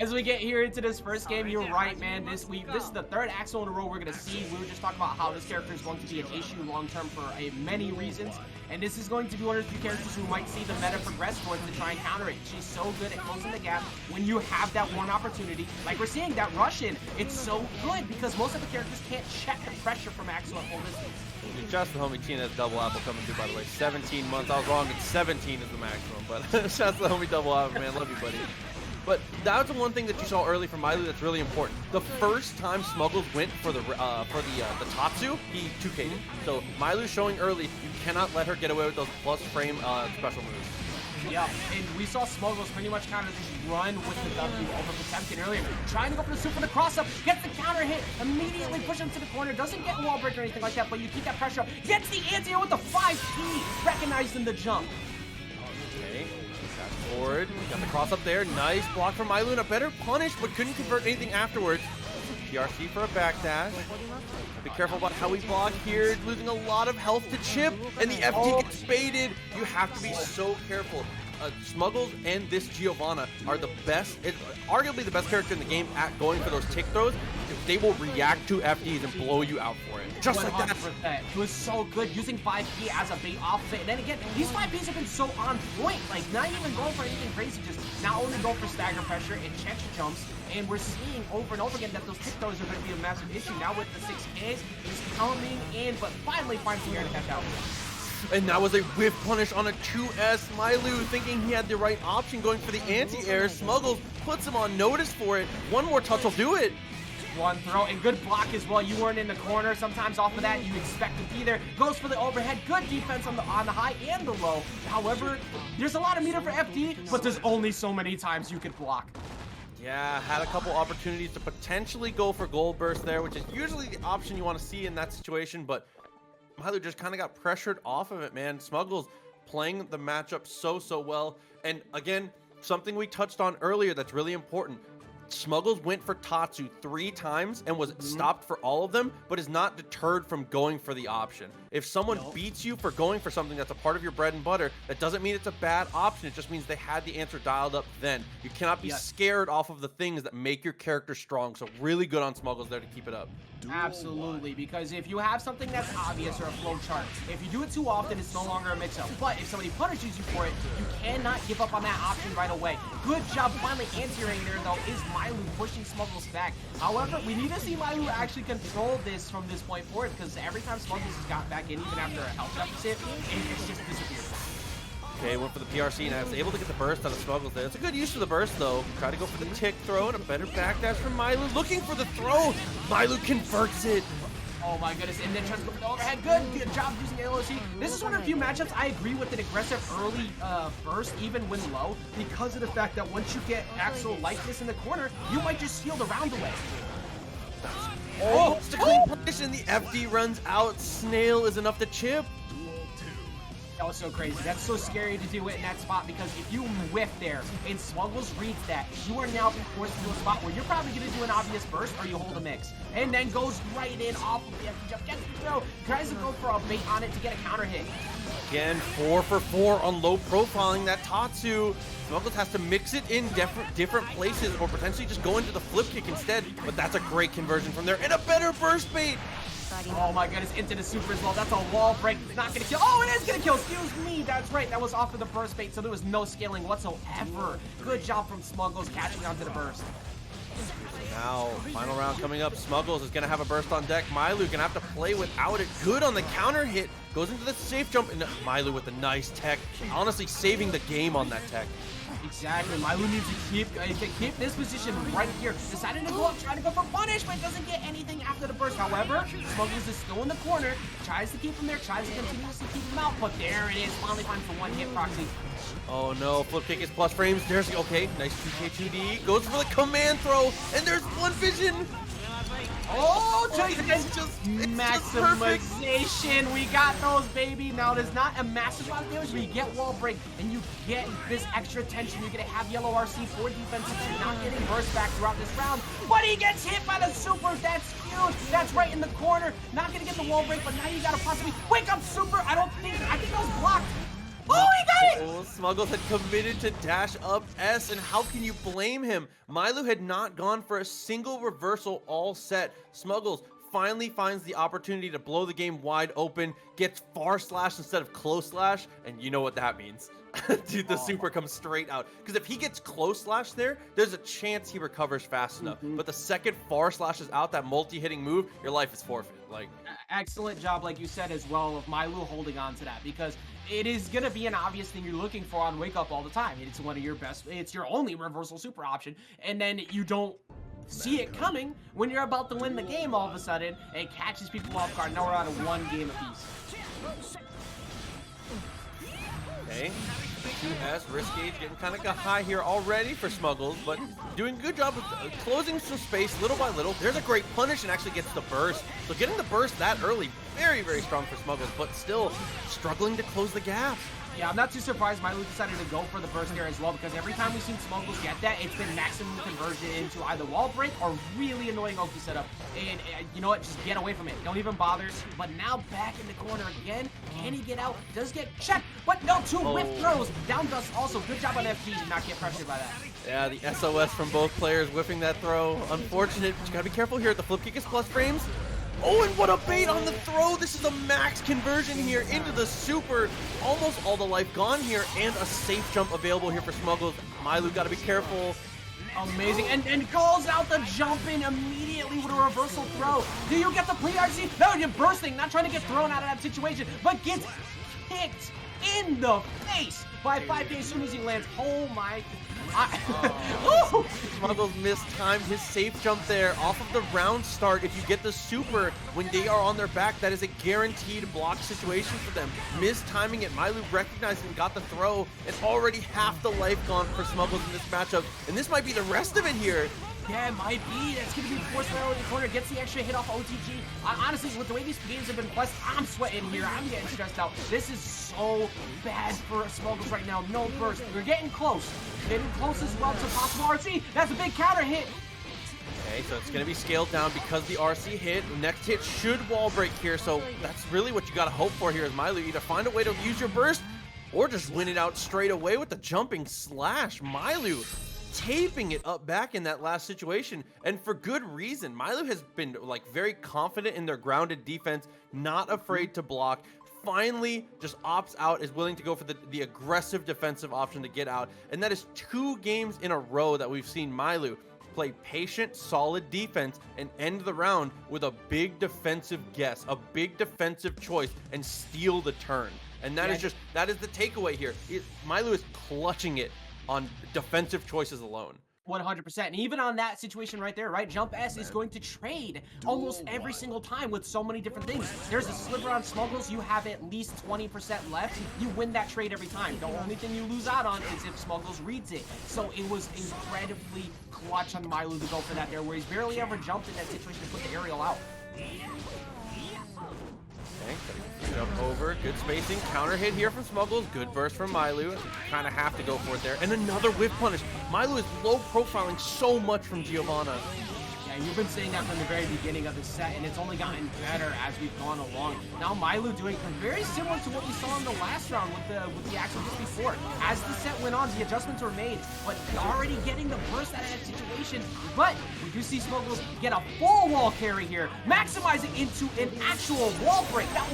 as we get here into this first game, you're right, man. This is the third Axel in a row we're going to see. We were just talking about how this character is going to be an issue long-term for many reasons. And this is going to be one of the few characters who might see the meta progress towards to try and counter it. She's so good at closing the gap when you have that one opportunity. Like we're seeing that Russian, it's so good because most of the characters can't check the pressure from Axel at full distance. Just the homie TNS double apple coming through, by the way. 17 months. I was wrong. It's 17 is the maximum, but shouts to the homie double apple, man. Love you, buddy. But that was the one thing that you saw early from Myloo that's really important. The first time Smuggles went for the Tatsu, he 2K'd it. So Myloo showing early, you cannot let her get away with those plus frame special moves. Yeah, and we saw Smuggles pretty much kind of just run with the W over Potemkin earlier. Trying to go for the super, the cross-up, gets the counter hit, immediately push him to the corner, doesn't get a wall break or anything like that, but you keep that pressure up, gets the anti-air with the 5P, recognizing the jump. Okay, fast forward, got the cross-up there, nice block from Myloo, and a better punish, but couldn't convert anything afterwards. PRC for a backdash. Be careful about how we block here. Losing a lot of health to Chipp, and the FD gets baited. You have to be so careful. Smuggles and this Giovanna are the best, arguably the best character in the game at going for those tick throws. They will react to FDs and blow you out for it. Just 100%. Like that. It was so good using 5P as a bait off of it. And then again, these 5Ps have been so on point. Like, not even going for anything crazy. Just not only go for stagger pressure and check jumps. And we're seeing over and over again that those tick throws are going to be a massive issue. Now with the 6K, he's coming in, but finally finds the air to catch out. And that was a whiff punish on a 2S. Myloo thinking he had the right option, going for the anti-air. Smuggles puts him on notice for it. One more touch will do it. One throw and good block as well. You weren't in the corner. Sometimes off of that, you expect to be there. Goes for the overhead. Good defense on the high and the low. However, there's a lot of meter for FD, but there's only so many times you could block. Yeah, had a couple opportunities to potentially go for gold burst there, which is usually the option you want to see in that situation, but Myloo just kind of got pressured off of it, man. Smuggles playing the matchup so well. And again, something we touched on earlier that's really important. Smuggles went for Tatsu 3 times and was stopped for all of them, but is not deterred from going for the option. If someone beats you for going for something that's a part of your bread and butter, that doesn't mean it's a bad option. It just means they had the answer dialed up then. You cannot be scared off of the things that make your character strong. So really good on Smuggles there to keep it up. Absolutely, because if you have something that's obvious or a flow chart, if you do it too often, it's no longer a mix-up. But if somebody punishes you for it, you cannot give up on that option right away. Good job finally answering there, though, is Myloo pushing Smuggles back. However, we need to see Myloo actually control this from this point forward, because every time Smuggles has got back in, even after a health deficit, it's just disappeared. Okay, went for the PRC, and I was able to get the burst out of Smuggles there. It's a good use of the burst, though. Try to go for the tick throw, and a better backdash from Myloo. Looking for the throw. Myloo converts it. Oh my goodness, and then tries to go for the overhead. Good job using LOC. This is one of the few matchups I agree with an aggressive early burst, even when low, because of the fact that once you get Axel like this in the corner, you might just steal the round away. Oh, it's a clean punish, and the FD runs out. Snail is enough to chip. That was so crazy. That's so scary to do it in that spot, because if you whiff there and Smuggles reads that, you are now forced into a spot where you're probably going to do an obvious burst or you hold a mix. And then goes right in off of the FD jump, gets the throw, tries to go for a bait on it to get a counter hit. Again, 4 for 4 on low profiling that Tatsu. Smuggles has to mix it in different places or potentially just go into the flip kick instead. But that's a great conversion from there and a better burst bait. Oh my goodness, into the super as well. That's a wall break. It's not gonna kill. Oh, it is gonna kill. Excuse me. That's right. That was off of the burst bait, so there was no scaling whatsoever. Good job from Smuggles catching onto the burst. Now, final round coming up. Smuggles is gonna have a burst on deck. Myloo gonna have to play without it. Good on the counter hit. Goes into the safe jump, and Myloo with a nice tech. Honestly, saving the game on that tech. Exactly. Myloo needs to keep this position right here. Decided to go up, trying to go for punish, but doesn't get anything after the burst. However, Smuggles is still in the corner. Tries to keep him there, tries to continuously keep him out, but there it is. Finally finds for one hit, Proxy. Oh no, flip kick is plus frames. There's, okay, nice 2K2D. Goes for the command throw, and there's one vision. Oh, it's just maximization. We got those, baby. Now, there's not a massive amount of damage, but you get wall break, and you get this extra tension. You're going to have yellow RC for defense, not getting burst back throughout this round. But he gets hit by the super. That's huge. That's right in the corner. Not going to get the wall break, but now you got to possibly wake up super. I think that was blocked. Oh, he got it! Oh, Smuggles had committed to dash up S, and how can you blame him? Myloo had not gone for a single reversal all set. Smuggles finally finds the opportunity to blow the game wide open, gets far slash instead of close slash, and you know what that means. Dude, the super comes straight out. Because if he gets close slash there, there's a chance he recovers fast enough. But the second far slash is out, that multi-hitting move, your life is forfeit. Like, excellent job, like you said as well, of Myloo holding on to that, because it is going to be an obvious thing you're looking for on Wake Up all the time. It's one of your best, it's your only reversal super option, and then you don't see it coming when you're about to win the game. All of a sudden, it catches people off guard. Now we're out of one game apiece. Okay, 2S, risk gauge getting kind of high here already for Smuggles, but doing a good job of closing some space little by little. There's a great punish and actually gets the burst. So getting the burst that early, very, very strong for Smuggles, but still struggling to close the gap. Yeah, I'm not too surprised Myloo decided to go for the burst there as well, because every time we've seen Smuggles get that, it's been maximum conversion into either wall break or really annoying Oki setup. And you know what? Just get away from it. Don't even bother. But now back in the corner again. Can he get out? Does get checked, but no, two whiff throws. Down dust also. Good job on FG to not get pressured by that. Yeah, the SOS from both players whiffing that throw. Unfortunate, but you gotta be careful here. The flip kick is plus frames. Oh, and what a bait on the throw. This is a max conversion here into the super. Almost all the life gone here, and a safe jump available here for Smuggles. Myloo got to be careful. Amazing, and calls out the jump in immediately with a reversal throw. Do you get the pre-RC? No, you're bursting, not trying to get thrown out of that situation, but gets kicked in the face by 5K as soon as he lands. Oh my. Smuggles mistimed his safe jump there off of the round start. If you get the super when they are on their back, that is a guaranteed block situation for them. Mistiming it, Myloo recognized and got the throw, and already half the life gone for Smuggles in this matchup, and this might be the rest of it here. Yeah, it might be. That's going to be forced right over the corner. Gets the extra hit off OTG. Honestly, with the way these games have been pressed, I'm sweating here. I'm getting stressed out. This is so bad for Smuggles right now. No burst. We're getting close. Getting close as well to possible RC. That's a big counter hit. Okay, so it's going to be scaled down because the RC hit. The next hit should wall break here, so that's really what you got to hope for here is Myloo. Either find a way to use your burst or just win it out straight away with the jumping slash. Myloo taping it up back in that last situation, and for good reason. Myloo has been like very confident in their grounded defense, not afraid to block. Finally just opts out, is willing to go for the aggressive defensive option to get out, and that is 2 games in a row that we've seen Myloo play patient, solid defense and end the round with a big defensive guess, a big defensive choice, and steal the turn. And that is the takeaway here. Myloo is clutching it on defensive choices alone. 100%. And even on that situation right there, right? Jump S is going to trade almost every single time with so many different things. There's a sliver on Smuggles. You have at least 20% left. You win that trade every time. The only thing you lose out on is if Smuggles reads it. So it was incredibly clutch on Myloo to go for that there, where he's barely ever jumped in that situation to put the aerial out. Okay, jump over, good spacing, counter hit here from Smuggles, good burst from Myloo. Kind of have to go for it there, and another whiff punish. Myloo is low profiling so much from Giovanna. Yeah, And you've been saying that from the very beginning of the set, and it's only gotten better as we've gone along. Now Myloo doing very similar to what we saw in the last round with the Axel just before. As the set went on, the adjustments were made, but already getting the burst out of that situation. But we do see Smuggles get a full wall carry here, maximizing into an actual wall break. That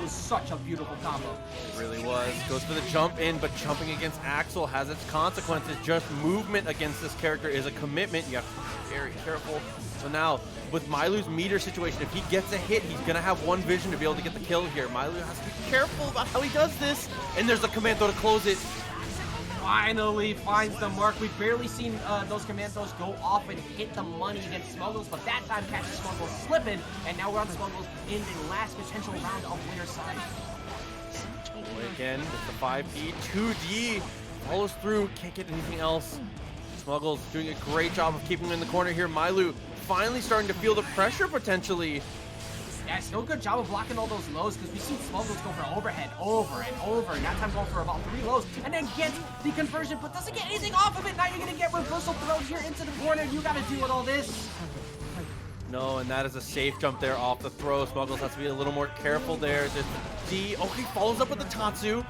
was such a beautiful combo. It really was. Goes for the jump in, but jumping against Axel has its consequences. Just movement against this character is a commitment. You have to be very careful. So now, with Myloo's meter situation, if he gets a hit, he's gonna have one vision to be able to get the kill here. Myloo has to be careful about how he does this. And there's a commando to close it. Finally finds the mark. We've barely seen those commandos go off and hit the money against Smuggles, but that time catches Smuggles slipping, and now we're on Smuggles in the last potential round of winner's side. Again, it's the 5P, 2D, follows through, can't get anything else. Smuggles doing a great job of keeping him in the corner here. Myloo finally starting to feel the pressure potentially. Yeah, still a good job of blocking all those lows, because we've seen Smuggles go for overhead over and over, and that time going for about 3 lows, and then gets the conversion, but doesn't get anything off of it. Now you're going to get reversal thrown here into the corner. You got to deal with all this. No, and that is a safe jump there off the throw. Smuggles has to be a little more careful there. There's the D. Oh, he follows up with the Tatsu.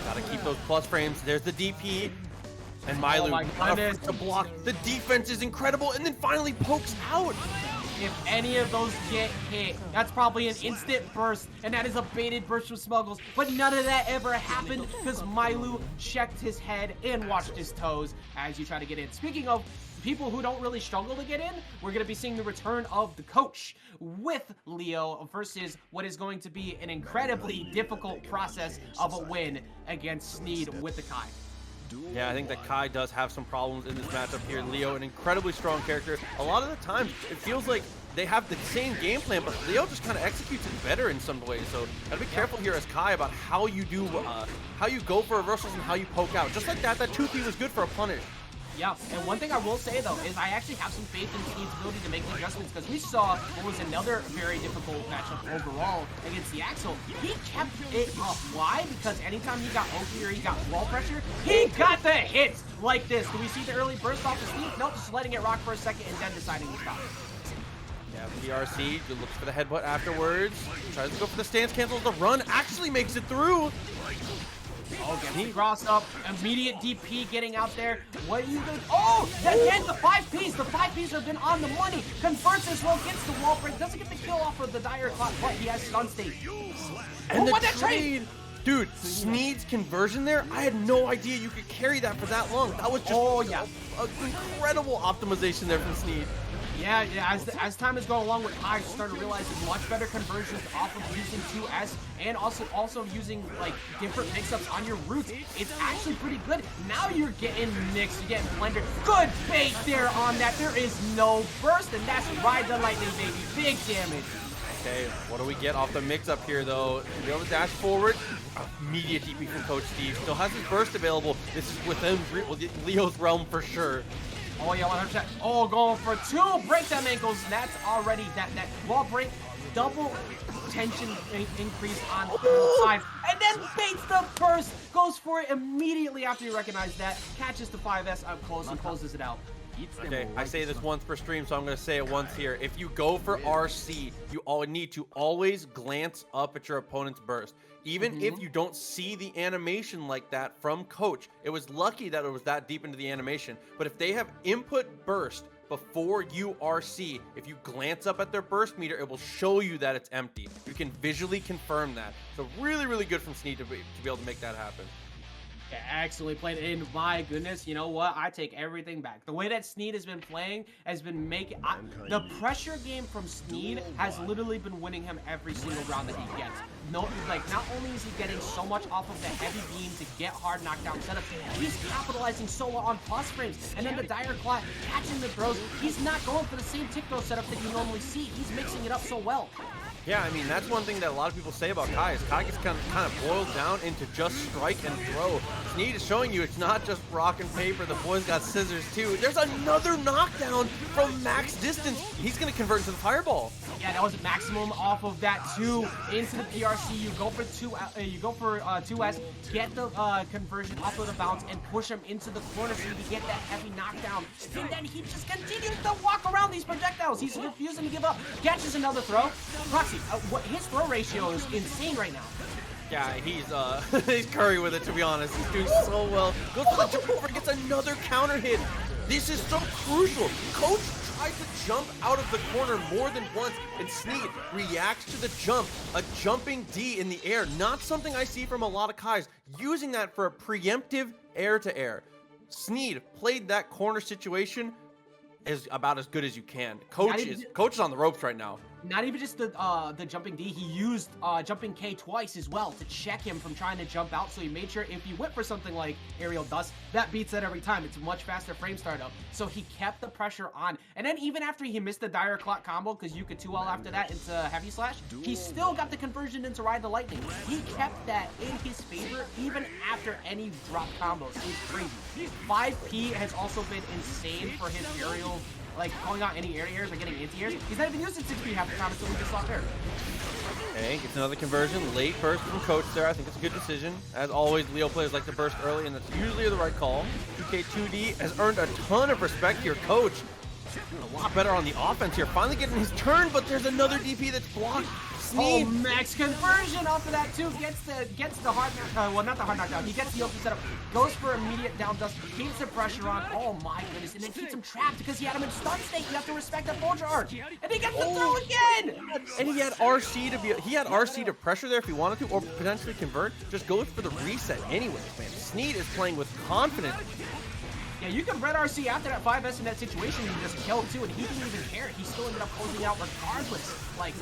Gotta keep those plus frames. There's the DP. And Myloo to block. The defense is incredible, and then finally pokes out. If any of those get hit, that's probably an instant burst, and that is a baited burst from Smuggles. But none of that ever happened because Myloo checked his head and watched his toes as you try to get in. Speaking of people who don't really struggle to get in, we're going to be seeing the return of the coach with Leo versus what is going to be an incredibly difficult process of a win against Sneed with the Kai. Yeah, I think that Kai does have some problems in this matchup here. Leo, an incredibly strong character. A lot of the times, it feels like they have the same game plan, but Leo just kind of executes it better in some ways. So gotta be careful here as Kai about how you do, how you go for reversals and how you poke out. Just like that 2P was good for a punish. Yeah, and one thing I will say, though, is I actually have some faith in Sneed's ability to make the adjustments, because we saw what was another very difficult matchup overall against the Axel. He kept it up. Why? Because anytime he got Oki or he got wall pressure, he got the hits like this. Do we see the early burst off the Sneed? Nope, just letting it rock for a second and then deciding to stop. Yeah, PRC looks for the headbutt afterwards. Tries to go for the stance cancels. The run actually makes it through. Oh, gets the cross up, immediate DP getting out there. What are you doing? Oh, again, the 5Ps. The 5Ps have been on the money. Converts as well, gets the wall break. Doesn't get the kill off of the dire clock, but he has stun state. And the trade. Dude, Sneed's conversion there, I had no idea you could carry that for that long. That was just an incredible optimization there from Sneed. Yeah, as time is going along with Kai, you start to realize much better conversions off of using 2S and also using like different mix-ups on your roots. It's actually pretty good. Now you're getting mixed, you're getting blended. Good bait there on that. There is no burst, and that's Ride the Lightning, baby. Big damage. Okay, what do we get off the mix-up here, though? We go to dash forward. Immediate DP from Coach Steve. Still has his burst available. This is within Leo's realm for sure. Oh, yeah, 100%. Oh, going for 2. Break them ankles. That's already that wall break. Double tension increase on 5. And then baits the burst. Goes for it immediately after you recognize that. Catches the 5S up close and closes it out. Okay, I say this once per stream, so I'm going to say it once here. If you go for RC, you need to always glance up at your opponent's burst. Even if you don't see the animation like that from Coach, it was lucky that it was that deep into the animation. But if they have input burst before you RC, if you glance up at their burst meter, it will show you that it's empty. You can visually confirm that. So really, really good from Sneed to be able to make that happen. Yeah, excellently played. And my goodness, you know what? I take everything back. The way that Sneed has been playing has been making the pressure game from Sneed has literally been winning him every single round that he gets. No, like not only is he getting so much off of the heavy beam to get hard knockdown setups, he's capitalizing so well on plus frames. And then the dire clot catching the throws. He's not going for the same tick throw setup that you normally see. He's mixing it up so well. Yeah, I mean, that's one thing that a lot of people say about Kai is Kai gets kind of boiled down into just strike and throw. Sneed is showing you it's not just rock and paper. The boys got scissors too. There's another knockdown from max distance. He's going to convert into the fireball. Yeah, that was maximum off of that 2 into the PRC. You go for 2S, get the conversion off of the bounce and push him into the corner so you can get that heavy knockdown. And then he just continues to walk around these projectiles. He's refusing to give up. Catches another throw. Proxy, his throw ratio is insane right now. Yeah, he's Curry with it, to be honest. He's doing so well. Goes for the jump over, gets another counter hit. This is so crucial. Coach tried to jump out of the corner more than once, and Sneed reacts to the jump. A jumping D in the air. Not something I see from a lot of Kais. Using that for a preemptive air-to-air. Sneed played that corner situation is about as good as you can. Coach is on the ropes right now. Not even just the jumping D, he used jumping K twice as well to check him from trying to jump out, so he made sure if he went for something like aerial dust, that beats it every time. It's a much faster frame startup, so he kept the pressure on. And then even after he missed the dire clock combo, because you could 2L after that into heavy slash, he still got the conversion into ride the lightning. He kept that in his favor even after any drop combos. It's crazy. 5P has also been insane for his aerial, like calling out any airs or getting anti-airs. He's not even using 6P half the time until we just lost air. Okay, gets another conversion. Late burst from Coach there. I think it's a good decision. As always, Leo players like to burst early, and that's usually the right call. 2K2D has earned a ton of respect here. Coach doing a lot better on the offense here. Finally getting his turn, but there's another DP that's blocked. Oh, max conversion off of that too. Gets the hard well, not the hard knockdown. He gets the open setup, goes for immediate down dust, keeps the pressure on. Oh my goodness, and then keeps him trapped because he had him in stun state. You have to respect that Bulger arc. And he gets the throw again. And he had RC to pressure there if he wanted to, or potentially convert. Just goes for the reset anyways, man. Sneed is playing with confidence. Yeah, you can red RC after that 5S in that situation and just kill too, and he didn't even care. He still ended up closing out regardless. Like,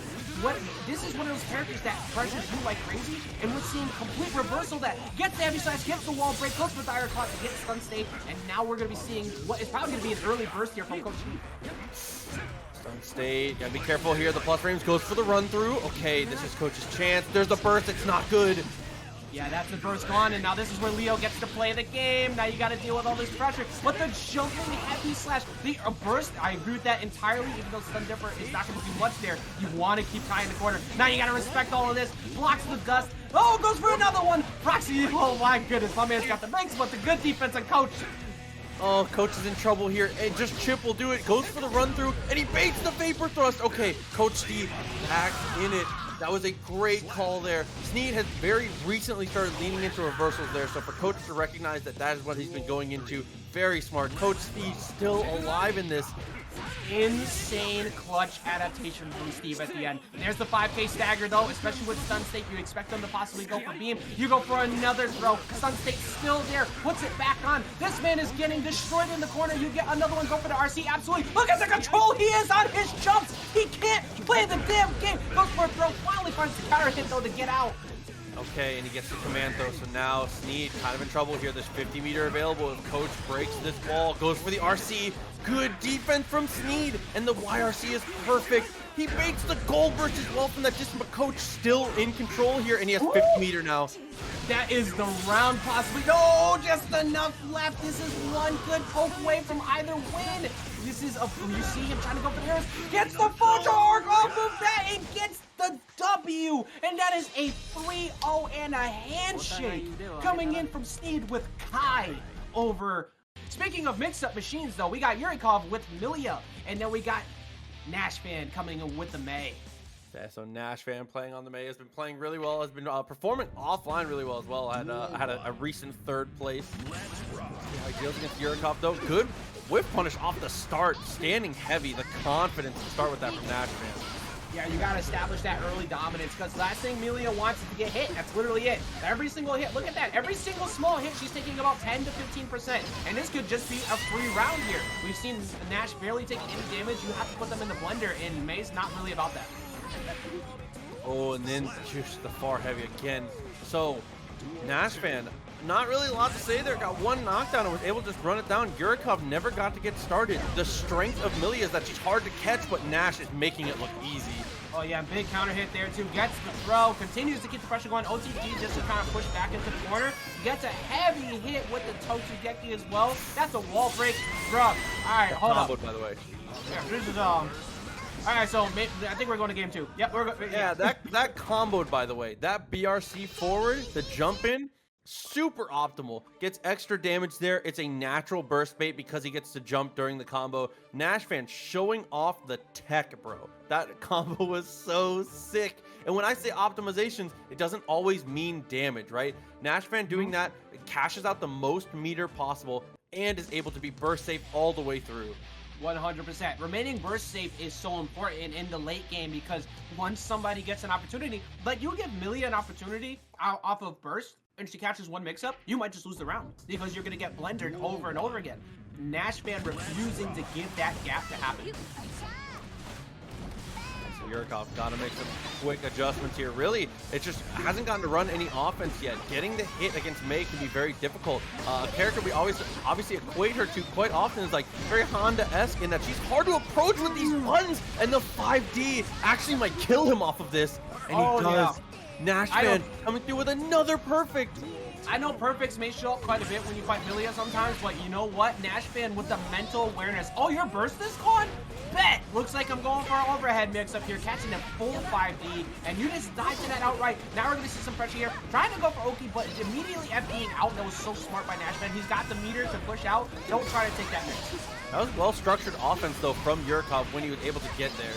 this is one of those characters that pressures you like crazy, and we're seeing complete reversal that gets the heavy slash, gets the wall break, goes for dire clock, gets stun state, and now we're going to be seeing what is probably going to be an early burst here from Coach Chipp. Stun state, gotta be careful here. The plus frames goes for the run through. Okay, this is Coach's chance. There's the burst, it's not good. Yeah, that's the burst gone, and now this is where Leo gets to play the game. Now you got to deal with all this pressure. But the jumping heavy slash, the burst, I agree with that entirely, even though stun differ is not going to do much there. You want to keep Kai in the corner. Now you got to respect all of this. Blocks the dust. Oh, goes for another one. Proxy, oh my goodness, my man's got the breaks, but the good defense on Coach. Oh, Coach is in trouble here, and just Chipp will do it. Goes for the run through, and he baits the vapor thrust. Okay, Coach Steve back in it. That was a great call there. Sneed has very recently started leaning into reversals there, so for Coach to recognize that that is what he's been going into, very smart. Coach Steve still alive in this. Insane clutch adaptation from Steve at the end. There's the 5K stagger though, especially with stun state. You expect them to possibly go for beam. You go for another throw. Stun state still there. Puts it back on. This man is getting destroyed in the corner. You get another one. Go for the RC. Absolutely. Look at the control he is on his jumps. He can't play the damn game. Goes for a throw. Finally finds the counter hit though to get out. Okay, and he gets the command throw, so now Sneed kind of in trouble here. There's 50 meter available. If Coach breaks this wall, goes for the RC. Good defense from Sneed, and the YRC is perfect. He baits the gold burst as well from that distance, but Coach still in control here, and he has 50 meter now. That is the round possibly. No, just enough left. This is one good poke away from either win. This is you see him trying to go for the arrows. Gets the Vulture arc off of that and gets the W. And that is a 3-0 and a handshake coming in from Sneed with Kai over. Speaking of mixed-up machines, though, we got Yuikov with Millia, and then we got SneedChungus coming in with the May. Yeah, so SneedChungus playing on the May has been playing really well, has been performing offline really well as well. Had a recent third place. Yeah, he deals against Yuikov though. Good whiff punish off the start, standing heavy. The confidence to start with that from SneedChungus. Yeah, you gotta establish that early dominance, because last thing Millia wants is to get hit. That's literally it. Every single hit, look at that. Every single small hit, she's taking about 10 to 15%. And this could just be a free round here. We've seen Nash barely take any damage. You have to put them in the blender, and May's not really about that. Oh, and then just the far heavy again. So, SneedChungus, not really a lot to say there. Got one knockdown and was able to just run it down. Yuikov never got to get started. The strength of Millia is that she's hard to catch, but Nash is making it look easy. Oh yeah, big counter hit there too. Gets the throw, continues to keep the pressure going. OTG just to kind of push back into the corner. Gets a heavy hit with the Totsugeki as well. That's a wall break, bro. All right, hold up. By the way. Yeah, this is All right, so I think we're going to game 2. Yep, we're going. Yeah, that comboed, by the way. That BRC forward, the jump in, super optimal. Gets extra damage there. It's a natural burst bait because he gets to jump during the combo. NASHFAN showing off the tech, bro. That combo was so sick. And when I say optimizations, it doesn't always mean damage, right? NASHFAN doing that, it cashes out the most meter possible and is able to be burst safe all the way through. 100%. Remaining burst safe is so important in the late game because once somebody gets an opportunity, like you give Millia an opportunity off of burst and she catches one mix-up, you might just lose the round because you're going to get blended over and over again. NASHFAN refusing to give that gap to happen. So Yuikov got to make some quick adjustments here. Really, it just hasn't gotten to run any offense yet. Getting the hit against Mei can be very difficult. A character we always obviously equate her to quite often is like very Honda-esque in that she's hard to approach with these runs, and the 5D actually might kill him off of this, and he does. Yeah. NASHFAN coming through with another perfect. I know perfects may show up quite a bit when you fight Millia sometimes, but you know what? NASHFAN with the mental awareness. Oh, your burst is gone? Bet! Looks like I'm going for an overhead mix up here, catching a full 5D, and you just dive to that outright. Now we're going to see some pressure here. Trying to go for Oki, but immediately FDing out. That was so smart by NASHFAN. He's got the meter to push out. Don't try to take that mix. That was well-structured offense, though, from Yuikov when he was able to get there.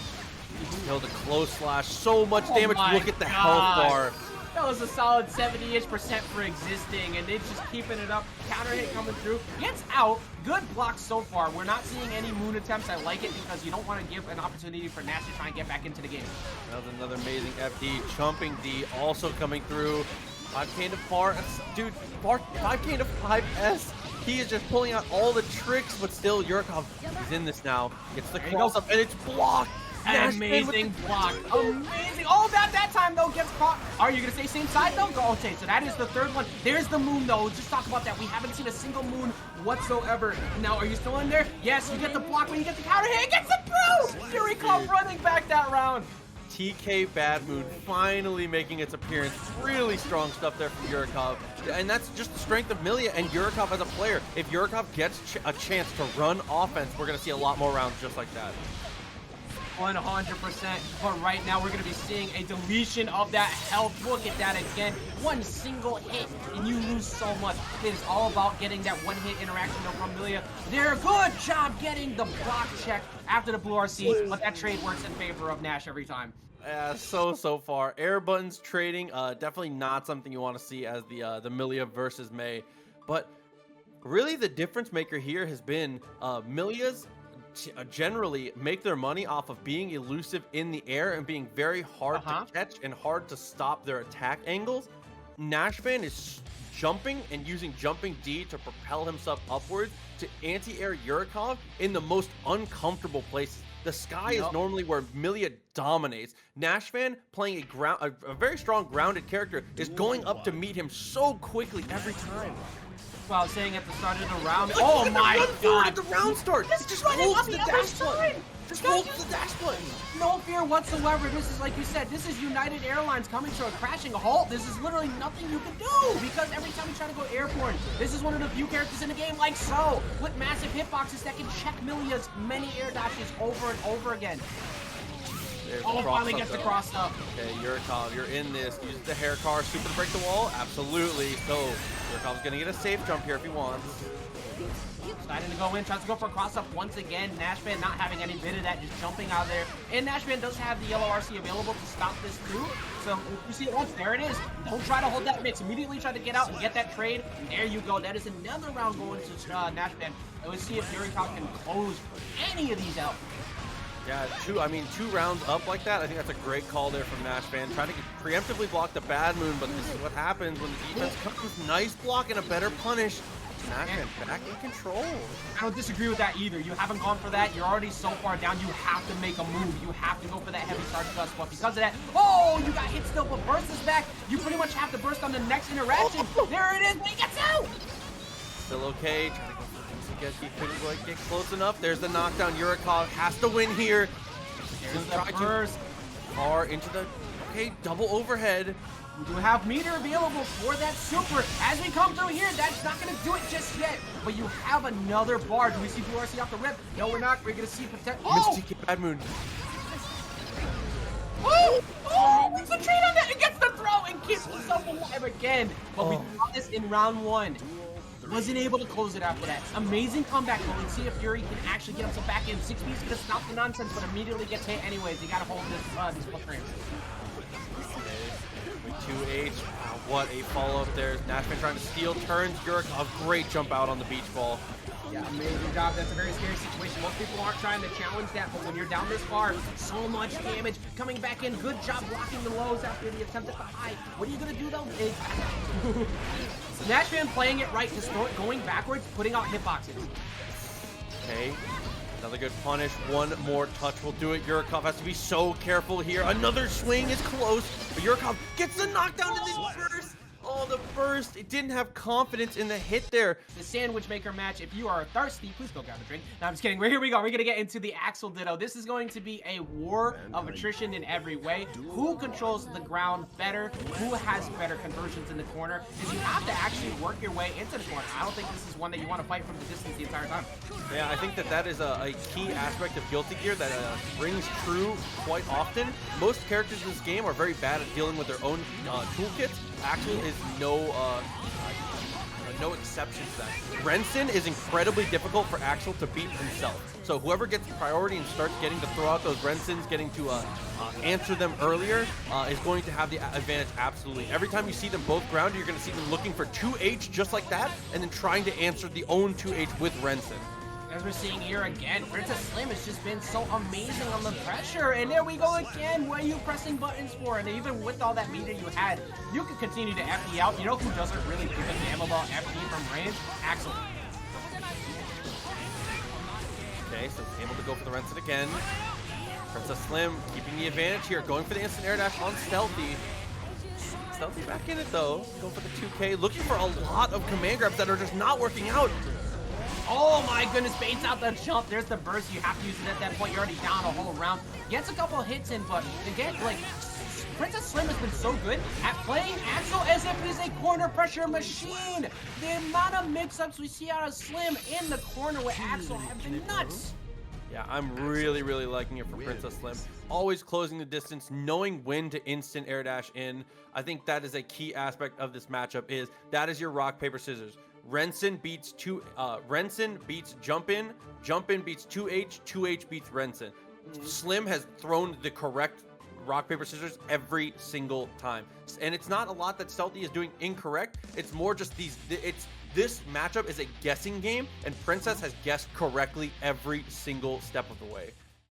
He killed a close slash. So much damage. Look at the health bar. That was a solid 70-ish% for existing, and it's just keeping it up. Counter hit coming through. Gets out. Good block so far. We're not seeing any moon attempts. I like it because you don't want to give an opportunity for Nash to try and get back into the game. That was another amazing FD. Chumping D also coming through. 5K to par. Dude, 5K to 5S. He is just pulling out all the tricks, but still, Yuikov, he's in this now. Gets the cross up, and it's blocked. Amazing block. Amazing. Oh, that time, though, gets caught. Are you going to say same side, though? Okay, so that is the third one. There's the moon, though. Just talk about that. We haven't seen a single moon whatsoever. Now, are you still in there? Yes, you get the block when you get the counter hit. Gets it through. Yuikov running back that round. TK Bad Moon finally making its appearance. Really strong stuff there from Yuikov. And that's just the strength of Millia and Yuikov as a player. If Yuikov gets a chance to run offense, we're going to see a lot more rounds just like that. 100%, but right now we're going to be seeing a deletion of that health. Look at that again. One single hit, and you lose so much. It is all about getting that one-hit interaction from Millia. They're good job getting the block check after the blue RC, but that trade works in favor of Nash every time. So far. Air buttons trading, definitely not something you want to see as the Millia versus Mei. But really the difference maker here has been Millia's generally make their money off of being elusive in the air and being very hard to catch and hard to stop their attack angles. NASHFAN is jumping and using jumping D to propel himself upwards to anti-air Yuikov in the most uncomfortable places. The sky is normally where Millia dominates. NASHFAN playing a very strong grounded character is going up to meet him so quickly every time. What I was saying at the start of the round. Oh my god! At the round start, just holds the dash button. Just holds the dash button. No fear whatsoever. This is, like you said, this is United Airlines coming to a crashing halt. This is literally nothing you can do because every time you try to go airborne, this is one of the few characters in the game like so, with massive hitboxes that can check Millia's many air dashes over and over again. Oh, finally gets the cross up. Okay, Yuikov, you're in this. Use the hair car, super to break the wall. Absolutely. So Yurikov's gonna get a safe jump here if he wants. Deciding to go in, tries to go for a cross up once again. NASHFAN not having any bit of that, just jumping out there. And NASHFAN does have the yellow RC available to stop this too. So you see it once, there it is. Don't try to hold that mix. Immediately try to get out and get that trade. And there you go. That is another round going to NASHFAN. And we'll see if Yuikov can close any of these out. Yeah, two rounds up like that. I think that's a great call there from NASHFAN. Trying to preemptively block the bad moon, but this is what happens when the defense comes. Nice block and a better punish. NASHFAN back in control. I don't disagree with that either. You haven't gone for that. You're already so far down. You have to make a move. You have to go for that heavy charge gust. But because of that, oh, you got hit still, but burst is back. You pretty much have to burst on the next interaction. There it is. But he gets out. Still okay. Trying to go for he couldn't quite get close enough. There's the knockdown. Yuikov has to win here. There's the burst. far into the, okay, double overhead. We do have meter available for that super. As we come through here, that's not going to do it just yet. But you have another bar. Do we see BRC off the rip? No, we're not. We're going to see potential. Oh! Mystic Bad Moon. Oh! Oh! It's a trade on that. It gets the throw and keeps himself alive again. But we got this in round 1. Wasn't able to close it after that. Amazing comeback, but let's see if Fury can actually get himself back in. 6B's gonna stop the nonsense, but immediately gets hit anyways. You gotta hold this these flip frames. 2H. What a follow-up there. Nashfan trying to steal turns. Yuikov, great jump out on the beach ball. Yeah, amazing job. That's a very scary situation. Most people aren't trying to challenge that, but when you're down this far, so much damage. Coming back in, good job blocking the lows after the attempt at the high. What are you gonna do though? Nashfan playing it right to start going backwards, putting out hitboxes. Okay, another good punish. One more touch will do it. Yuikov has to be so careful here. Another swing is close, but Yuikov gets the knockdown to the burst. Oh, the burst. It didn't have confidence in the hit there. The sandwich maker match. If you are thirsty, please go grab a drink. No, I'm just kidding. Here we go. We're going to get into the Axel Ditto. This is going to be a war of attrition in every way. Who controls the ground better? Who has better conversions in the corner? Because you have to actually work your way into the corner. I don't think this is one that you want to fight from the distance the entire time. Yeah, I think that is a key aspect of Guilty Gear that rings true quite often. Most characters in this game are very bad at dealing with their own toolkits. Axel is no exception to that. Renson is incredibly difficult for Axel to beat himself. So whoever gets priority and starts getting to throw out those Rensons, getting to answer them earlier, is going to have the advantage absolutely. Every time you see them both grounded, you're going to see them looking for 2H just like that, and then trying to answer the own 2H with Renson. As we're seeing here again, Princess Slim has just been so amazing on the pressure. And there we go again. What are you pressing buttons for? And even with all that meter you had, you can continue to FD out. You know who doesn't really give a damn about FD from range? Axel. Okay, so able to go for the Renson again. Princess Slim keeping the advantage here, going for the instant air dash on Stealthy. Stealthy back in it though, going for the 2K, looking for a lot of command grabs that are just not working out. Oh my goodness, baits out the jump. There's the burst. You have to use it at that point. You're already down a whole round. Gets a couple hits in, but again, like, Princess Slim has been so good at playing Axel as if he's a corner pressure machine. The amount of mix-ups we see out of Slim in the corner with Axel have been nuts. Yeah, I'm really liking it for Princess Slim. Always closing the distance, knowing when to instant air dash in. I think that is a key aspect of this matchup. That is your rock, paper, scissors. Renson beats jump in beats 2H beats Renson. Slim has thrown the correct rock, paper, scissors every single time. And it's not a lot that Stealthy is doing incorrect. It's more just this matchup is a guessing game, and Princess has guessed correctly every single step of the way.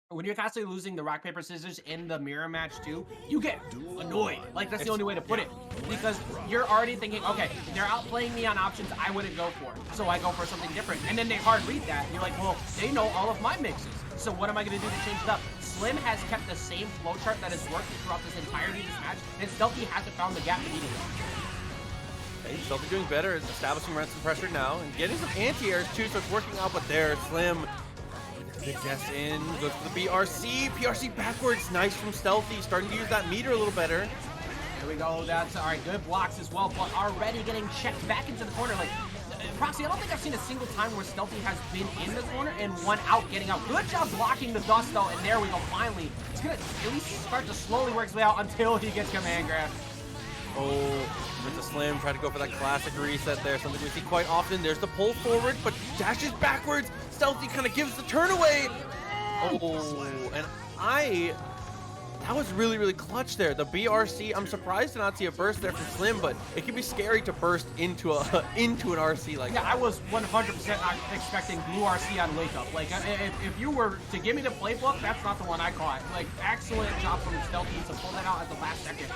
When you're constantly losing the rock, paper, scissors in the mirror match too, you get annoyed. Like, that's the only way to put it. Because you're already thinking, okay, they're outplaying me on options I wouldn't go for. So I go for something different. And then they hard read that. And you're like, well, they know all of my mixes. So what am I going to do to change it up? Slim has kept the same flowchart that has worked throughout this entirety of this match. And Stealthy hasn't found the gap immediately. Hey, Stealthy doing better, establishing Renson pressure now. And getting some anti-airs too, so it's working out. But there, Slim... Big guess in, goes for the BRC. PRC backwards, nice from Stealthy. Starting to use that meter a little better. There we go, that's all right, good blocks as well, but already getting checked back into the corner. Like, Proxy, I don't think I've seen a single time where Stealthy has been in the corner and one out, getting out. Good job blocking the dust though, and there we go, finally. It's gonna at least start to slowly work his way out until he gets command grab. Oh, Princess Slim tried to go for that classic reset there, something we see quite often. There's the pull forward, but dashes backwards. Stealthy kind of gives the turn away. Oh, and that was really clutch there. The BRC, I'm surprised to not see a burst there from Slim, but it can be scary to burst into an RC like that. Yeah, I was 100% not expecting blue RC on Yuikov. Like, if you were to give me the playbook, that's not the one I caught. Like, excellent job from Stealthy to pull that out at the last second.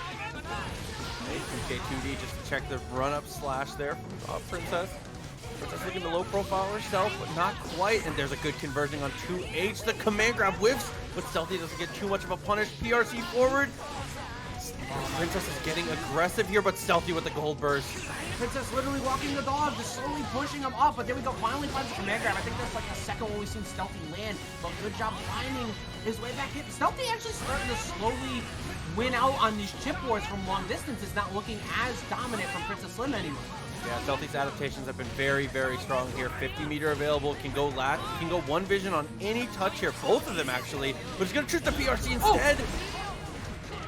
2K2D just to check the run-up slash there from Princess. Princess looking to low profile herself, but not quite. And there's a good conversion on 2H. The command grab whiffs, but Stealthy doesn't get too much of a punish. PRC forward. Princess is getting aggressive here, but Stealthy with the gold burst. Princess literally walking the dog, just slowly pushing him up. But there we go, finally finds the command grab. I think that's like the second one we've seen Stealthy land. But good job finding his way back in. Stealthy actually starting to slowly win out on these chip wars from long distance. It's not looking as dominant from Princess Slim anymore. Yeah, Stealthy's adaptations have been very, very strong here. 50 meter available, can go one vision on any touch here. Both of them actually, but he's gonna choose the PRC instead.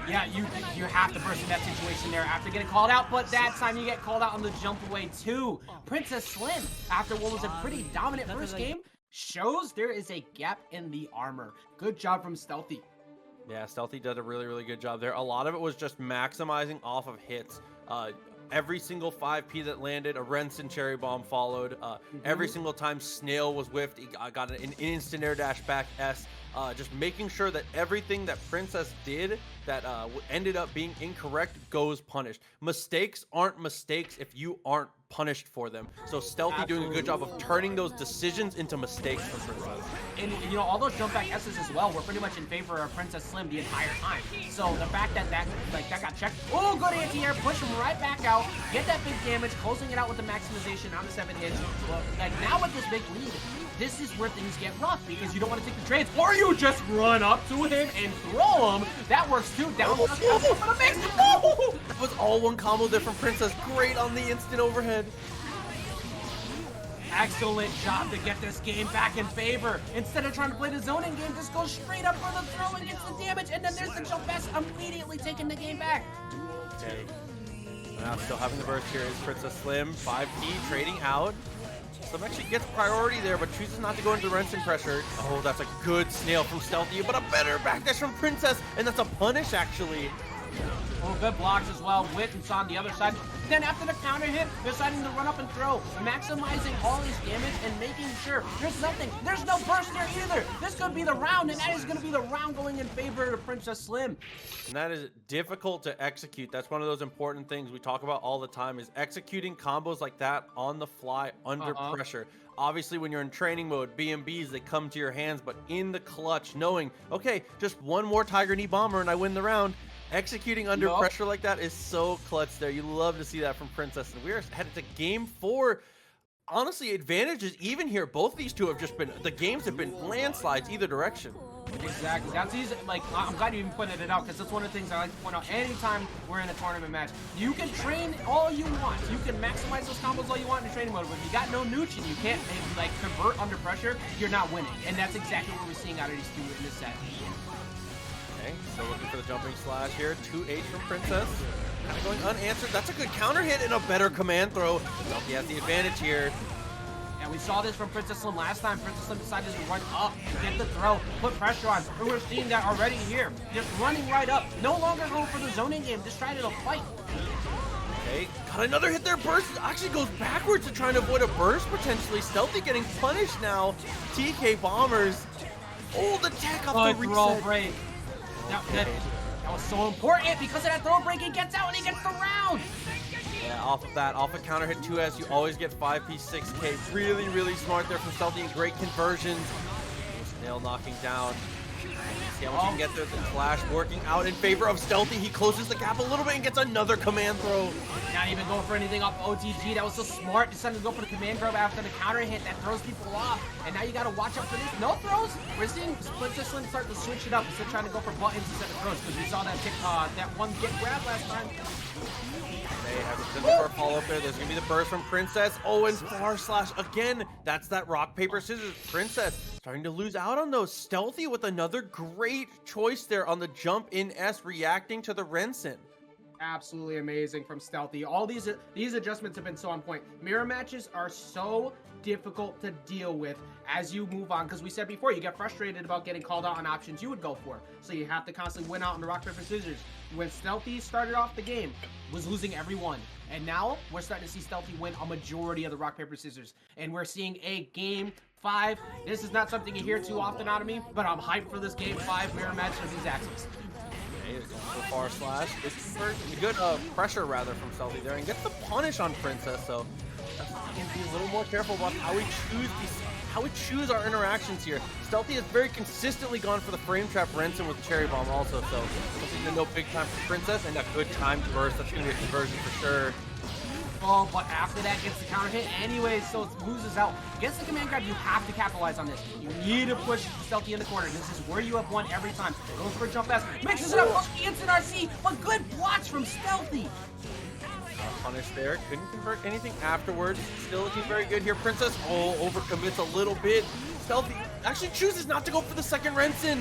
Yeah, you have to burst in that situation there after getting called out, but that time you get called out on the jump away too. Princess Slim, after what was a pretty dominant first game, shows there is a gap in the armor. Good job from Stealthy. Yeah, Stealthy did a really, really good job there. A lot of it was just maximizing off of hits. Every single 5P that landed, a Renson cherry bomb followed. Every single time Snail was whiffed, he got an instant air dash back S. Just making sure that everything that Princess did that ended up being incorrect goes punished. Mistakes aren't mistakes if you aren't punished for them. So Stealthy doing a good job of turning those decisions into mistakes for Princess. And you know, all those jump back S's as well were pretty much in favor of Princess Slim the entire time. So the fact that that got checked, oh, good anti-air, push him right back out, get that big damage, closing it out with the maximization on the 7 hits. Well, like now with this big lead, this is where things get rough because you don't want to take the trades, or you just run up to him and throw him. That works too. Down That was all one combo there from Princess. Great on the instant overhead. Excellent job to get this game back in favor. Instead of trying to play the zoning game, just go straight up for the throw and gets the damage, and then there's the jump pass immediately taking the game back. Okay. Now still having the burst here is Princess Slim. 5P trading out. Slim actually gets priority there, but chooses not to go into Renson pressure. Oh, that's a good Snail from Stealthy, but a better backdash from Princess, and that's a punish actually. Oh, good blocks as well. Witten's on the other side. Then after the counter hit, deciding to run up and throw, maximizing all his damage and making sure there's nothing. There's no burst there either. This could be the round, and that is going to be the round going in favor of Princess Slim. And that is difficult to execute. That's one of those important things we talk about all the time, is executing combos like that on the fly under pressure. Obviously, when you're in training mode, BMBs, they come to your hands, but in the clutch, knowing, okay, just one more Tiger Knee Bomber and I win the round. Executing under pressure like that is so clutch there. You love to see that from Princess. And we're headed to game 4. Honestly, advantages even here. Both these two have just been, the games have been landslides either direction. Exactly. That's easy. Like, I'm glad you even pointed it out, because that's one of the things I like to point out anytime we're in a tournament match. You can train all you want. You can maximize those combos all you want in training mode, but if you got no nooch and you can't like convert under pressure, you're not winning. And that's exactly what we're seeing out of these two in this set. Okay, so looking for the jumping slash here. 2H from Princess. Kind of going unanswered. That's a good counter hit and a better command throw. Stealthy has the advantage here. And we saw this from Princess Slim last time. Princess Slim decided to run up, get the throw, put pressure on. And we're seeing that already here. Just running right up. No longer going for the zoning game. Just trying to fight. Okay, got another hit there. Burst actually goes backwards to trying to avoid a burst potentially. Stealthy getting punished now. TK Bombers. Oh, the tech off the reset. Break. That was so important because of that throw break. He gets out and he gets the round. Yeah, off of that, off a counter hit 2S, you always get 5P 6K. Really, really smart there from Stealthy and great conversions. Snail knocking down. See how much he can get there. The flash working out in favor of Stealthy. He closes the gap a little bit and gets another command throw. Not even going for anything off OTG. That was so smart. Decided to go for the command grab after the counter hit. That throws people off. And now you got to watch out for this. No throws. We're seeing Princess Slim start to switch it up instead of trying to go for buttons instead of throws, because we saw that one get grab last time. They have a for a follow-up there. There's going to be the burst from Princess. Oh, and far slash again. That's that rock, paper, scissors. Princess starting to lose out on those. Stealthy with another great choice there on the jump in S, reacting to the Renson. Absolutely amazing from Stealthy. All these adjustments have been so on point. Mirror matches are so difficult to deal with as you move on, because we said before, you get frustrated about getting called out on options you would go for, so you have to constantly win out on the rock, paper, scissors. When Stealthy started off the game, was losing every one, and now we're starting to see Stealthy win a majority of the rock, paper, scissors, and we're seeing a game 5. This is not something you hear too often out of me, but I'm hyped for this game 5 mirror match of these axes. So far slash. It's good pressure rather from Stealthy there, and gets the punish on Princess. So he can be a little more careful about how we choose our interactions here. Stealthy has very consistently gone for the frame trap Renson with Cherry Bomb also. So something to know big time for Princess, and a good time to burst. That's gonna be a conversion for sure. Oh, but after that gets the counter hit anyways, so it loses out. Against the command grab, you have to capitalize on this. You need to push Stealthy in the corner. This is where you have won every time. Goes for a jump pass, mixes it up, goes for the instant RC, but good blocks from Stealthy. Punish there, couldn't convert anything afterwards. Still looking very good here. Princess, overcommits a little bit. Stealthy actually chooses not to go for the second Renson.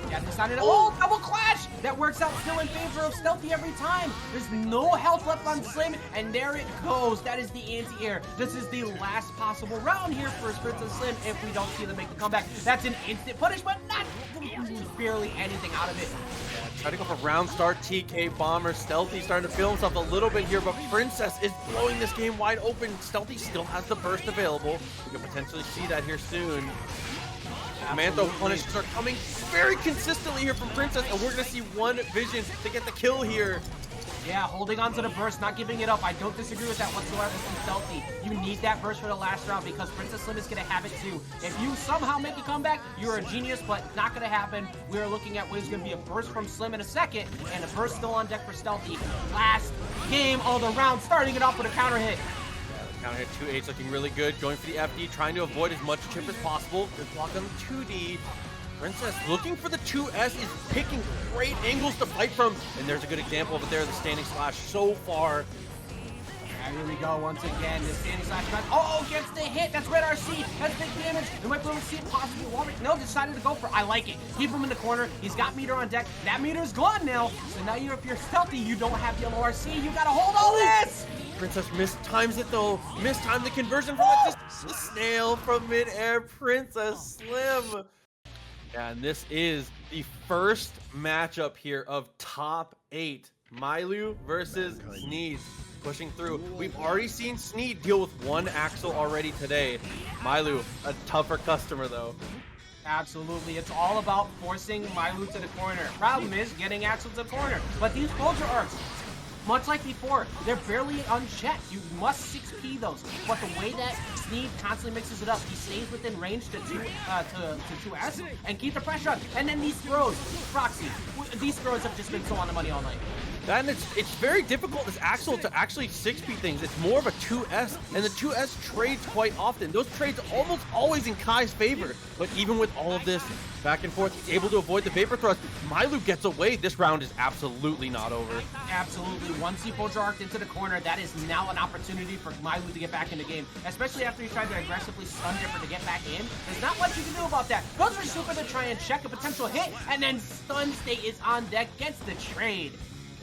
Yeah, decided, double clash! That works out still in favor of Stealthy every time. There's no health left on Slim, and there it goes. That is the anti-air. This is the last possible round here for Princess Slim if we don't see them make the comeback. That's an instant punish, but not barely anything out of it. Try to go for round start, TK Bomber. Stealthy starting to feel himself a little bit here, but Princess is blowing this game wide open. Stealthy still has the burst available. We can potentially see that here soon. Mantho punishes are coming very consistently here from Princess, and we're going to see one vision to get the kill here. Yeah, holding on to the burst, not giving it up. I don't disagree with that whatsoever from Stealthy. You need that burst for the last round because Princess Slim is going to have it too. If you somehow make a comeback, you're a genius, but not going to happen. We are looking at what is going to be a burst from Slim in a second, and a burst still on deck for Stealthy. Last game of the round, starting it off with a counter hit. Counter hit 2H looking really good, going for the FD, trying to avoid as much chip as possible. Good block on the 2D. Princess looking for the 2S, is picking great angles to fight from, and there's a good example of it there, the standing slash so far. And here we go once again, the standing slash. Gets the hit, that's red RC, that's big damage. We might be able to see it possibly. No, decided to go for it. I like it. Keep him in the corner, he's got meter on deck. That meter's gone now, so now if you're Stealthy, you don't have yellow RC, you gotta hold all this! Princess mistimes it though, mistimed the conversion from it, just a snail from midair. Princess Slim. Yeah, and this is the first matchup here of top 8. Myloo versus Sneed. Pushing through. We've already seen Sneed deal with one Axel already today. Myloo, a tougher customer though. Absolutely, it's all about forcing Myloo to the corner. Problem is getting Axel to the corner. But these Bulger arcs, much like before, they're barely unchecked. You must 6P those. But the way that Sneed constantly mixes it up, he stays within range to 2S and keep the pressure on. And then these throws, Proxy, these throws have just been so on the money all night. And it's very difficult as Axel to actually 6P things. It's more of a 2S, and the 2S trades quite often. Those trades almost always in Kai's favor. But even with all of this back and forth, he's able to avoid the vapor thrust. Myloo gets away. This round is absolutely not over. Absolutely. Once he Bulger arced into the corner, that is now an opportunity for Myloo to get back in the game. Especially after he tried to aggressively stun Dipper to get back in. There's not much you can do about that. Goes for Super to try and check a potential hit, and then Stun State is on deck, gets the trade.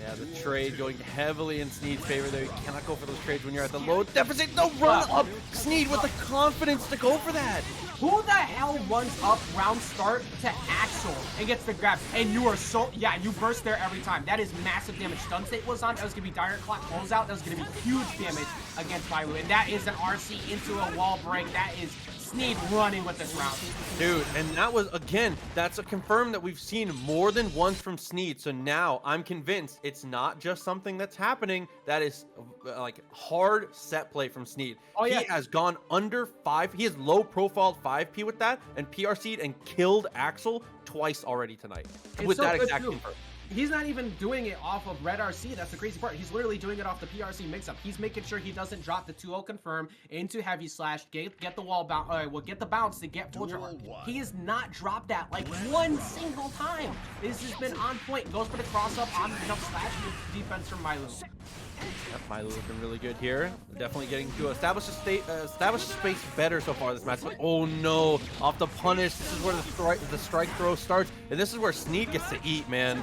Yeah, the trade going heavily in Sneed's favor there. You cannot go for those trades when you're at the low deficit. No, run up! Sneed with the confidence to go for that. Who the hell runs up round start to Axel and gets the grab? And you are so, you burst there every time. That is massive damage. Stun State was on. That was going to be Dire Clock closeout. That was going to be huge damage against Myloo. And that is an RC into a wall break. That is Sneed running with this round. Dude, and that was, again, that's a confirm that we've seen more than once from Sneed. So now I'm convinced it's not just something that's happening. That is like hard set play from Sneed. Oh, yeah. He has gone under 5. He has low profiled 5P with that and PRC'd and killed Axel twice already tonight with that exact confirm. He's not even doing it off of red RC. That's the crazy part. He's literally doing it off the PRC mix-up. He's making sure he doesn't drop the 2-0 confirm into heavy slash, get the wall bounce, get the bounce to get Bulger arc. He has not dropped that like one single time. This has been on point. Goes for the cross up on the jump slash with defense from Myloo. Yep, Myloo looking really good here. Definitely getting to establish a space better so far this match. But oh no, off the punish. This is where the strike throw starts, and this is where Sneed gets to eat, man.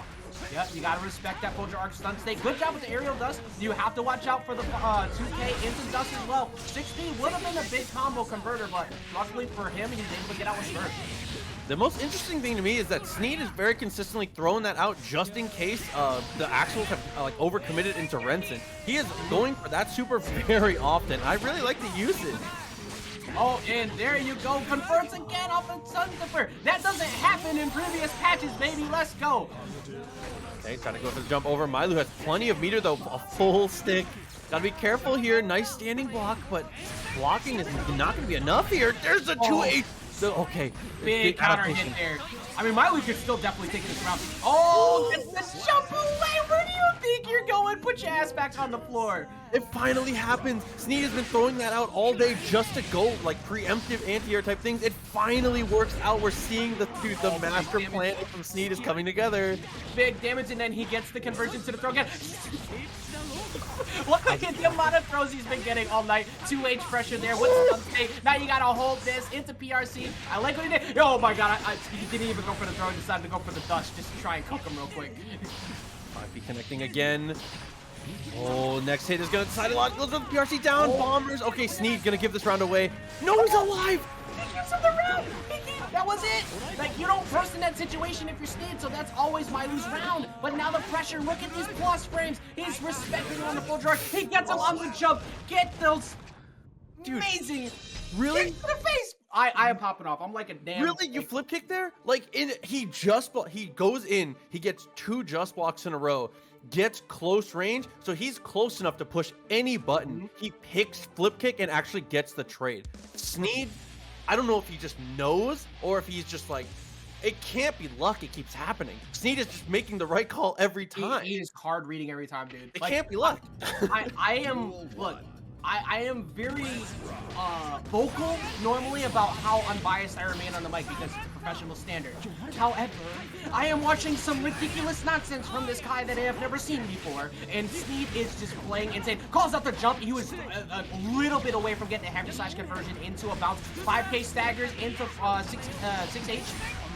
Yeah, you gotta respect that Bulger arc stun state. Good job with the aerial dust. You have to watch out for the 2K instant dust as well. 6P would have been a big combo converter, but luckily for him, he's able to get out with first. The most interesting thing to me is that Sneed is very consistently throwing that out just in case the Axels have like overcommitted into Renson. He is going for that super very often. I really like to use it. Oh, and there you go. Converts again off of Sun Dipper. That doesn't happen in previous patches, baby. Let's go. Okay, trying to go for the jump over. Myloo has plenty of meter, though. A full stick. Gotta be careful here. Nice standing block, but blocking is not gonna be enough here. There's a 2-8. So, okay. Big counter hit there. I mean, Myloo could still definitely take this round. Oh, gets the jump away. Where do you think you're going? Put your ass back on the floor. It finally happens. Sneed has been throwing that out all day just to go like preemptive anti-air type things. It finally works out. We're seeing the master plan from Sneed is coming together. Big damage, and then he gets the conversion to the throw again. Look at the amount of throws he's been getting all night. 2H pressure there. What's the Now you gotta hold this into PRC. I like what he did. Oh my god, he didn't even go for the throw. He decided to go for the dust just to try and cook him real quick. Might be connecting again. Oh, next hit is gonna decide a lot. Let's put the PRC down. Bombers. Okay, Sneed gonna give this round away. No, he's alive. He gives him the round. That was it. Like, you don't burst in that situation if you're Sneed, so that's always Myloo's round. But now the pressure, look at these plus frames. He's respecting on the full charge. He gets him on the jump. Get those. Dude, amazing. Really? Kick to the face. I am popping off. I'm like a damn. Really? You flip kick there? Like, he goes in. He gets 2 just blocks in a row. Gets close range, so he's close enough to push any button. He picks flip kick and actually gets the trade. Sneed, I don't know if he just knows or if he's just like, it can't be luck. It keeps happening. Sneed is just making the right call every time. He is card reading every time, dude. It can't be luck. I am very vocal normally about how unbiased I remain on the mic because it's a professional standard. However, I am watching some ridiculous nonsense from this guy that I have never seen before, and Sneed is just playing insane. Calls out the jump. He was a little bit away from getting a heavy slash conversion into a bounce. 5K staggers into 6H.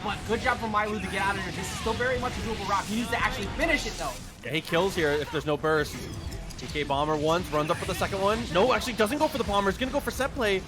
But good job from Myloo to get out of here. This is still very much a doable rock. He needs to actually finish it though. Yeah, he kills here if there's no burst. TK bomber once, runs up for the second one. No, actually doesn't go for the bomber. He's gonna go for set play.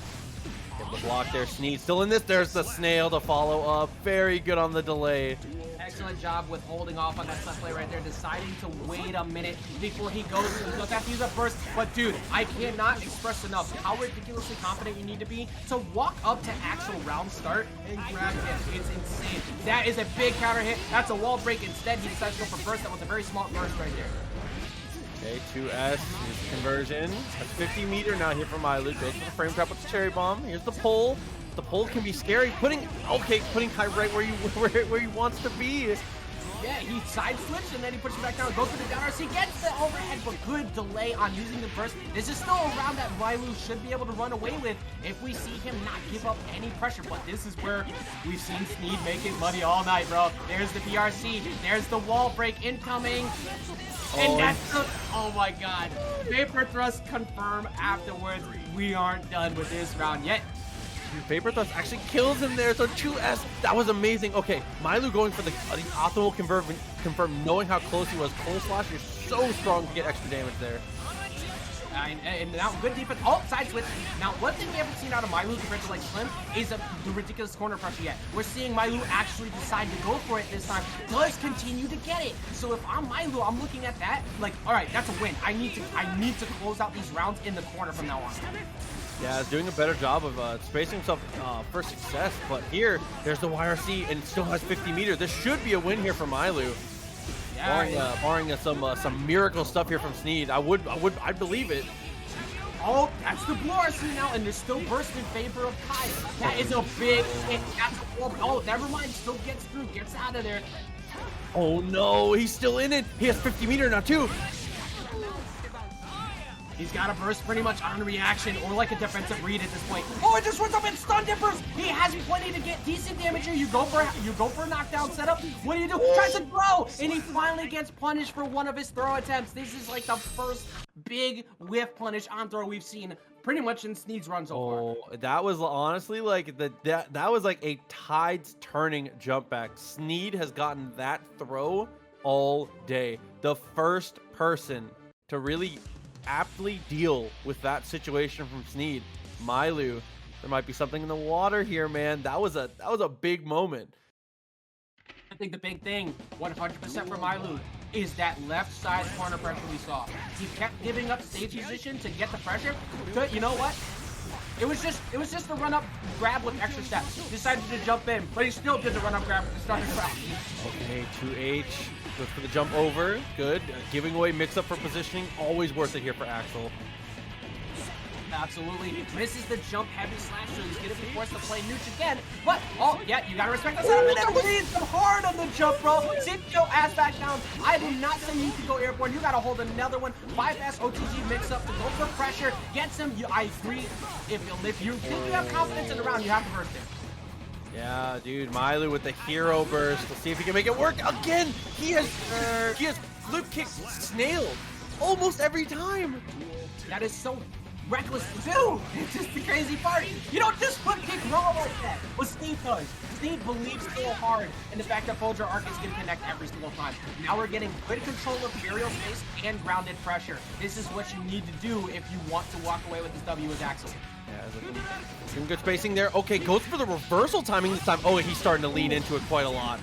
Get the block there, Sneed. Still in this. There's the snail to follow up. Very good on the delay. Excellent job with holding off on that set play right there, deciding to wait a minute before he goes. He does have to use a burst, but dude, I cannot express enough how ridiculously confident you need to be to walk up to actual round start and grab him. It's insane. That is a big counter hit. That's a wall break. Instead, he decides to go for burst. That was a very smart burst right there. Okay, 2S, here's the conversion. That's 50 meter now here from Myloo. Goes for the frame trap with the cherry bomb. Here's the pull. The pull can be scary. Putting Kai right where he wants to be. Yeah, he side switched and then he pushes back down. Goes for the down RC, gets the overhead, but good delay on using the burst. This is still a round that Myloo should be able to run away with if we see him not give up any pressure. But this is where we've seen Sneed making money all night, bro. There's the PRC. There's the wall break incoming. And that's the, oh my god. Vapor thrust confirm afterwards. We aren't done with this round yet. Vapor thrust actually kills him there. So 2S, that was amazing. Okay, Myloo going for the optimal confirm, knowing how close he was. Cold slash, you're so strong to get extra damage there. And now good defense. Oh, side switch. Now, one thing we haven't seen out of Myloo compared to like Slim is the ridiculous corner pressure yet. We're seeing Myloo actually decide to go for it this time. Does continue to get it. So if I'm Myloo, I'm looking at that like, all right, that's a win. I need to close out these rounds in the corner from now on. Yeah, he's doing a better job of spacing himself for success. But here, there's the YRC and still has 50 meters. This should be a win here for Myloo. Yeah, barring some miracle stuff here from Sneed, I'd believe it. Oh, that's the blue RC now, and there's still burst in favor of Kai. That is a big hit. That's a oh, never mind. Still gets through, gets out of there. Oh no, he's still in it. He has 50 meter now too. He's got a burst pretty much on reaction or like a defensive read at this point. Oh, it just runs up and stun dippers. He has plenty to get decent damage here. You go for a knockdown setup. What do you do? Tries to throw, and he finally gets punished for one of his throw attempts. This is like the first big whiff punish on throw we've seen pretty much in Sneed's run so far. Oh, that was honestly like that was like a tides turning jump back. Sneed has gotten that throw all day. The first person to really aptly deal with that situation from Sneed. Myloo, there might be something in the water here, man. That was a big moment. I think the big thing, 100% for Myloo, is that left side corner pressure we saw. He kept giving up stage position to get the pressure. Good, you know what? It was just a run up grab with extra steps. Decided to jump in, but he still did the run up grab with the starting grab. Okay, 2H. Goes for the jump over. Good. Giving away mix up for positioning. Always worth it here for Axel. absolutely. Misses the jump heavy slash, so he's going to be forced to play Nooch again. But, oh, yeah, you got to respect the setup. And then leads him hard on the jump, bro. Sit your ass back down. I do not say you can go airborne. You got to hold another one. 5S OTG mix up to go for pressure. Gets him. I agree. If you think you have confidence in the round, you have to burst it. Yeah, dude, Myloo with the hero burst. Let's see if he can make it work again. He has flip kick snailed almost every time. That is so reckless to do. It's just the crazy part. You don't just flip kick raw like that. What Sneed does. Sneed believes so hard in the fact that Folger Arc is going to connect every single time. Now we're getting good control of aerial space and grounded pressure. This is what you need to do if you want to walk away with this W as Axel. Yeah, some good spacing there. Okay, goes for the reversal timing this time. Oh, he's starting to lean into it quite a lot.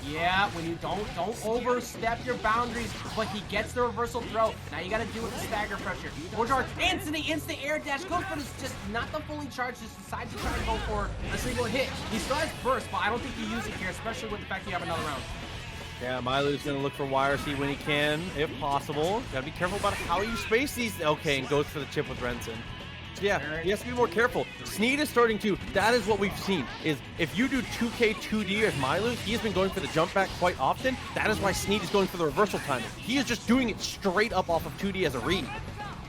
Yeah, when you don't overstep your boundaries, but he gets the reversal throw. Now you got to deal with the stagger pressure. Folger instant air dash, goes for this, just not the fully charged, just decides to try and go for a single hit. He still has burst, but I don't think he uses it here, especially with the fact you have another round. Yeah, Myloo's going to look for YRC when he can, if possible. Got to be careful about how you space these. Okay, and goes for the chip with Renson. Yeah, he has to be more careful. Sneed is starting to, that is what we've seen, is if you do 2K 2D as Myloo, he has been going for the jump back quite often. That is why Sneed is going for the reversal timing. He is just doing it straight up off of 2D as a read.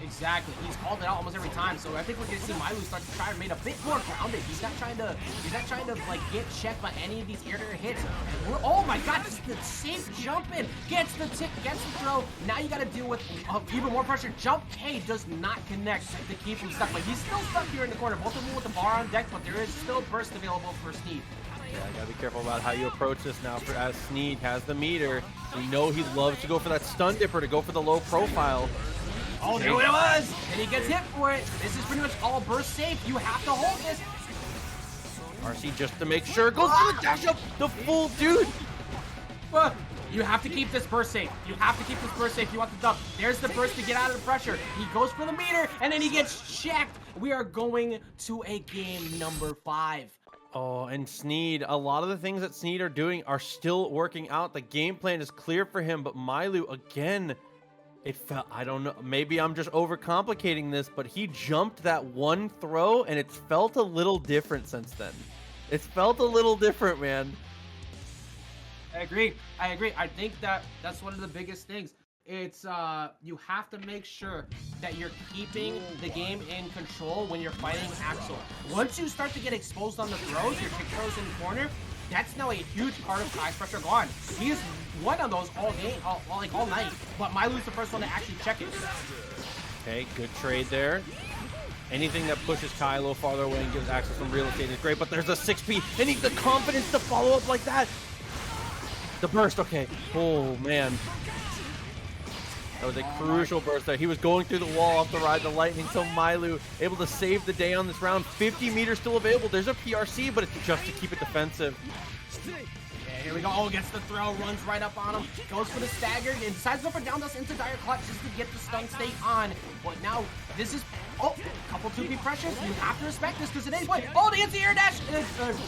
Exactly. He's called it out almost every time. So I think we're gonna see Myloo start to try and make a bit more grounded. He's not trying to like get checked by any of these air-to-air hits. Oh my god, just the safe jump in. Gets the tip, gets the throw. Now you gotta deal with even more pressure. Jump K does not connect to keep him stuck. But he's still stuck here in the corner. Both of them with the bar on deck, but there is still burst available for Sneed. Yeah, I gotta be careful about how you approach this now as Sneed has the meter. We know he loves to go for that stun dipper, to go for the low profile. Oh, there it was! And he gets hit for it. This is pretty much all burst safe. You have to hold this. RC just to make sure goes for the dash up, the full dude. You have to keep this burst safe. You have to keep this burst safe. You want the dump. There's the burst to get out of the pressure. He goes for the meter, and then he gets checked. We are going to a game number 5. Oh, and Sneed, a lot of the things that Sneed are doing are still working out. The game plan is clear for him, but Myloo, again, it felt, I don't know, maybe I'm just overcomplicating this, but he jumped that one throw, and it's felt a little different since then. It's felt a little different, man. I agree. I think that's one of the biggest things. It's you have to make sure that you're keeping the game in control when you're fighting Axel. Once you start to get exposed on the throws, your kick throws in the corner, that's now a huge part of high pressure gone. He's one of those all game, all night. But Myloo's the first one to actually check it. Okay, good trade there. Anything that pushes Kai a little farther away and gives Axel some real estate is great, but there's a 6P, and he's the confidence to follow up like that. The burst, okay. Oh, man. That was a crucial burst there. He was going through the wall off the ride the lightning, so Myloo able to save the day on this round. 50 meters still available. There's a PRC, but it's just to keep it defensive. Yeah, here we go. Oh, gets the throw, runs right up on him, goes for the stagger, and decides to go for down dust into dire clutch just to get the stun state on. But now, this is, oh, couple 2P pressures. You have to respect this because at any point, oh, the anti-air dash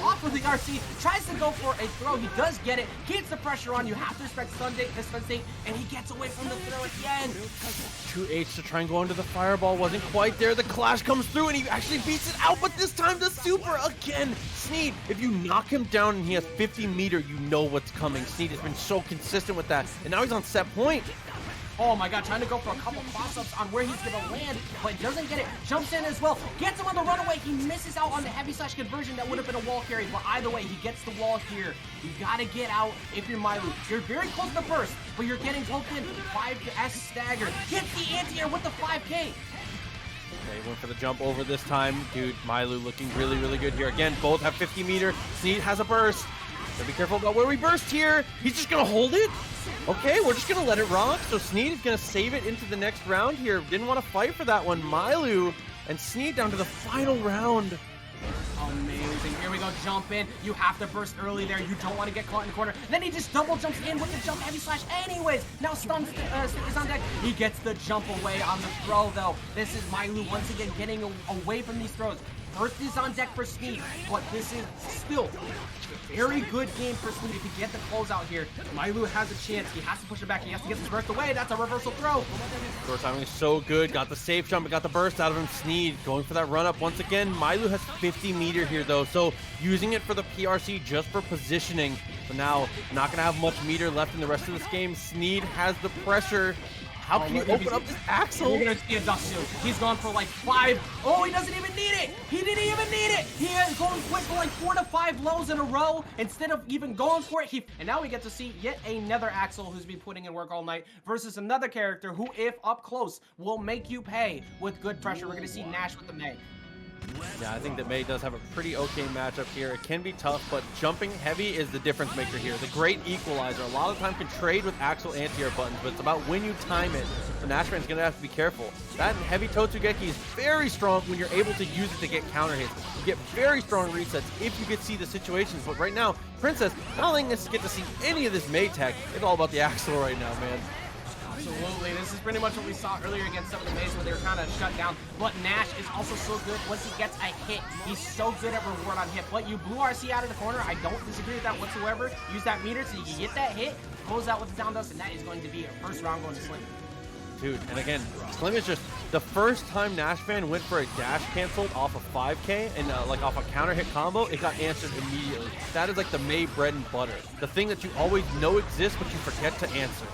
off of the RC, tries to go for a throw. He does get it, keeps the pressure on. You have to respect stun state, and he gets away from the throw at the end. 2H to try and go into the fireball, wasn't quite there. The clash comes through, and he actually beats it out, but this time the super again. Sneed, if you knock him down and he has 50 meter, you know what's coming. Sneed has been so consistent with that, and now he's on set point. Oh my god, trying to go for a couple cross-ups on where he's gonna land, but doesn't get it. Jumps in as well, gets him on the runaway. He misses out on the heavy slash conversion. That would have been a wall carry, but either way, he gets the wall here. You gotta get out if you're Myloo. You're very close to burst, but you're getting poked in. 5S stagger. Gets the anti-air with the 5K. Okay, went for the jump over this time. Dude, Myloo looking really, really good here. Again, both have 50 meter. Sneed has a burst. Gotta be careful about where we burst here. He's just gonna hold it. Okay, we're just gonna let it rock. So Sneed is gonna save it into the next round here. Didn't want to fight for that one. Myloo and Sneed down to the final round. Amazing. Here we go. Jump in. You have to burst early there. You don't want to get caught in the corner. Then he just double jumps in with the jump heavy slash anyways. Now stun is on deck. He gets the jump away on the throw though. This is Myloo once again getting away from these throws. Burst is on deck for Sneed, but this is still a very good game for Sneed to get the closeout here. Myloo has a chance. He has to push it back. He has to get this burst away. That's a reversal throw. Throw timing is so good. Got the safe jump, got the burst out of him. Sneed going for that run up once again. Myloo has 50 meter here though, so using it for the PRC just for positioning. So now not gonna have much meter left in the rest of this game. Sneed has the pressure. How can you open up this axle? We're gonna see a dust soon. He's gone for like 5. Oh, he doesn't even need it. He didn't even need it. He is going quick for like 4 to 5 lows in a row instead of even going for it. And now we get to see yet another Axel who's been putting in work all night versus another character who, if up close, will make you pay with good pressure. We're gonna see Nash with the May. Yeah, I think that May does have a pretty okay matchup here. It can be tough, but jumping heavy is the difference maker here. The great equalizer. A lot of time can trade with Axel anti-air buttons, but it's about when you time it. So Nashfan's going to have to be careful. That heavy Totsugeki is very strong when you're able to use it to get counter hits. You get very strong resets if you could see the situations, but right now, Princess not letting us get to see any of this May tech. It's all about the Axel right now, man. Absolutely. This is pretty much what we saw earlier against some of the Mays where they were kind of shut down. But Nash is also so good once he gets a hit. He's so good at reward on hit. But you blue RC out of the corner. I don't disagree with that whatsoever. Use that meter so you can get that hit, close out with the down dust, and that is going to be a first round going to Slim. Dude, and again, Slim is just the first time Nashfan went for a dash canceled off a 5K and like off a counter hit combo, it got answered immediately. That is like the May bread and butter. The thing that you always know exists, but you forget to answer.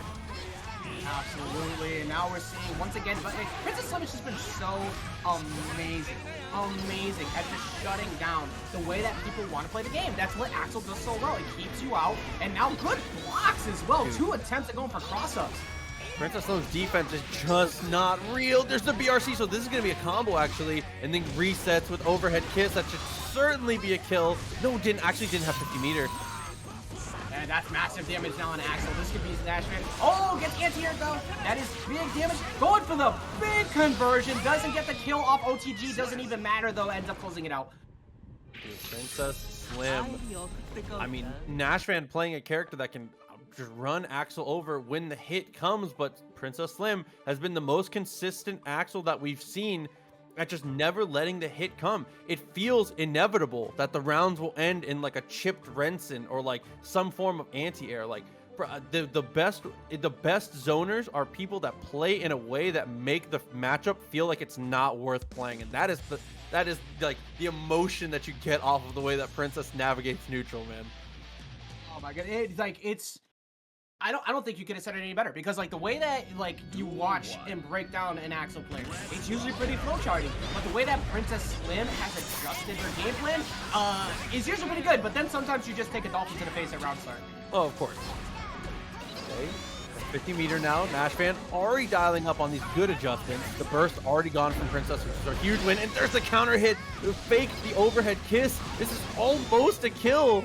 Absolutely, and now we're seeing once again, but Princess Slim has just been so amazing at just shutting down the way that people want to play the game. That's what Axel does so well. It keeps you out, and now good blocks as well. Dude. 2 attempts at going for cross-ups. Princess Slim's defense is just not real. There's the BRC, so this is going to be a combo actually, and then resets with overhead kiss. That should certainly be a kill. No, didn't have 50 meter. And that's massive damage now on Axel. This could be Nashman. Oh, gets anti-air though. That is big damage. Going for the big conversion. Doesn't get the kill off OTG. Doesn't even matter though. Ends up closing it out. Dude, Princess Slim. I mean, Nashman playing a character that can just run Axel over when the hit comes, but Princess Slim has been the most consistent Axel that we've seen at just never letting the hit come. It feels inevitable that the rounds will end in like a chipped Renson or like some form of anti-air. Like the best zoners are people that play in a way that make the matchup feel like it's not worth playing, and that is like the emotion that you get off of the way that Princess navigates neutral, man. Oh my god, it's I don't think you could have said it any better, because like the way that like you watch and break down an Axel player, it's usually pretty flowcharting. But the way that Princess Slim has adjusted her game plan is usually pretty good. But then sometimes you just take a dolphin to the face at round start. Oh, of course. Okay, 50 meter now. Nashfan already dialing up on these good adjustments. The burst already gone from Princess, which is a huge win. And there's the counter hit. Fake the overhead kiss. This is almost a kill.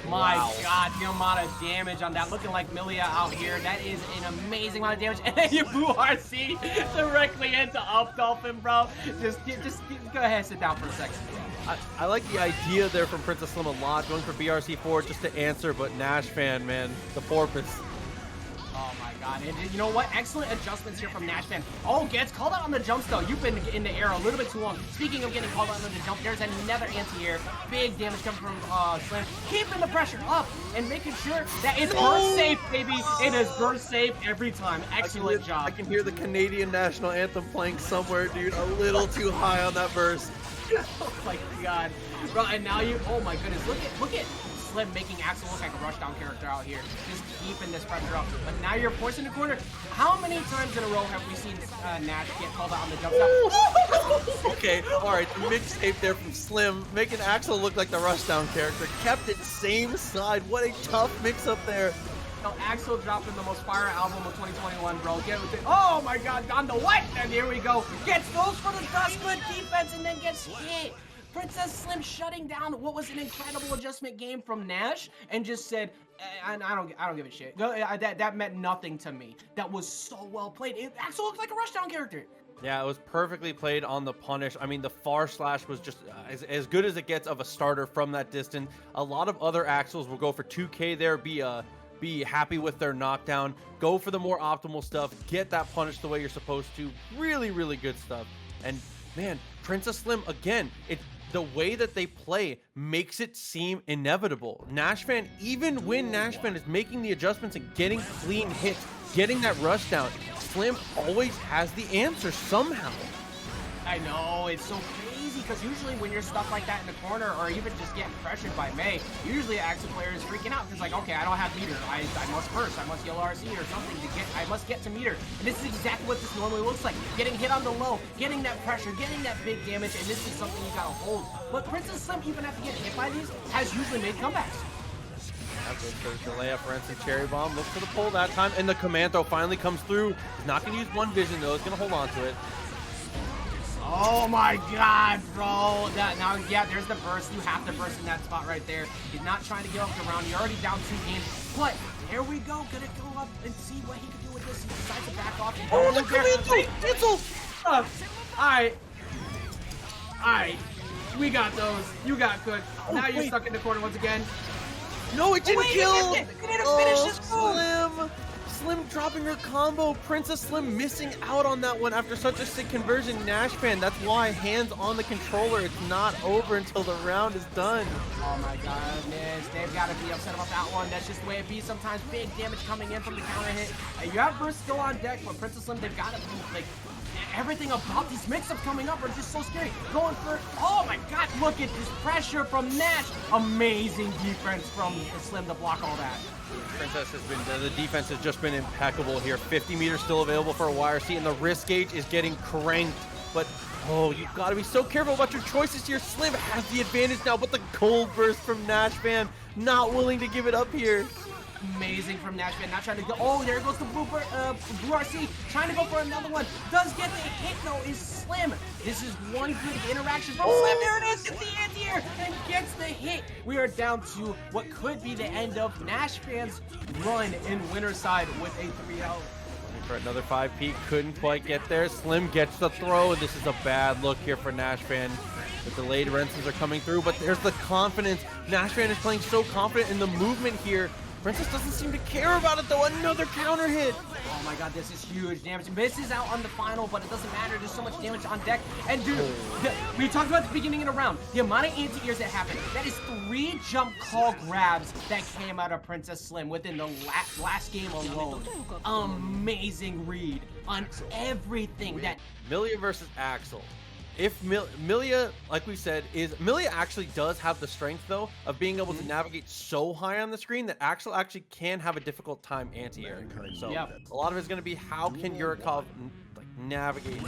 My god, the amount of damage on that. Looking like Millia out here. That is an amazing amount of damage. And then you boo RC directly into up dolphin, bro. Just go ahead and sit down for a second. I like the idea there from Princess Slim a lot, going for BRC4 just to answer, but Nashfan, man, the porpoise. Oh my god, and you know what? Excellent adjustments here from Nashfan. Oh, gets called out on the jumps though. You've been in the air a little bit too long. Speaking of getting called out on the jump, there's another anti-air. Big damage coming from Slim. Keeping the pressure up and making sure that it's burst safe, baby. It is burst safe every time. Excellent job. I can hear the Canadian national anthem playing somewhere, dude. A little too high on that burst. Oh my god. Bro, and now oh my goodness, look at Slim making Axel look like a rushdown character out here, just keeping this pressure up. But now you're forced in the corner. How many times in a row have we seen Nash get called out on the jump shot? Okay, all right, the mixtape there from Slim, making Axel look like the rushdown character, kept it same side. What a tough mix-up there. No, Axel dropping the most fire album of 2021, bro. Get with it. Oh my god, gone to what? And here we go. Gets those for the dust, good defense, and then gets hit. Princess Slim shutting down what was an incredible adjustment game from Nash, and just said, I don't give a shit. That meant nothing to me. That was so well played. Axel looked like a rushdown character. Yeah, it was perfectly played on the punish. I mean, the far slash was just as good as it gets of a starter from that distance. A lot of other Axels will go for 2K there, be happy with their knockdown, go for the more optimal stuff, get that punish the way you're supposed to. Really, really good stuff. And man, Princess Slim, again, the way that they play makes it seem inevitable. NASHFAN, even when NASHFAN is making the adjustments and getting clean hits, getting that rush down, Slim always has the answer somehow. I know, it's so crazy, because usually when you're stuck like that in the corner, or even just getting pressured by May, usually Axel player is freaking out, because like, okay, I don't have meter, I must burst, I must yell RC or something to get, I must get to meter, and this is exactly what this normally looks like, getting hit on the low, getting that pressure, getting that big damage, and this is something you gotta hold. But Princess Slim, even after getting hit by these, has usually made comebacks. There's the layup for instant cherry bomb. Look for the pull that time, and the command throw finally comes through. He's not gonna use one vision though, he's gonna hold on to it. Oh my god, bro. Now, yeah, there's the burst. You have to burst in that spot right there. He's not trying to give up the round. You're already down 2 games. But here we go. Gonna go up and see what he can do with this. He decides to back off. Oh, look at Alright. Alright. We got those. You got cooked. Oh, now you're stuck in the corner once again. No, it didn't kill! You didn't finish this Slim! Slim dropping her combo. Princess Slim missing out on that one after such a sick conversion. NASHFAN, that's why hands on the controller. It's not over until the round is done. Oh my goodness, they've got to be upset about that one. That's just the way it be. Sometimes big damage coming in from the counter hit. You have burst still on deck, but Princess Slim, they've got to be like, everything about these mix-ups coming up are just so scary. Going for, oh my god, look at this pressure from Nash. Amazing defense from Slim to block all that. Princess has been, the defense has just been impeccable here. 50 meters still available for a YRC, and the risk gauge is getting cranked. But, oh, you've got to be so careful about your choices here. Slim has the advantage now, but the cold burst from NASHFAN, not willing to give it up here. Amazing from NASHFAN, not trying to go. Oh, there goes the blue RC, trying to go for another one. Does get the hit though, is Slim. This is one good interaction from Slim. There it is, gets the anti-air and gets the hit. We are down to what could be the end of NASHFAN's run in winner side with a 3-0. For another 5P, couldn't quite get there. Slim gets the throw, and this is a bad look here for NASHFAN. The delayed Renses are coming through, but there's the confidence. NASHFAN is playing so confident in the movement here. Princess doesn't seem to care about it though. Another counter hit. Oh my god, this is huge damage. Misses out on the final, but it doesn't matter. There's so much damage on deck. And dude, we talked about at the beginning of the round, the amount of anti-airs that happened. That is 3 jump call grabs that came out of Princess Slim within the last game alone. Amazing read on everything that... Millia versus Axel. If Millia, like we said, Millia actually does have the strength though of being able to navigate so high on the screen that Axel actually can have a difficult time anti-airing her. So a lot of it's going to be how can Yuikov like navigate.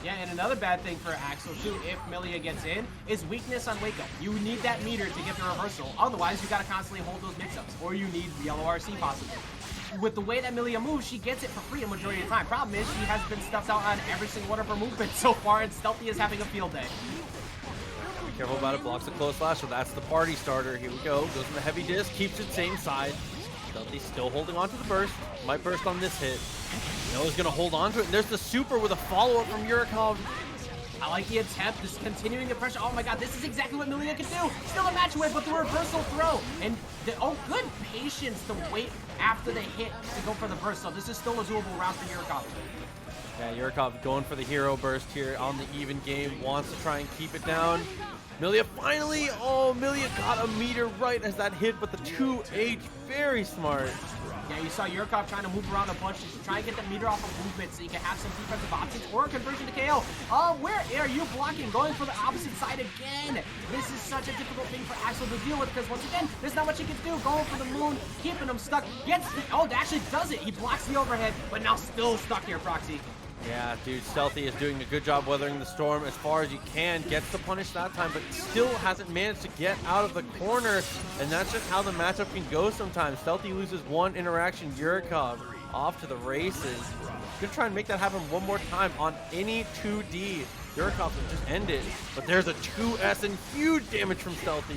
Yeah, and another bad thing for Axel too, if Millia gets in, is weakness on wake up. You need that meter to get the reversal. Otherwise, you got to constantly hold those mix-ups, or you need yellow RC possibly. With the way that Millia moves, she gets it for free a majority of the time. Problem is, she has been stuffed out on every single one of her movements so far, and Stealthy is having a field day. Be careful about it, blocks the close slash, so that's the party starter. Here we go, goes in the heavy disc, keeps it same side. Stealthy still holding on to the burst, might burst on this hit. Noah's gonna hold on to it, and there's the super with a follow-up from Yuikov. I like the attempt, just continuing the pressure. Oh my god, this is exactly what Millia can do. Still a match away, but the reversal throw. And good patience to wait after the hit to go for the burst. So this is still a doable round for Yuikov. Yeah, Yuikov going for the hero burst here on the even game. Wants to try and keep it down. Millia finally, Millia got a meter right as that hit, but the 2H, very smart. Yeah, you saw Yuikov trying to move around a bunch to try and get the meter off of movement so you can have some defensive options or a conversion to KO. Where are you blocking? Going for the opposite side again. This is such a difficult thing for Axel to deal with because once again, there's not much he can do. Going for the moon, keeping him stuck. Gets the, actually does it. He blocks the overhead, but now still stuck here, Proxy. Yeah, dude, Stealthy is doing a good job weathering the storm as far as he can. Gets the punish that time, but still hasn't managed to get out of the corner. And that's just how the matchup can go sometimes. Stealthy loses one interaction. Yuikov off to the races. Gonna try and make that happen one more time on any 2D. Yuikov will just end it. But there's a 2S and huge damage from Stealthy.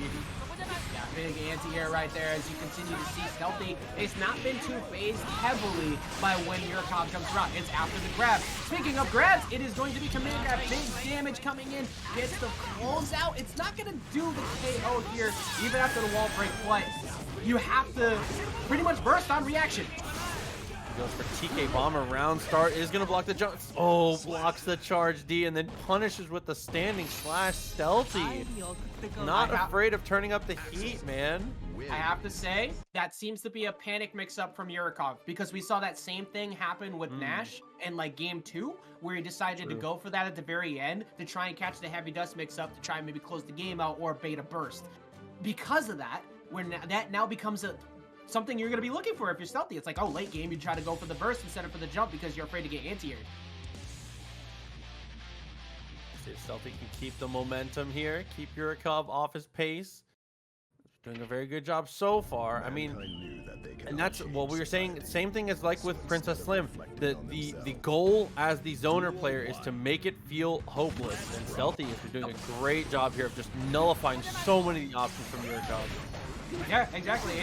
Yeah, big anti-air right there as you continue to see Stealthy. It's not been too phased heavily by when Yuikov jumps around. It's after the grab. Speaking of grabs, it is going to be command grab. Big damage coming in. Gets the close out. It's not going to do the KO here, even after the wall break, but you have to pretty much burst on reaction. Goes for TK bomb. Around start is going to block the jump. Oh, blocks the charge D and then punishes with the standing slash. Stealthy. Not afraid of turning up the heat, man. I have to say, that seems to be a panic mix-up from Yuikov, because we saw that same thing happen with Nash in like game 2, where he decided to go for that at the very end to try and catch the heavy dust mix-up to try and maybe close the game out or bait a burst. Because of that, that now becomes something you're going to be looking for if you're Stealthy. It's like, oh, late game, you try to go for the burst instead of for the jump because you're afraid to get anti-aired. See if Stealthy can keep the momentum here, keep Yuikov off his pace. Doing a very good job so far. I mean, and that's what we were saying. Same thing as like with Princess Slim. The goal as the zoner player is to make it feel hopeless. And Stealthy is doing a great job here of just nullifying so many options from Yuikov. Yeah, exactly.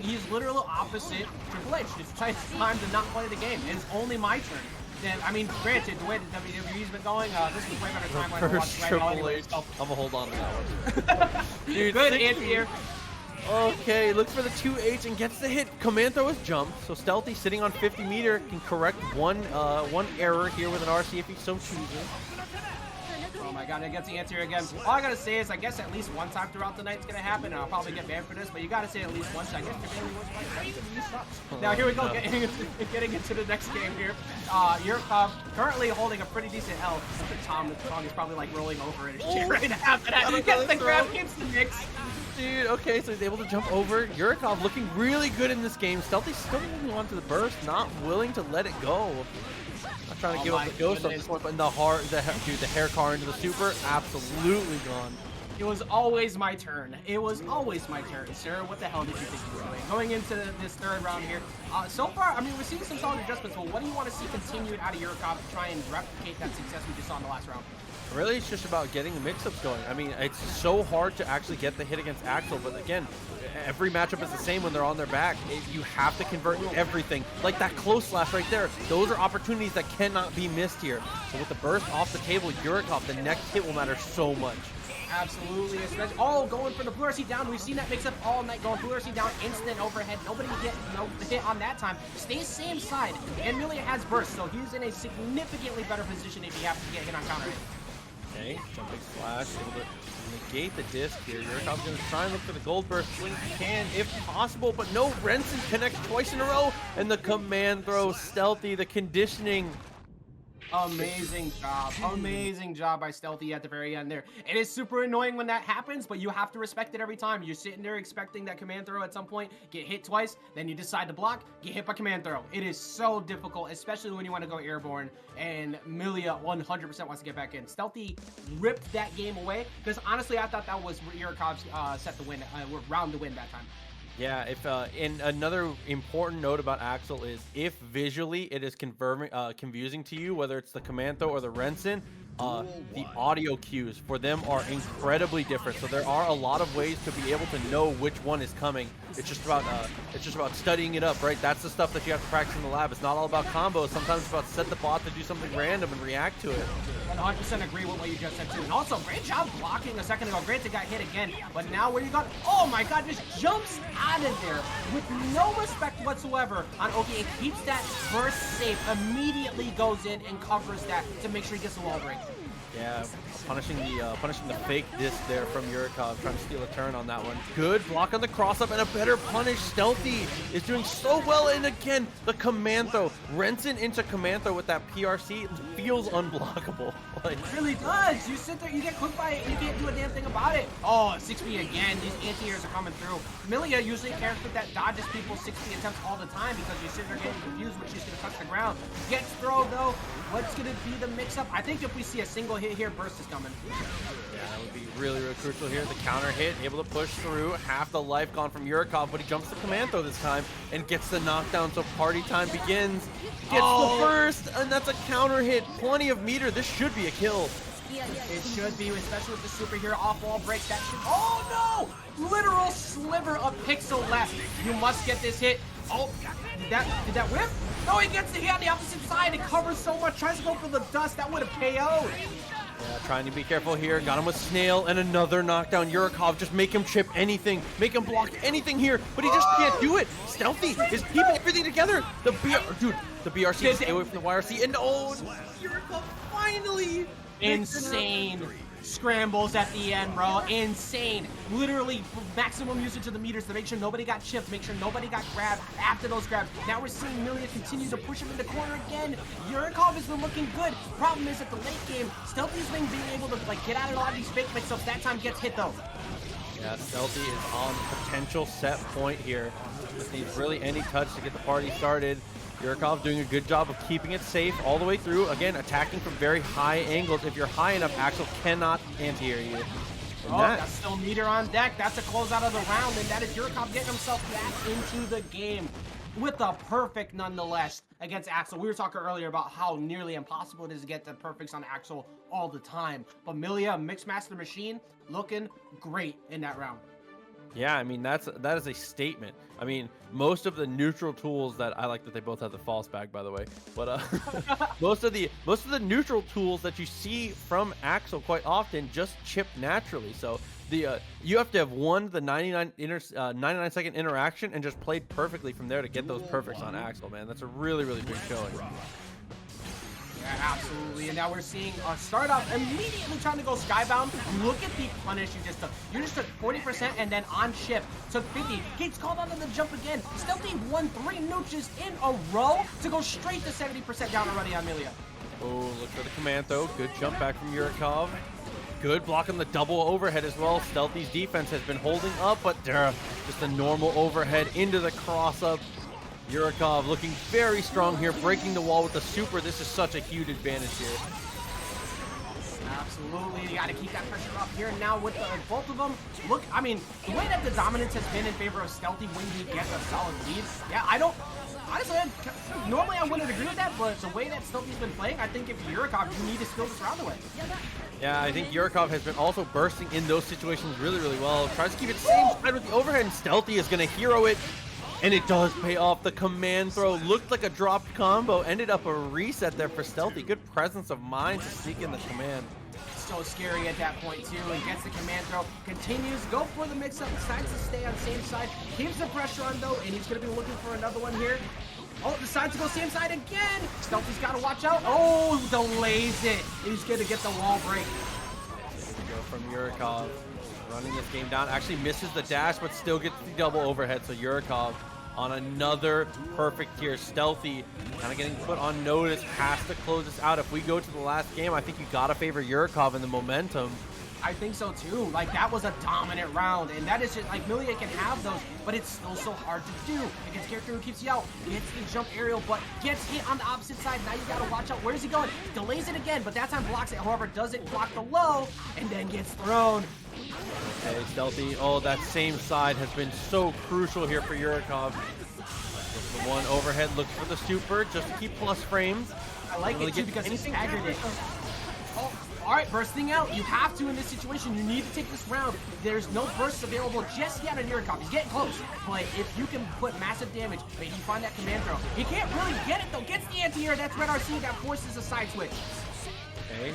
He's literal opposite Triple H. It's time to not play the game. It's only my turn. And, I mean, granted, the way the WWE's been going, this is way better timeline to watch right now anyway. I'm gonna hold on to that one. Dude, good anti-air. Okay, looks for the 2H and gets the hit. Command throw is jumped, so Stealthy sitting on 50 meter can correct one error here with an RC if he so chooses. Oh my god, it gets the answer again. All I gotta say is, I guess at least one time throughout the night's gonna happen, and I'll probably get banned for this, but you gotta say at least once. I guess your daily was sucks. Now here we go, getting into the next game here. Yuikov currently holding a pretty decent L. Tom is probably like rolling over in his chair right now. He gets the grab, keeps the mix. Dude, okay, so he's able to jump over. Yuikov looking really good in this game. Stealthy still holding on to the burst, not willing to let it go. Not trying to give up the ghost on this one, but in the hair car into the super, absolutely gone. It was always my turn. It was always my turn, sir. What the hell did you think you were doing? Going into this third round here, so far, I mean, we're seeing some solid adjustments, but what do you want to see continued out of Yuikov to try and replicate that success we just saw in the last round? Really, it's just about getting the mix-ups going. I mean, it's so hard to actually get the hit against Axel, but again, every matchup is the same when they're on their back. You have to convert everything. Like that close slash right there. Those are opportunities that cannot be missed here. So with the burst off the table, Yuikov, the next hit will matter so much. Absolutely, especially going for the blue RC down. We've seen that mix up all night, going blue RC down, instant overhead. Nobody get the hit on that time. Stays same side, and Millia has burst, so he's in a significantly better position if he happens to get hit on counter hit. Okay, jumping slash, able to negate the disc here. Yurikov's going to try and look for the gold burst when he can, if possible, but no, Renson connects twice in a row, and the command throw, Stealthy, the conditioning. Amazing job by Stealthy at the very end there. It is super annoying when that happens, but you have to respect it every time. You're sitting there expecting that command throw at some point, get hit twice, then you decide to block, get hit by command throw. It is so difficult, especially when you want to go airborne, and Millia 100% wants to get back in. Stealthy ripped that game away, because honestly, I thought that was Yurikov's set to win, round to win that time. Yeah, if and another important note about Axel is if visually it is confusing to you, whether it's the command throw or the Renson, the audio cues for them are incredibly different. So there are a lot of ways to be able to know which one is coming. It's just about studying it up, right? That's the stuff that you have to practice in the lab. It's not all about combos. Sometimes it's about set the bot to do something random and react to it. 100% agree with what you just said too. And also, great job blocking a second ago. Granted, got hit again, but now where you got, oh my god, just jumps out of there with no respect whatsoever on Oki and keeps that burst safe. Immediately goes in and covers that to make sure he gets the wall break. Yeah, punishing the fake disc there from Yuikov, trying to steal a turn on that one. Good block on the cross-up and a better punish. Stealthy is doing so well, and again, the command throw. Renson into command throw with that PRC feels unblockable. It really does. You sit there, you get quick by it, and you can't do a damn thing about it. Oh, 6B again. These anti-airs are coming through. Millia usually a character that dodges people's 6B attempts all the time because you're sitting there getting confused when she's going to touch the ground. Gets throw, though. What's going to be the mix-up? I think if we see a single hit here, burst is coming. Yeah, that would be really, really crucial here. The counter hit, able to push through. Half the life gone from Yuikov, but he jumps the command throw this time and gets the knockdown, so party time begins. Gets the burst, and that's a counter hit. Plenty of meter. This should be a kill. It should be, especially with the superhero off-wall break. That should... Oh, no! Literal sliver of pixel left. You must get this hit. Oh, did that whip? No, he gets the hit on the opposite side. It covers so much. Tries to go for the dust. That would have KO'd. Yeah, trying to be careful here. Got him with Snail and another knockdown. Yuikov, just make him chip anything. Make him block anything here, but he just can't do it. Stealthy is keeping everything together. The BRC, stay away from the YRC. And oh, Yuikov finally. Insane scrambles at the end, bro. Insane. Literally maximum usage of the meters to make sure nobody got chipped, make sure nobody got grabbed after those grabs. Now we're seeing Millia continue to push him in the corner again. Yuikov has been looking good. Problem is at the late game, Stealthy's been being able to like get out of a lot of these fake mix-ups. That time gets hit though. Yeah, Stealthy is on potential set point here. Just needs really any touch to get the party started. Yuikov doing a good job of keeping it safe all the way through. Again, attacking from very high angles. If you're high enough, Axel cannot anti-air you. Oh, that's still meter on deck. That's a closeout of the round, and that is Yuikov getting himself back into the game with a perfect nonetheless against Axel. We were talking earlier about how nearly impossible it is to get the perfects on Axel all the time. But Millia, Mixmaster Machine, looking great in that round. Yeah, I mean, that is a statement. I mean, most of the neutral tools that I like that they both have the false bag, by the way. But most of the neutral tools that you see from Axel quite often just chip naturally. So the you have to have won the 99-second interaction and just played perfectly from there to get those perfects on Axel, man. That's a really, really big showing. Yeah, absolutely. And now we're seeing start off immediately trying to go skybound. Look at the punish you just took. You just took 40% and then on chip took 50. Gets called onto the jump again. Stealthy won 3 nooches in a row to go straight to 70% down already on Millia. Oh, look for the command though. Good jump back from Yuikov. Good block on the double overhead as well. Stealthy's defense has been holding up, but just a normal overhead into the cross up. Yuikov looking very strong here, breaking the wall with the super. This is such a huge advantage here. Absolutely, you got to keep that pressure up here. And now with both of them, look, I mean, the way that the dominance has been in favor of Stealthy when he gets a solid lead, yeah, honestly, normally I wouldn't agree with that, but the way that Stealthy's been playing, I think if Yuikov, you need to steal this round away. Yeah, I think Yuikov has been also bursting in those situations really, really well. Tries to keep it same side with the overhead, and Stealthy is going to hero it. And it does pay off. The command throw looked like a dropped combo. Ended up a reset there for Stealthy. Good presence of mind to sneak in the command. So scary at that point too, and gets the command throw. Continues, go for the mix-up, decides to stay on the same side. Keeps the pressure on though, and he's going to be looking for another one here. Oh, decides to go same side again. Stealthy's got to watch out. Oh, delays it. He's going to get the wall break. There we go from Yuikov. Running this game down. Actually misses the dash, but still gets the double overhead. So Yuikov on another perfect tier. Stealthy kind of getting put on notice, has to close this out. If we go to the last game, I think you gotta favor Yuikov in the momentum. I think so too. Like, that was a dominant round, and that is just like Millia can have those, but it's still so hard to do against a character who keeps you out. Gets the jump aerial, but gets hit on the opposite side. Now you gotta watch out. Where's he going? Delays it again, but that time blocks it. However, doesn't block the low, and then gets thrown. Okay, Stealthy. Oh, that same side has been so crucial here for Yuikov. Just the one overhead, looks for the super just to keep plus frames. I like it too because he staggered it. Oh, all right, bursting out. You have to in this situation. You need to take this round. There's no bursts available just yet on Yuikov. He's getting close, but if you can put massive damage, maybe you find that command throw. He can't really get it though. Gets the anti-air. That's Red RC that forces a side switch. Okay.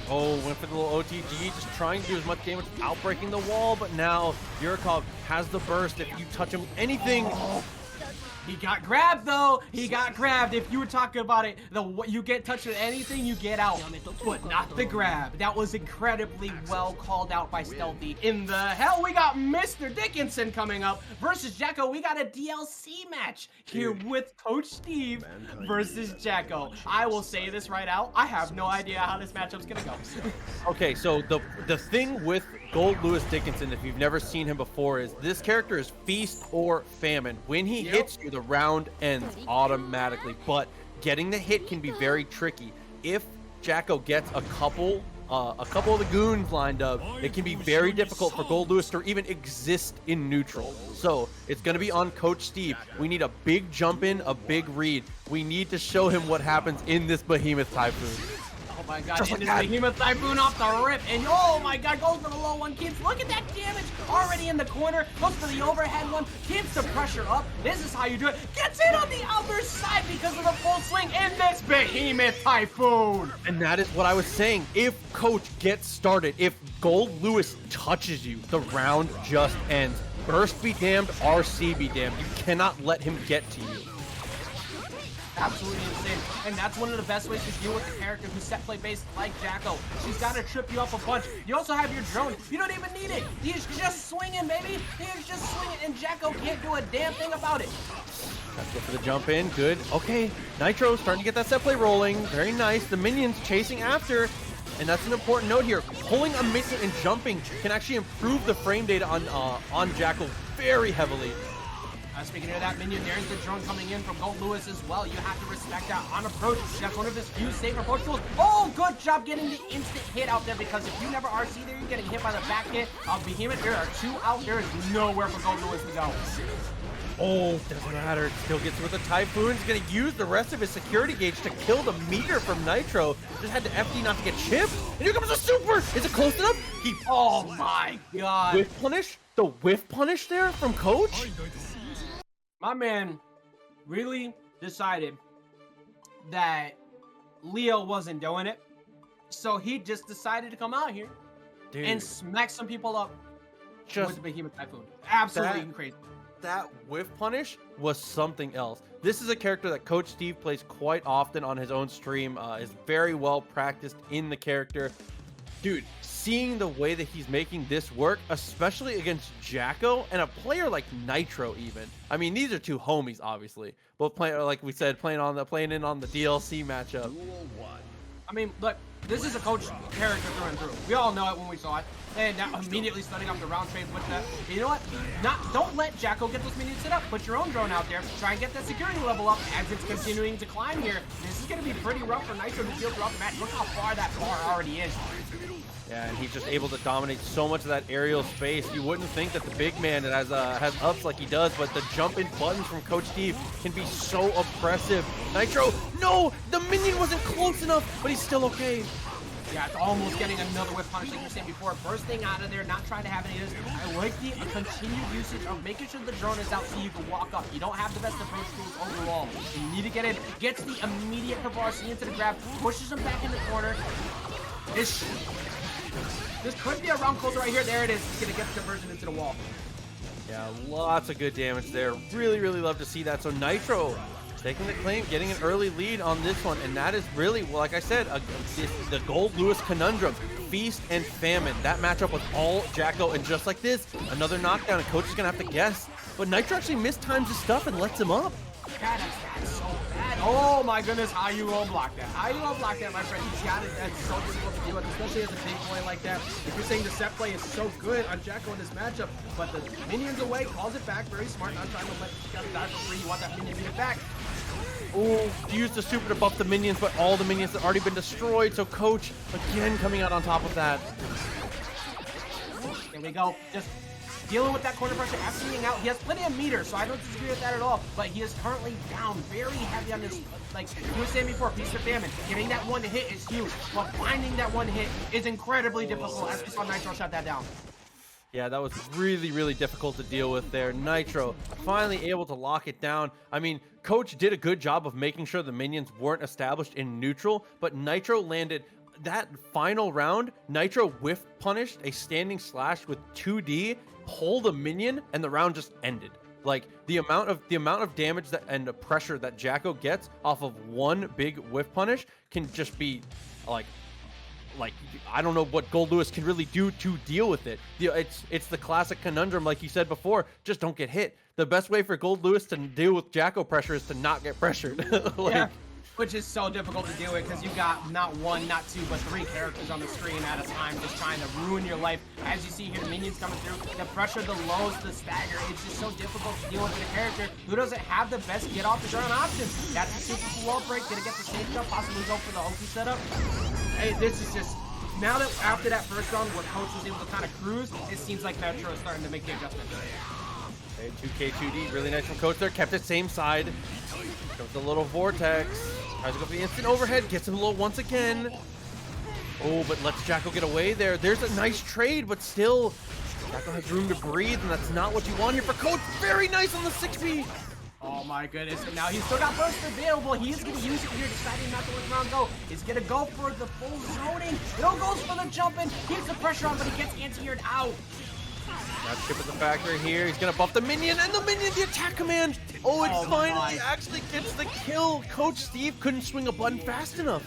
Oh, went for the little OTG, just trying to do as much damage without breaking the wall, but now Yuikov has the burst. If you touch him anything... Oh. He got grabbed though. He got grabbed. If you were talking about it, you get touched with anything, you get out, but not the grab. That was incredibly well called out by Stealthy. In the hell, we got Mr. Dickinson coming up versus Jacko. We got a DLC match here with Coach Steve versus Jacko. I will say this right out. I have no idea how this matchup's gonna go. Okay, so the thing with Goldlewis Dickinson, if you've never seen him before, is this character is feast or famine. When he hits you, the round ends automatically, but getting the hit can be very tricky. If Jacko gets a couple of the goons lined up, it can be very difficult for Goldlewis to even exist in neutral. So it's going to be on Coach Steve. We need a big jump in, a big read. We need to show him what happens in this Behemoth Typhoon. my god, Just and like this that. Behemoth Typhoon off the rip, and oh my god, goes for the low one, keeps, look at that damage, already in the corner, goes for the overhead one, keeps the pressure up, this is how you do it, gets in on the other side because of the full swing, and this Behemoth Typhoon! And that is what I was saying. If Coach gets started, if Goldlewis touches you, the round just ends. Burst be damned, RC be damned. You cannot let him get to you. Absolutely insane. And that's one of the best ways to deal with the character who's set play based like Jacko. She's got to trip you up a bunch. You also have your drone. You don't even need it. He's just swinging, baby. He's just swinging, and Jacko can't do a damn thing about it. Let's go for the jump in. Good. Okay. Nitro starting to get that set play rolling. Very nice. The minions chasing after. And that's an important note here. Pulling a minion and jumping can actually improve the frame data on Jacko very heavily. Speaking of that minion, there's the drone coming in from Goldlewis as well. You have to respect that on approach. That's one of his few safe approach tools. Oh, good job getting the instant hit out there, because if you never RC there, you're getting hit by the back hit of Behemoth. There are two out. There is nowhere for Goldlewis to go. Oh, doesn't matter. Still gets with the Typhoon. He's going to use the rest of his security gauge to kill the meter from Nitro. Just had to FD not to get Chipp. And here comes the super. Is it close enough? Oh my god. Whiff punish? The whiff punish there from Coach? My man really decided that Leo wasn't doing it. So he just decided to come out here and smack some people up with the Behemoth Typhoon. Absolutely crazy. That whiff punish was something else. This is a character that Coach Steve plays quite often on his own stream. Is very well practiced in the character. Dude, seeing the way that he's making this work, especially against Jacko and a player like Nitro even. I mean, these are two homies, obviously. Both playing, like we said, playing in on the DLC matchup. I mean, look, this is a Coach character through and through. We all know it when we saw it. And now immediately starting up the round trade with that. You know what? Don't let Jacko get those minions set up. Put your own drone out there. Try and get that security level up as it's continuing to climb here. This is going to be pretty rough for Nitro to deal throughout the match. Look how far that bar already is. Yeah, and he's just able to dominate so much of that aerial space. You wouldn't think that the big man that has ups like he does, but the jump-in buttons from Coach Steve can be so oppressive. Nitro, no! The minion wasn't close enough, but he's still okay. Yeah, it's almost getting another whip punish like you were saying before. Bursting out of there, not trying to have any of this. I like the continued usage of making sure the drone is out so you can walk up. You don't have the best approach tools overall. You need to get in. Gets the immediate RC into the grab, pushes him back in the corner. This could be a round closer right here. There it is. He's going to get the conversion into the wall. Yeah, lots of good damage there. Really, really love to see that. So Nitro taking the claim, getting an early lead on this one, and that is really, well, like I said, the Goldlewis conundrum. Feast and famine. That matchup was all Jacko, and just like this, another knockdown, and Coach is going to have to guess. But Nitro actually mistimes his stuff and lets him up. God, that's so bad. Oh my goodness, how you gonna block that? How you gonna block that, my friend? He's got it. That's so difficult to deal with, especially as a big boy like that. If you're saying the set play is so good on Jacko in this matchup, but the minions away, calls it back, very smart, not trying to let Jacko die for free. You want that minion to get back. Oh, use the super to buff the minions, but all the minions have already been destroyed, so Coach again coming out on top of that. There we go. Just dealing with that corner pressure, after being out. He has plenty of meters, so I don't disagree with that at all. But he is currently down very heavy on this, like you were saying before, Feast of Famine. Getting that one hit is huge, but finding that one hit is incredibly difficult, as we saw Nitro shut that down. Yeah, that was really, really difficult to deal with there. Nitro finally able to lock it down. I mean, Coach did a good job of making sure the minions weren't established in neutral, but Nitro landed that final round. Nitro whiff punished a standing slash with 2D, pulled a minion, and the round just ended. Like the amount of damage that and the pressure that Jacko gets off of one big whiff punish can just be like I don't know what Goldlewis can really do to deal with it. It's the classic conundrum, like you said before, just don't get hit. The best way for Goldlewis to deal with Jacko pressure is to not get pressured. Yeah, which is so difficult to deal with because you got not one, not two, but three characters on the screen at a time just trying to ruin your life. As you see here, the minions coming through, the pressure, the lows, the stagger, it's just so difficult to deal with a character who doesn't have the best get off the ground options. That's a super cool wall break, gonna get the stage jump, possibly go for the Oki setup. Hey, this is just, now that after that first round where Coach was able to kind of cruise, it seems like Nitro is starting to make the adjustment. Okay, 2K, 2D, really nice from Coach there. Kept it same side. Goes the little vortex. Tries to go for the instant overhead. Gets him low once again. Oh, but lets Jacko get away there. There's a nice trade, but still, Jacko has room to breathe, and that's not what you want here for Coach. Very nice on the 6B. Oh my goodness, and now he's still got burst available. He is going to use it here, deciding not to let the round go. He's going to go for the full zoning. No goes for the jump in. Keeps the pressure on, but he gets anti-aired out. Now Chipp at the factory here. He's going to buff the minion, and the minion, the attack command. Oh, it finally actually gets the kill. Coach Steve couldn't swing a button fast enough.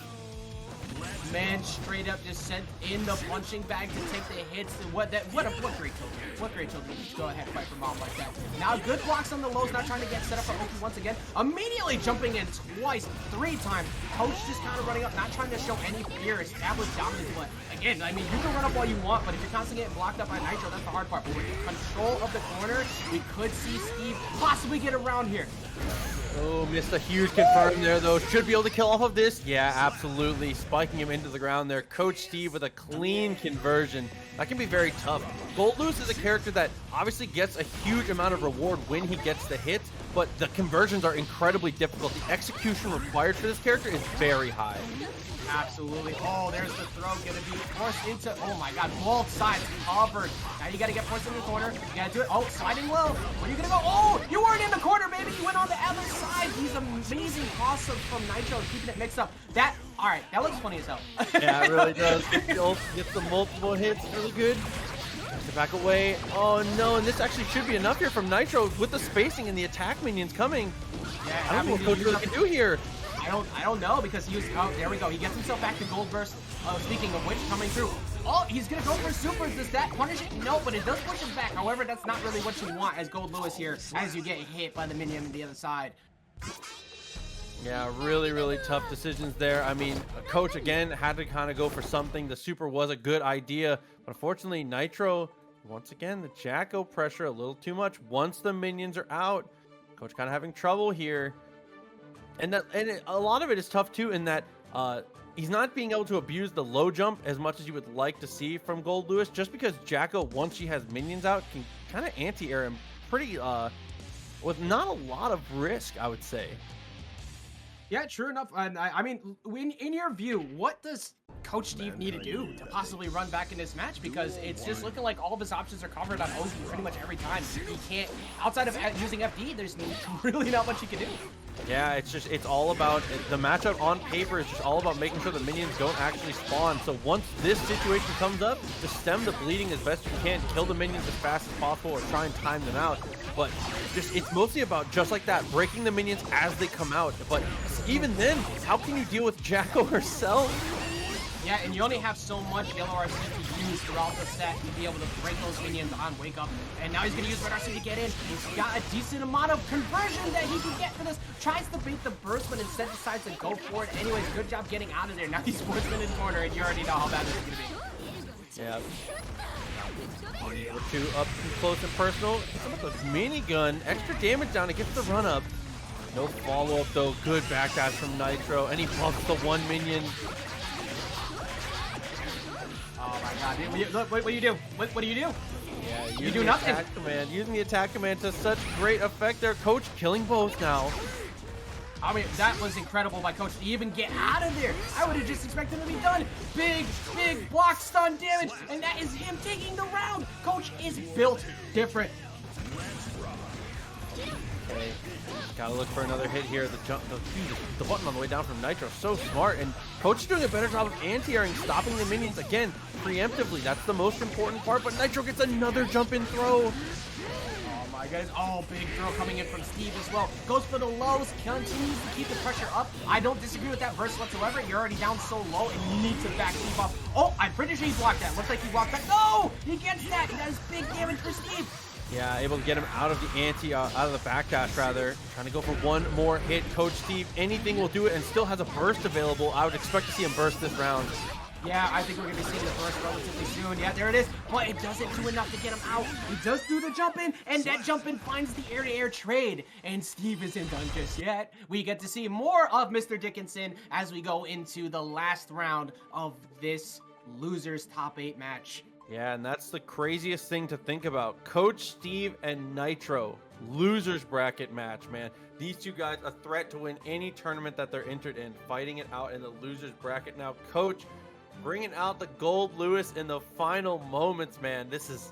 Man, straight up just sent in the punching bag to take the hits. And what great children. What great children. Just go ahead, fight for mom like that. Now good blocks on the lows, not trying to get set up for Oki once again. Immediately jumping in twice, 3 times. Coach just kind of running up, not trying to show any fear, establish dominance. But again, I mean, you can run up all you want, but if you're constantly getting blocked up by Nitro, that's the hard part. But with control of the corner, we could see Steve possibly get around here. Oh, missed a huge confirm there, though. Should be able to kill off of this. Yeah, absolutely. Spiking him into the ground there. Coach Steve with a clean conversion. That can be very tough. Goldlewis is a character that obviously gets a huge amount of reward when he gets the hits, but the conversions are incredibly difficult. The execution required for this character is very high. Absolutely. Oh, there's the throw. Gonna be forced into, oh my god, both sides covered. Now you gotta get forced in the corner. You gotta do it. Oh, sliding low. Where are you gonna go? Oh, you weren't in the corner, baby. You went on the other side. These amazing toss from Nitro, keeping it mixed up. That, all right, that looks funny as hell. Yeah, it really does. Gets the multiple hits. Really good. To back away. Oh no, and this actually should be enough here from Nitro with the spacing and the attack minions coming. Yeah, I don't know what Coach really can do here. I don't know, because he was, oh, there we go. He gets himself back to gold burst. Speaking of which, coming through. Oh, he's gonna go for supers. Does that punish it? No, but it does push him back. However, that's not really what you want as Goldlewis here, as you get hit by the minion on the other side. Yeah, really, really tough decisions there. I mean, Coach, again, had to kind of go for something. The super was a good idea, but unfortunately, Nitro, once again, the Jacko pressure a little too much. Once the minions are out, Coach kind of having trouble here. And a lot of it is tough too, in that he's not being able to abuse the low jump as much as you would like to see from Goldlewis, just because Jacko, once she has minions out, can kind of anti-air him pretty with not a lot of risk, I would say. Yeah, true enough. And I mean, in your view, what does Coach Steve need to do to possibly run back in this match? Because it's just looking like all of his options are covered on Oki pretty much every time. He can't, outside of using FD, there's really not much he can do. Yeah, it's all about, the matchup on paper is just all about making sure the minions don't actually spawn. So once this situation comes up, just stem the bleeding as best you can, kill the minions as fast as possible, or try and time them out. But it's mostly about, just like that, breaking the minions as they come out. But even then, how can you deal with Jacko herself? Yeah, and you only have so much LRC to use throughout the set to be able to break those minions on Wake Up. And now he's going to use Red RC to get in. He's got a decent amount of conversion that he can get for this. Tries to bait the burst, but instead decides to go for it. Anyways, good job getting out of there. Now he's forced in his corner, and you already know how bad this is going to be. Yeah. Two up close and personal. With a minigun, extra damage down. It gets the run up. No follow up though. Good backdash from Nitro, and he buffs the one minion. Oh my god, look, what do you do? What do you do? Yeah, you do nothing. Using the attack command to such great effect there. Coach killing both now. I mean, that was incredible by Coach to even get out of there. I would have just expected him to be done. Big block stun damage, and that is him taking the round. Coach is built different. Okay. Gotta look for another hit here. The button on the way down from Nitro, so smart. And Coach is doing a better job of anti-airing, stopping the minions again, preemptively. That's the most important part, but Nitro gets another jump in throw. Oh my goodness. Oh, big throw coming in from Steve as well. Goes for the lows, continues to keep the pressure up. I don't disagree with that burst whatsoever. You're already down so low, and you need to back Steve up. Oh, I'm pretty sure he blocked that. Looks like he blocked that. No! He gets that. That is big damage for Steve. Yeah, able to get him out of the out of the backdash, rather. Trying to go for one more hit. Coach Steve, anything will do it, and still has a burst available. I would expect to see him burst this round. Yeah, I think we're going to be seeing the burst relatively soon. Yeah, there it is. But it doesn't do enough to get him out. He does do the jump in, and that jump in finds the air-to-air trade. And Steve isn't done just yet. We get to see more of Mr. Dickinson as we go into the last round of this Losers Top 8 match. Yeah, and that's the craziest thing to think about. Coach Steve and Nitro, losers bracket match, man. These two guys, a threat to win any tournament that they're entered in, fighting it out in the losers bracket. Now, Coach, bringing out the Goldlewis in the final moments, man. This is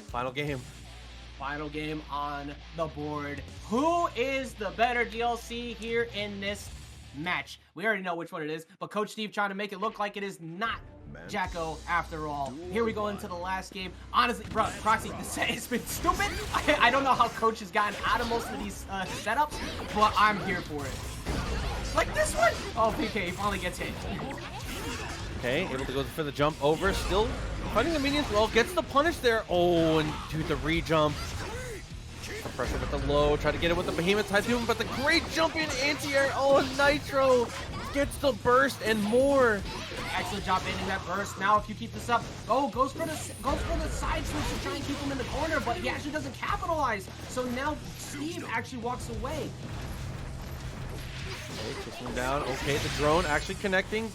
final game. Final game on the board. Who is the better DLC here in this match? We already know which one it is, but Coach Steve trying to make it look like it is not Jacko after all. Here we go into the last game. Honestly, bro, Proxy, it's been stupid. I don't know how Coach has gotten out of most of these setups, but I'm here for it. Like this one. Oh, PK, he finally gets hit. Okay, able to go for the jump over. Still fighting the minions. Well, gets the punish there. Oh, and dude, the re-jump. The pressure with the low. Try to get it with the behemoth type human, but the great jump in anti-air. Oh, Nitro gets the burst and more. Excellent job ending that burst. Now, if you keep this up, goes for the side switch to try and keep him in the corner, but he actually doesn't capitalize. So now Steve actually walks away. Okay, kicking him down. Okay, the drone actually connecting.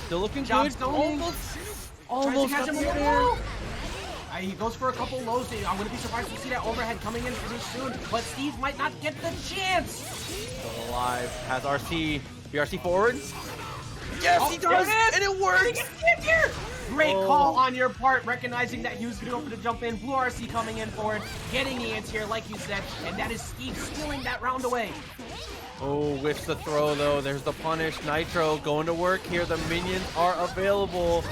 Still looking good. Almost catch him with a low. He goes for a couple lows. I'm going to be surprised to see that overhead coming in pretty soon, but Steve might not get the chance. Still alive. Has RC. BRC forward. Yes, he does, and it works. Great call on your part, recognizing that he was going to go for the jump in. Blue RC coming in forward, getting the anti-air like you said, and that is Steve stealing that round away. Oh, whiffs the throw though. There's the punish. Nitro going to work here. The minions are available.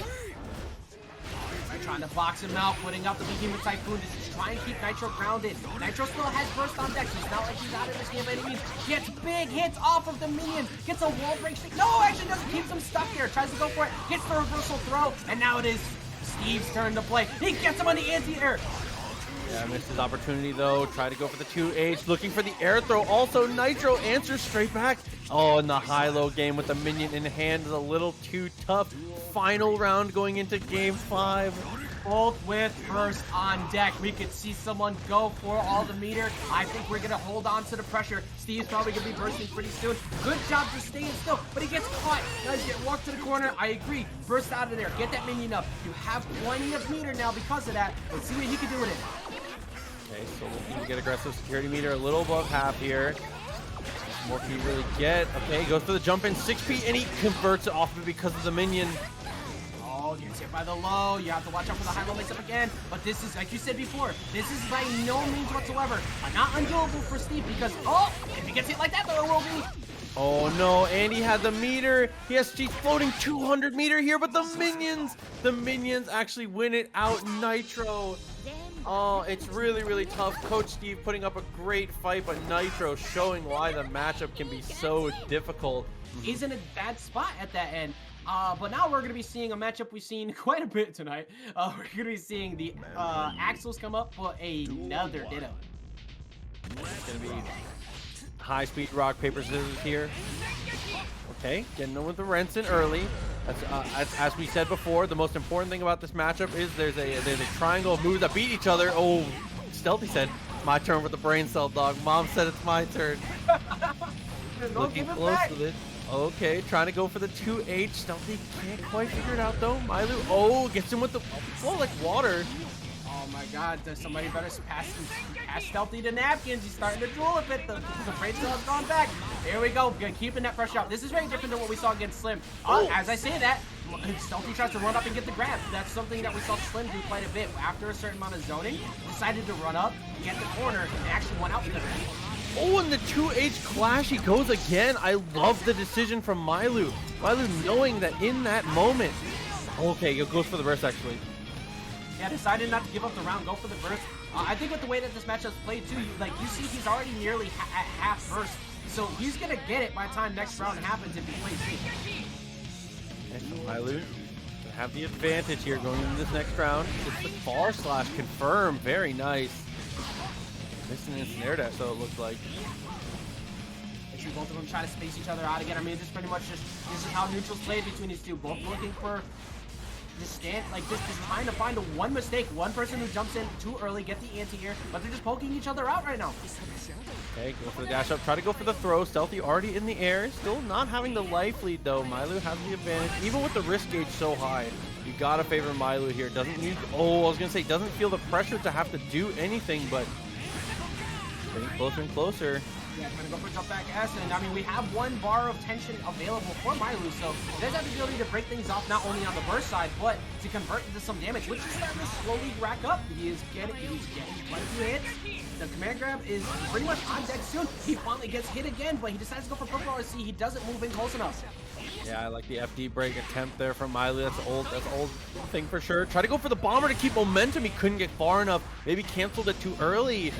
Trying to box him out, putting out the behemoth typhoon to just try and keep Nitro grounded. Nitro still has burst on deck. It's not like he's out of this game by any means. Gets big hits off of the minions. Gets a wall break. No, actually doesn't. Keeps him stuck here. Tries to go for it. Gets the reversal throw. And now it is Steve's turn to play. He gets him on the anti-air. Yeah, missed his opportunity though. Try to go for the 2H. Looking for the air throw. Also, Nitro answers straight back. Oh, and the high-low game with the minion in hand is a little too tough. Final round going into game 5. Both with burst on deck. We could see someone go for all the meter. I think we're going to hold on to the pressure. Steve's probably going to be bursting pretty soon. Good job to staying still, but he gets caught. Does get walked to the corner. I agree. Burst out of there. Get that minion up. You have plenty of meter now because of that. Let's see what he can do with it. Okay, so looking to get aggressive. Security meter a little above half here. What more can you really get? Okay, goes for the jump in 6P, and he converts it off of it because of the minion. Gets hit by the low. You have to watch out for the high-low mix-up again. But this is, like you said before, this is by no means whatsoever not undoable for Steve because, if he gets hit like that, though, it will be. Oh, no. And he had the meter. He has Steve floating 200 meter here, but the minions actually win it out. Nitro. Oh, it's really, really tough. Coach Steve putting up a great fight, but Nitro showing why the matchup can be so difficult. He's in a bad spot at that end. But now we're going to be seeing a matchup we've seen quite a bit tonight. We're going to be seeing the Axles come up for another Ditto. It's going to be high-speed rock, paper, scissors here. Okay, getting in with the Renson early. As we said before, the most important thing about this matchup is there's a triangle of moves that beat each other. Oh, Stealthy said, my turn with the brain cell, dog. Mom said it's my turn. Looking close to it. Okay, trying to go for the 2H. Stealthy can't quite figure it out though. Myloo, gets him with the like water. Oh my god, somebody better pass Stealthy to napkins. He's starting to drool a bit. The brain cell has gone back. Here we go, keeping that pressure out. This is very different than what we saw against Slim. As I say that, Stealthy tries to run up and get the grab. That's something that we saw Slim do quite a bit. After a certain amount of zoning, decided to run up, get the corner, and actually went out because of it. Oh, and the 2H clash, he goes again. I love the decision from Myloo. Myloo knowing that in that moment. Okay, he goes for the burst actually. Yeah, decided not to give up the round, go for the burst. I think with the way that this matchup's played too, you see he's already nearly at half burst. So he's going to get it by the time next round happens if he plays safe. And Myloo gonna have the advantage here going into this next round. It's the bar slash confirm. Very nice. Missing an snare dash, so it looks like. Actually, both of them try to space each other out again. I mean, this pretty much this is how neutrals played between these two. Both looking for just trying to find one mistake. One person who jumps in too early, get the anti-air, but they're just poking each other out right now. Okay, go for the dash up. Try to go for the throw. Stealthy already in the air. Still not having the life lead though. Myloo has the advantage. Even with the risk gauge so high, you gotta favor Myloo here. Doesn't need. Oh, I was gonna say doesn't feel the pressure to have to do anything, but getting closer and closer. Yeah, trying to go for jump back S, and I mean, we have one bar of tension available for Myloo, so he does have the ability to break things off not only on the burst side, but to convert into some damage, which is starting to slowly rack up. He's getting quite a few hits. The command grab is pretty much on deck soon. He finally gets hit again, but he decides to go for purple RC. He doesn't move in close enough. Yeah, I like the FD break attempt there from Myloo. That's old thing for sure. Try to go for the bomber to keep momentum. He couldn't get far enough. Maybe canceled it too early.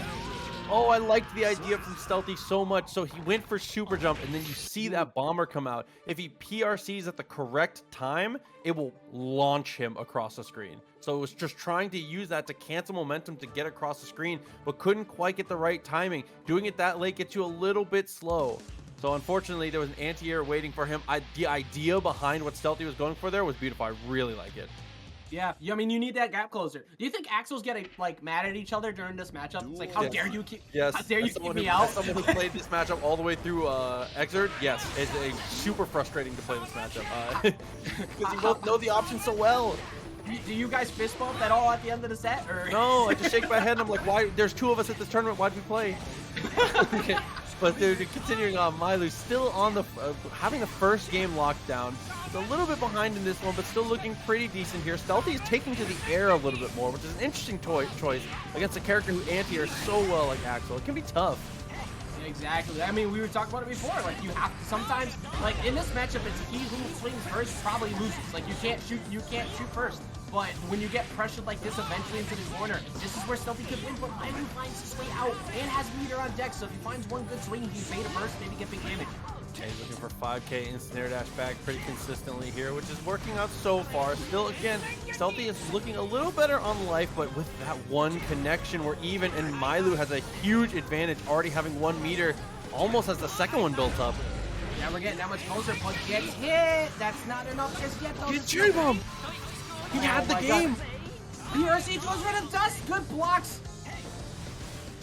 Oh, I liked the idea from Stealthy so much. So he went for super jump, and then you see that bomber come out. If he PRCs at the correct time, it will launch him across the screen. So it was just trying to use that to cancel momentum to get across the screen, but couldn't quite get the right timing. Doing it that late gets you a little bit slow. So unfortunately, there was an anti-air waiting for him. The idea behind what Stealthy was going for there was beautiful. I really like it. Yeah, I mean, you need that gap closer. Do you think Axel's getting like mad at each other during this matchup? It's like, how dare you keep? Yes. How dare you keep me out? As someone who played this matchup all the way through Exert, yes, it's super frustrating to play this matchup because you both know the options so well. Do you guys fist bump at all at the end of the set, or? No, I just shake my head and I'm like, why? There's 2 of us at this tournament. Why'd we play? But dude, continuing on, Myloo still on the having the first game locked down. He's a little bit behind in this one, but still looking pretty decent here. Stealthy is taking to the air a little bit more, which is an interesting choice against a character who anti-airs so well like Axel. It can be tough. Exactly. I mean, we were talking about it before. Like, you have to sometimes, like in this matchup, it's he who swings first probably loses. Like, you can't shoot first. But when you get pressured like this eventually into the corner, this is where Stealthy could win. But Myloo finds his way out and has meter on deck. So if he finds one good swing, he's beta burst, maybe get big damage. Okay, he's looking for 5K in snare dash back pretty consistently here, which is working out so far. Still, again, Stealthy is looking a little better on life, but with that one connection, we're even, and Myloo has a huge advantage, already having 1 meter, almost has the second one built up. Yeah, we're getting that much closer, but gets hit. That's not enough just yet, though. Get Cherry Bomb! He had the game! PRC goes rid of dust. Good blocks.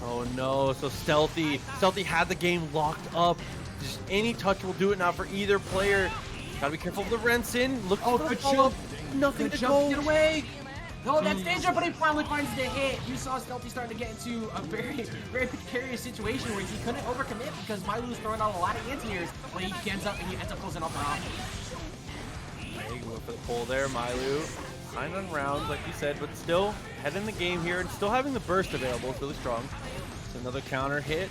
Oh no, so Stealthy had the game locked up. Just any touch will do it now for either player. Gotta be careful of the rents in. Look, oh, good jump. Nothing good to jump. go. Get away. No, that's danger, but he finally finds the hit. You saw Stealthy starting to get into a very, very precarious situation where he couldn't overcommit because Myloo's throwing out a lot of anti-airs, but he ends up closing up around. Hey, go for the pull there, Myloo. 9 on rounds, like you said, but still head in the game here and still having the burst available. It's really strong. It's another counter hit.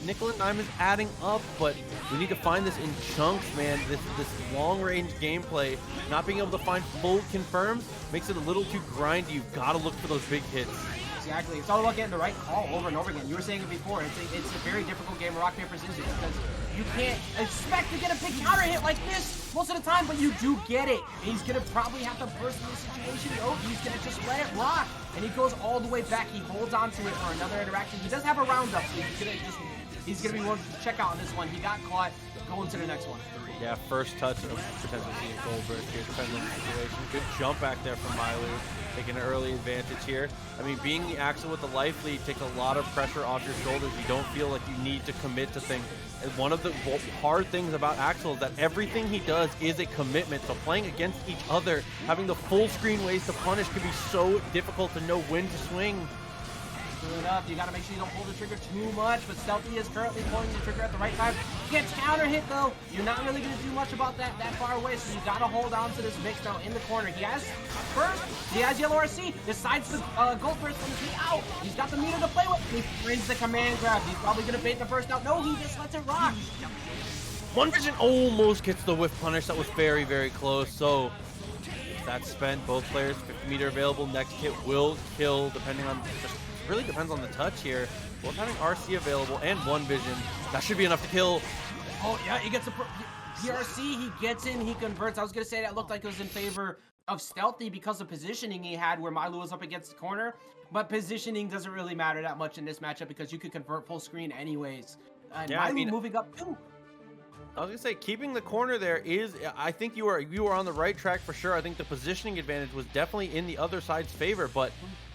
Nickel and Dime is adding up, but we need to find this in chunks, man. This long-range gameplay, not being able to find full confirms, makes it a little too grindy. You've got to look for those big hits. Exactly. It's all about getting the right call over and over again. You were saying it before. It's a very difficult game of rock, paper, scissors because you can't expect to get a big counter hit like this most of the time, but you do get it. And he's going to probably have to burst in this situation. Oh, he's going to just let it rock. And he goes all the way back. He holds on to it for another interaction. He does have a round up, so he's going to be willing to check out on this one. He got caught. Going to the next one. Yeah, first touch of potentially seeing a gold burst here, depending on the situation. Good jump back there from Myloo, taking an early advantage here. I mean, being the Axel with the life lead takes a lot of pressure off your shoulders. You don't feel like you need to commit to things. And one of the hard things about Axel is that everything he does is a commitment. So playing against each other, having the full screen ways to punish can be so difficult to know when to swing. True enough, you gotta make sure you don't pull the trigger too much, but Stealthy is currently pulling the trigger at the right time. Gets counter hit though. You're not really gonna do much about that far away, so you gotta hold on to this mix now in the corner. He has first, he has yellow RC, decides to gold burst when he's out. He's got the meter to play with. He brings the command grab. He's probably gonna bait the burst out. No, he just lets it rock. One Vision almost gets the whiff punish. That was very, very close. So that's spent. Both players 50 meter available. Next hit will kill, depending on just really depends on the touch here. Both having RC available and One Vision. That should be enough to kill. Oh yeah, he gets a PRC. He gets in. He converts. I was gonna say that looked like it was in favor of Stealthy because of positioning he had where Myloo was up against the corner. But positioning doesn't really matter that much in this matchup because you could convert full screen anyways. And yeah, Myloo I mean, moving up too. I was gonna say, keeping the corner there is, I think you are on the right track for sure. I think the positioning advantage was definitely in the other side's favor, but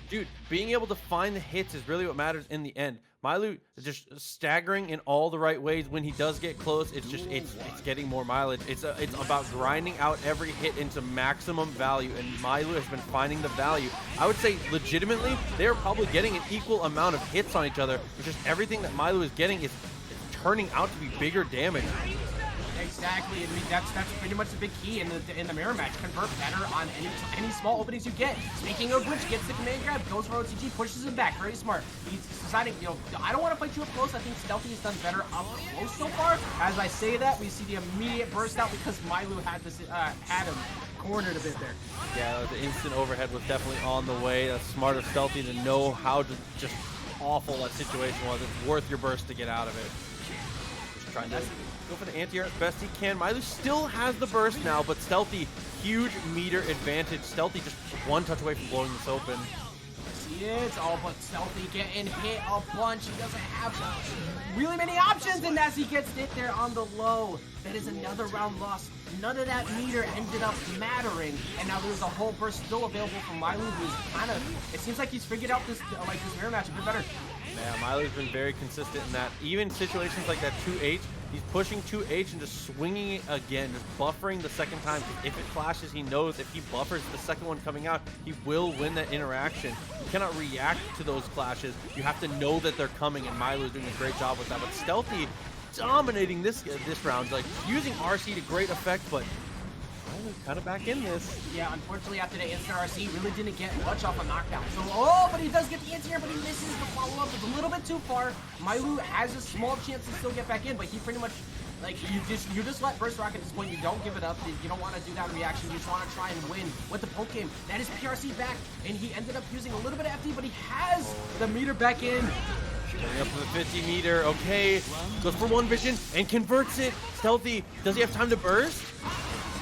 dude, being able to find the hits is really what matters in the end. Myloo is just staggering in all the right ways. When he does get close, it's getting more mileage. It's about grinding out every hit into maximum value, and Myloo has been finding the value. I would say legitimately, they're probably getting an equal amount of hits on each other. It's just everything that Myloo is getting is turning out to be bigger damage. Exactly. I mean, that's pretty much the big key in the mirror match. Convert better on any small openings you get. Speaking of which, gets the command grab, goes for OTG, pushes him back. Very smart. He's deciding, you know, I don't want to fight you up close. I think Stealthy has done better up close so far. As I say that, we see the immediate burst out because Myloo had him cornered a bit there. Yeah, the instant overhead was definitely on the way. That's smart of Stealthy to know how to just awful that situation was. It's worth your burst to get out of it. Just trying to go for the anti-air as best he can. Myloo still has the burst now, but Stealthy, huge meter advantage. Stealthy just one touch away from blowing this open. He is all but Stealthy getting hit a bunch. He doesn't have really many options, and as he gets hit there on the low, that is another round lost. None of that meter ended up mattering, and now there's a whole burst still available from Myloo, who's kind of, it seems like he's figured out this this mirror match a bit better. Yeah, Myloo's been very consistent in that. Even situations like that 2H, he's pushing 2H and just swinging it again, just buffering the second time. If it flashes, he knows if he buffers the second one coming out, he will win that interaction. You cannot react to those clashes. You have to know that they're coming, and Myloo's doing a great job with that. But Stealthy dominating this round, like using RC to great effect, but kind of back in this. Yeah, unfortunately after the instant RC, really didn't get much off a knockdown. So, oh, but he does get the anti-air, but he misses the follow-up. It's a little bit too far. Myloo has a small chance to still get back in, but he pretty much, like, you just let Burst Rock at this point. You don't give it up. You don't want to do that reaction. You just want to try and win with the poke game. That is PRC back, and he ended up using a little bit of FD, but he has the meter back in. Getting up to the 50 meter, okay. Goes for one vision and converts it. Stealthy, does he have time to burst?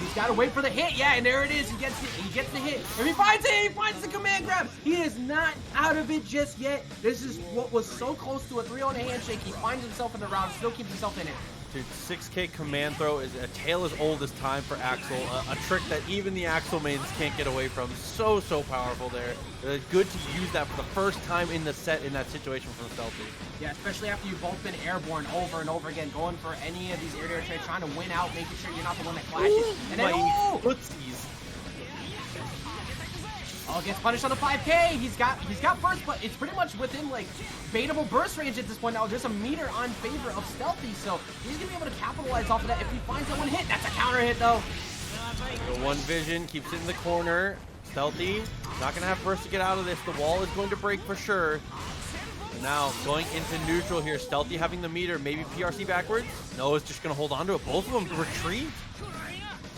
He's got to wait for the hit. Yeah, and there it is. He gets the hit. And he finds it. He finds the command grab. He is not out of it just yet. This is what was so close to a 3-0 handshake. He finds himself in the round, still keeps himself in it. Dude, 6K command throw is a tale as old as time for Axel. A trick that even the Axel mains can't get away from. So powerful there. Good to use that for the first time in the set in that situation from Stealthy. Yeah, especially after you've both been airborne over and over again, going for any of these air-to-air trades, trying to win out, making sure you're not the one that clashes. Ooh, and then, footsies. Oh, gets punished on the 5K. He's got burst, but it's pretty much within like baitable burst range at this point now. There's a meter on favor of Stealthy, so he's gonna be able to capitalize off of that if he finds that one hit. That's a counter hit though. The one vision keeps it in the corner. Stealthy not gonna have burst to get out of this. The wall is going to break for sure. And now going into neutral here. Stealthy having the meter, maybe PRC backwards. No, it's just gonna hold on to it. Both of them retreat.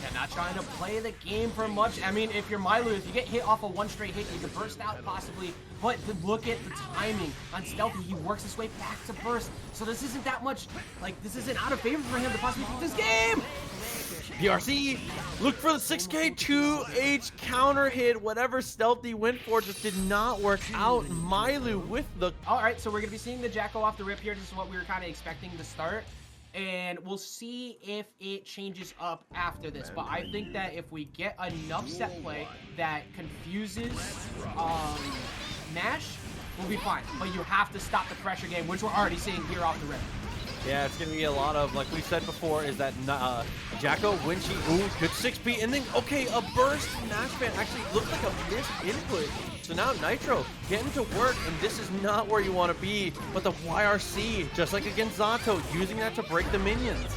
Yeah, not trying to play the game for much. I mean, if you're Myloo, if you get hit off of one straight hit, you can burst out possibly. But look at the timing on Stealthy. He works his way back to burst. So this isn't that much, like, this isn't out of favor for him to possibly beat this game. PRC, look for the 6K 2H counter hit. Whatever Stealthy went for just did not work out. Myloo with the... All right, so we're going to be seeing the Jacko off the rip here. This is what we were kind of expecting to start. And we'll see if it changes up after this. But I think that if we get enough set play that confuses Nash, we'll be fine. But you have to stop the pressure game, which we're already seeing here off the rip. Yeah, it's going to be a lot of, like we said before, is that Jacko, when she, ooh, good 6P, and then, okay, a burst NashFan actually looked like a missed input. So now Nitro getting to work, and this is not where you want to be, but the YRC, just like against Zato, using that to break the minions.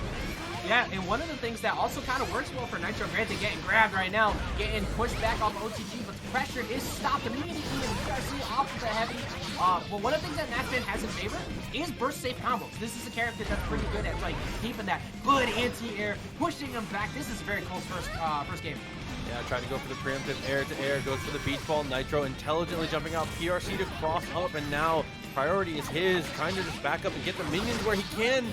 Yeah, and one of the things that also kind of works well for Nitro, granted getting grabbed right now, getting pushed back off OTG, but the pressure is stopped immediately, and you guys see off of the heavy. But one of the things that NashFan has in favor is burst safe combos. This is a character that's pretty good at like keeping that good anti-air, pushing them back. This is a very close first game. Yeah, trying to go for the preemptive air-to-air, goes for the beach ball. Nitro intelligently jumping out, PRC to cross up, and now priority is his, trying to just back up and get the minions where he can.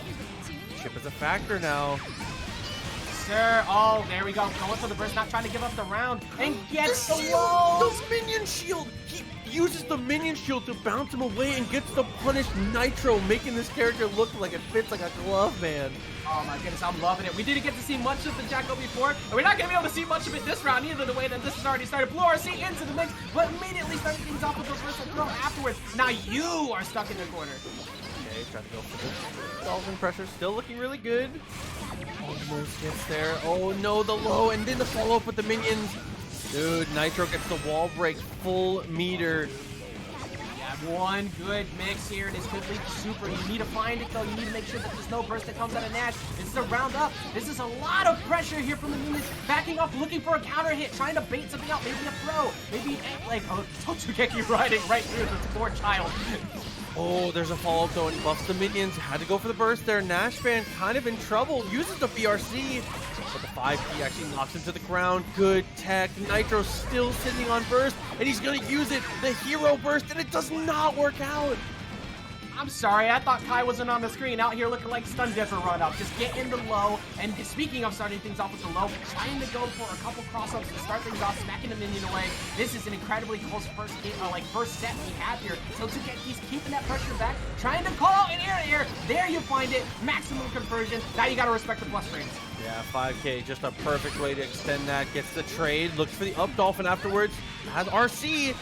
Chipp is a factor now. Sir, oh, there we go. Going for the burst, not trying to give up the round, and gets the wall. The minion shield. He uses the minion shield to bounce him away and gets the punished Nitro, making this character look like it fits like a glove, man. Oh my goodness, I'm loving it. We didn't get to see much of the Jacko before, and we're not going to be able to see much of it this round either, the way that this has already started. Blue RC into the mix, but immediately started things off with the first throw afterwards. Now you are stuck in the corner. Okay, trying to go for this. Dolphin pressure still looking really good. Almost gets there. Oh no, the low, and then the follow-up with the minions. Dude, Nitro gets the wall break, full meter. Yeah, One good mix here. This could lead to super. You need to find it, though. You need to make sure that there's no burst that comes out of Nash. This is a round up. This is a lot of pressure here from the minions. Backing up, looking for a counter hit, trying to bait something out. Maybe a throw. Maybe, like, oh, Totugeki riding right through the poor child. Oh, there's a follow-up though, and buffs the minions. Had to go for the burst there. NASHFAN kind of in trouble. Uses the BRC, but the 5P actually knocks him to the ground. Good tech. Nitro still sitting on burst, and he's going to use it. The hero burst, and it does not work out. I'm sorry, I thought Kai wasn't on the screen. Out here looking like Stun Dipper run up. Just get in the low. And speaking of starting things off with the low, trying to go for a couple cross-ups to start things off, smacking the minion away. This is an incredibly close first game, first set we have here. So he's keeping that pressure back, trying to call out in air. There you find it. Maximum conversion. Now you got to respect the plus frames. Yeah, 5K, just a perfect way to extend that. Gets the trade, looks for the up dolphin afterwards. Has RC.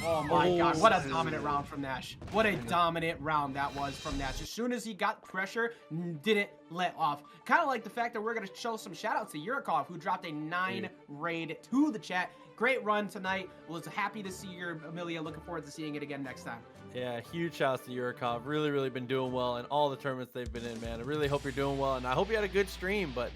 Oh my god, what a dominant round from Nash. What a dominant round that was from Nash. As soon as he got pressure, didn't let off. Kind of like the fact that we're going to show some shout outs to Yuikov, who dropped a 9 raid to the chat. Great run tonight. Was happy to see your Millia. Looking forward to seeing it again next time. Yeah, huge shouts to Yuikov. Really been doing well in all the tournaments they've been in, man. I really hope you're doing well, and I hope you had a good stream, but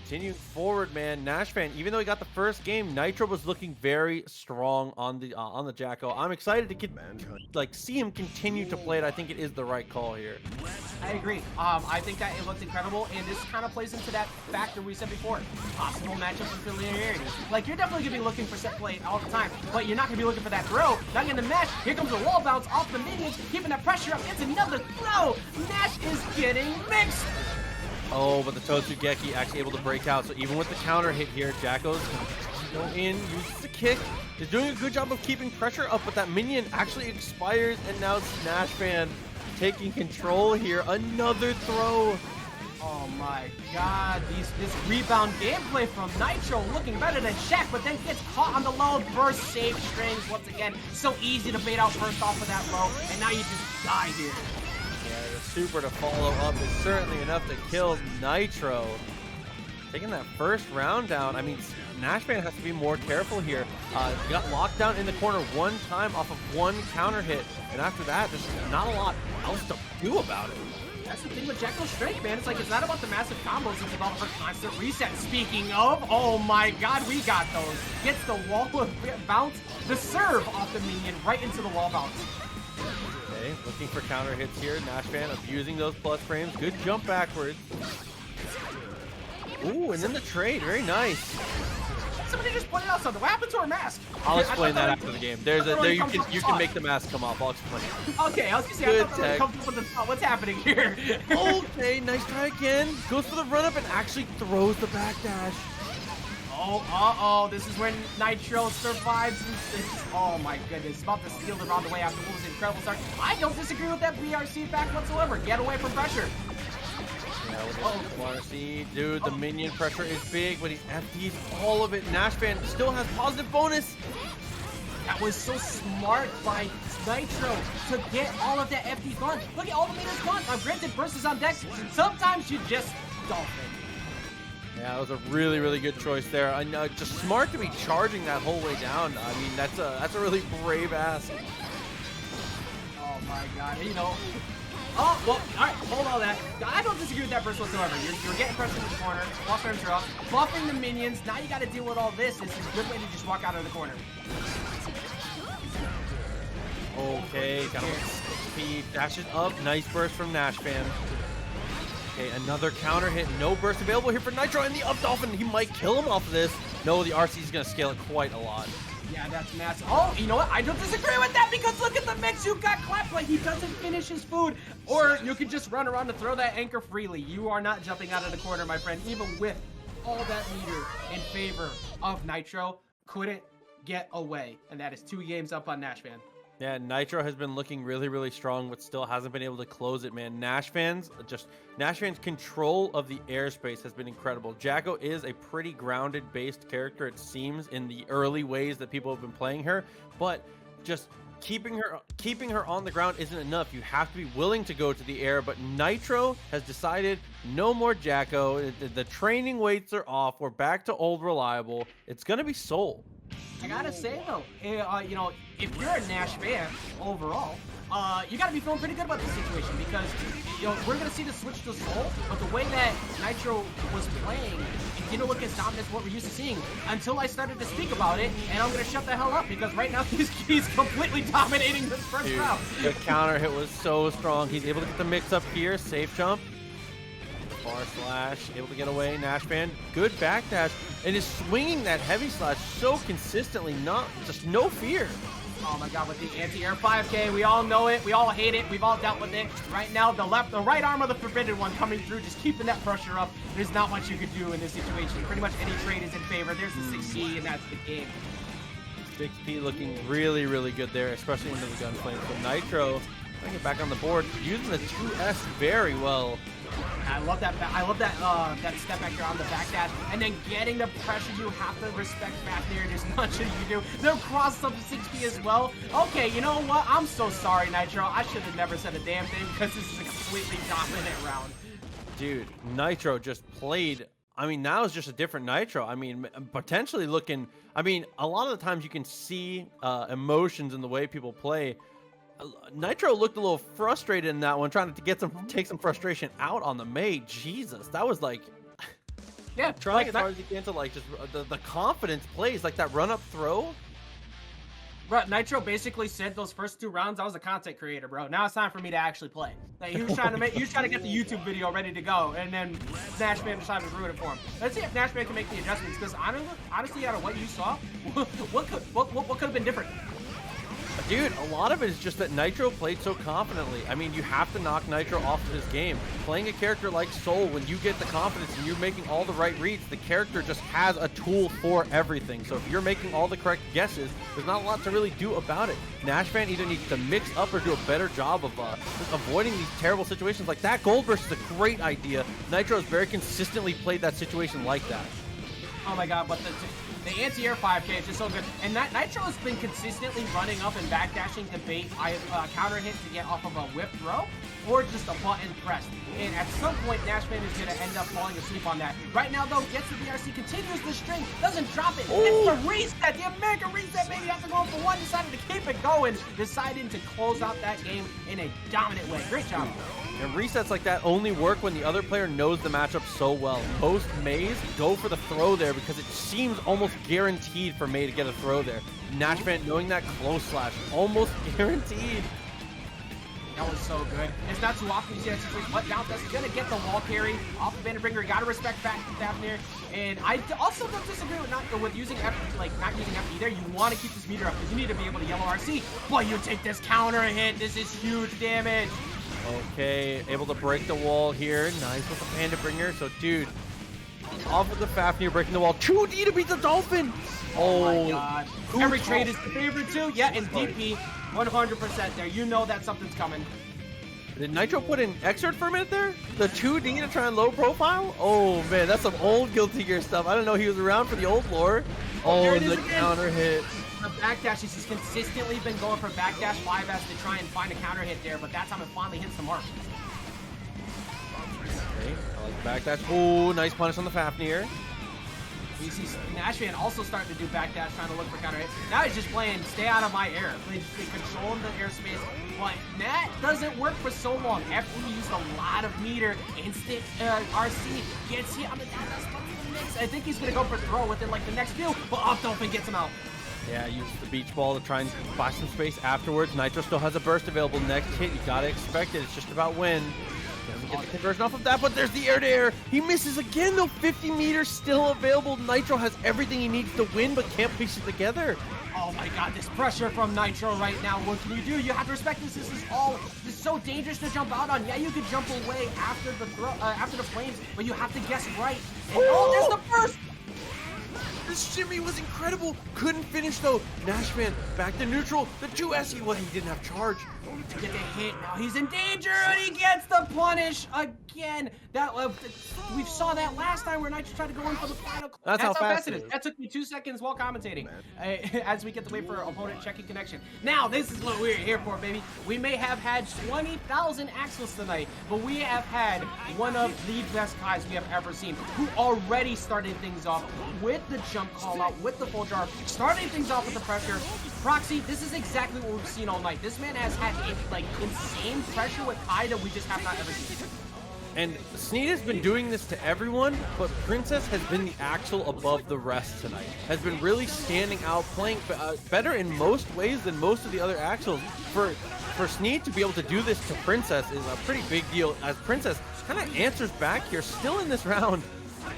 continuing forward, man. NASHFAN, even though he got the first game, Nitro was looking very strong on the Jacko. I'm excited to see him continue to play it. I think it is the right call here. I agree. I think that it looks incredible, and this kind of plays into that factor we said before. Possible matchup with familiarity. Like, you're definitely going to be looking for set play all the time, but you're not going to be looking for that throw. Not going to match. Here comes the wall bounce off the minions, keeping that pressure up. It's another throw. Nash is getting mixed. Oh, but the Totugeki actually able to break out. So even with the counter hit here, Jacko's go in, uses the kick. He's doing a good job of keeping pressure up, but that minion actually expires, and now SneedChungus taking control here. Another throw. Oh my god, this rebound gameplay from Nitro looking better than Shaq, but then gets caught on the low burst save strings once again. So easy to bait out burst off of that low, and now you just die here. Yeah, the super to follow up is certainly enough to kill Nitro. Taking that first round down, I mean, NASHFAN has to be more careful here. Got locked down in the corner one time off of one counter hit, and after that, there's not a lot else to do about it. That's the thing with Jacko's strength, man. It's like, it's not about the massive combos, it's about her constant reset. Speaking of, oh my god, we got those. Gets the wall bounce, the serve off the minion right into the wall bounce. Okay, looking for counter hits here. NASHFAN abusing those plus frames. Good jump backwards. Ooh, and then the trade. Very nice. Somebody just pointed out something. What happened to her mask? I'll explain that after the game. You can make the mask come off. I'll explain. Okay, I was gonna say, I thought that would come with the what's happening here? Okay, nice try again. Goes for the run up and actually throws the backdash. Oh, this is when Nitro survives. Oh my goodness, about to steal the round away after what was an incredible start. I don't disagree with that BRC back whatsoever. Get away from pressure. Yeah, with RC, dude, the minion pressure is big, but he's FD's all of it. NASHFAN still has positive bonus. That was so smart by Nitro to get all of that FD gone. Look at all the minions gone. Now, granted, burst is on deck. Sometimes you just dolphin. Yeah, that was a really good choice there. Just smart to be charging that whole way down. I mean, that's a really brave ask. Oh my god, you know. Oh, well, alright, hold all that. I don't disagree with that burst whatsoever. You're getting pressed in the corner, plus frames are up, buffing the minions. Now you gotta deal with all this. This is a good way to just walk out of the corner. Okay, got him. He dashes up. Nice burst from NASHFAN. Okay, another counter hit. No burst available here for Nitro, and the up dolphin. He might kill him off of this. No, the RC is going to scale it quite a lot. Yeah, that's massive. Oh, you know what? I don't disagree with that, because look at the mix. You got clapped like he doesn't finish his food. Or you could just run around and throw that anchor freely. You are not jumping out of the corner, my friend. Even with all that meter in favor of Nitro, couldn't get away. And that is 2 games up on NASHFAN. Yeah, Nitro has been looking really strong, but still hasn't been able to close it, man. NASHFAN's control of the airspace has been incredible. Jacko is a pretty grounded-based character, it seems, in the early ways that people have been playing her, but just keeping her on the ground isn't enough. You have to be willing to go to the air, but Nitro has decided no more Jacko. The training weights are off. We're back to old reliable. It's gonna be Soul. I gotta say though, you know, if you're a Nash fan overall, you gotta be feeling pretty good about this situation because, you know, we're gonna see the switch to Soul, but the way that Nitro was playing, it didn't look as dominant as what we're used to seeing until I started to speak about it, and I'm gonna shut the hell up because right now he's completely dominating this first round. The counter hit was so strong. He's able to get the mix up here, safe jump. Bar slash, able to get away, NASHFAN, good backdash, and is swinging that heavy slash so consistently, just no fear. Oh my god, with the anti-air 5K, we all know it, we all hate it, we've all dealt with it. Right now, the right arm of the Forbidden One coming through, just keeping that pressure up. There's not much you could do in this situation. Pretty much any trade is in favor. There's the 6P, and that's the game. 6P looking really, really good there, especially into the gunplane. So Nitro, trying to get back on the board, using the 2S very well. I love that. I love that. That step back here on the backdash, and then getting the pressure. You have to respect back there. There's nothing you do. They'll cross up to 6P as well. Okay, you know what? I'm so sorry, Nitro. I should have never said a damn thing because this is a completely dominant round. Dude, Nitro just played. I mean, now it's just a different Nitro. I mean, potentially looking. I mean, a lot of the times you can see emotions in the way people play. Nitro looked a little frustrated in that one, trying to take some frustration out on the Mei. Jesus, that was like, yeah, trying as hard as you can to like just the confidence plays, like that run up throw. Bro, Nitro basically said those first 2 rounds, I was a content creator, bro. Now it's time for me to actually play. Like, he was trying to get the YouTube video ready to go, and then NASHFAN decided to ruin it for him. Let's see if NASHFAN can make the adjustments, because honestly, out of what you saw, what could have been different? Dude, a lot of it is just that Nitro played so confidently. I mean, you have to knock Nitro off of his game. Playing a character like Soul, when you get the confidence and you're making all the right reads, the character just has a tool for everything. So if you're making all the correct guesses, there's not a lot to really do about it. NASHFAN either needs to mix up or do a better job of just avoiding these terrible situations like that. Gold burst is a great idea. Nitro has very consistently played that situation like that. Oh my god, but the anti-air 5K is just so good. And that Nitro has been consistently running up and backdashing to bait counter hit to get off of a whip throw or just a button press. And at some point, NASHFAN is going to end up falling asleep on that. Right now, though, gets the BRC, continues the string, doesn't drop it. Ooh. It's the reset, the American reset, baby. After going for 1, decided to keep it going, deciding to close out that game in a dominant way. Great job. And resets like that only work when the other player knows the matchup so well. Most Meis go for the throw there because it seems almost guaranteed for Mei to get a throw there. NASHFAN knowing that close slash, almost guaranteed. That was so good. It's not too often you see that situation, but down that's gonna get the wall carry off of Vanderbringer. Gotta respect Fafnir. And I also don't disagree with using F, not using F either. You want to keep this meter up because you need to be able to yellow RC. But you take this counter hit. This is huge damage. Okay, able to break the wall here. Nice with the Vanderbringer. So, dude, off of the Fafnir breaking the wall. 2D to beat the Dolphin. Oh my god. Every trade is the favorite too. Yeah, and DP 100% there. You know that something's coming. Did Nitro put in Exert for a minute there? The 2D to try and low profile? Oh man, that's some old Guilty Gear stuff. I didn't know he was around for the old lore. Oh, the counter hit. The backdash, he's consistently been going for backdash 5S to try and find a counter hit there, but that time it finally hits the mark. Okay, I like backdash. Oh, nice punish on the Fafnir. You see NASHFAN also starting to do backdash, trying to look for counter hit. Now he's just playing stay out of my air. They control the airspace, but that doesn't work for so long. After he used a lot of meter, instant RC gets hit. I mean, that's the mix. I think he's gonna go for throw within like the next few, but up Dolphin gets him out. Yeah, use the beach ball to try and buy some space afterwards. Nitro still has a burst available. Next hit, you gotta expect it. It's just about when. Doesn't get the conversion off of that, but there's the air to air. He misses again, though. 50 meters still available. Nitro has everything he needs to win, but can't piece it together. Oh my god, this pressure from Nitro right now. What can you do? You have to respect this. This is so dangerous to jump out on. Yeah, you could jump away after the flames, but you have to guess right. And oh, there's the first. This shimmy was incredible. Couldn't finish though. NASHFAN back to neutral. The 2S, he didn't have charge. To get the hit, now he's in danger, and he gets the punish again. That we saw that last time where Nitro tried to go in for the final. That's how fast it is. That took me 2 seconds while commentating, as we get to wait for opponent checking connection. Now this is what we're here for, baby. We may have had 20,000 axles tonight, but we have had one of the best guys we have ever seen, who already started things off with the jump jump call out with the full jar, starting things off with the pressure. Proxy, this is exactly what we've seen all night. This man has had like insane pressure with Kai that we just have not ever seen. And Sneed has been doing this to everyone, but Princess has been the Axel above the rest tonight. Has been really standing out, playing better in most ways than most of the other Axels. For Sneed to be able to do this to Princess is a pretty big deal, as Princess kind of answers back here, still in this round.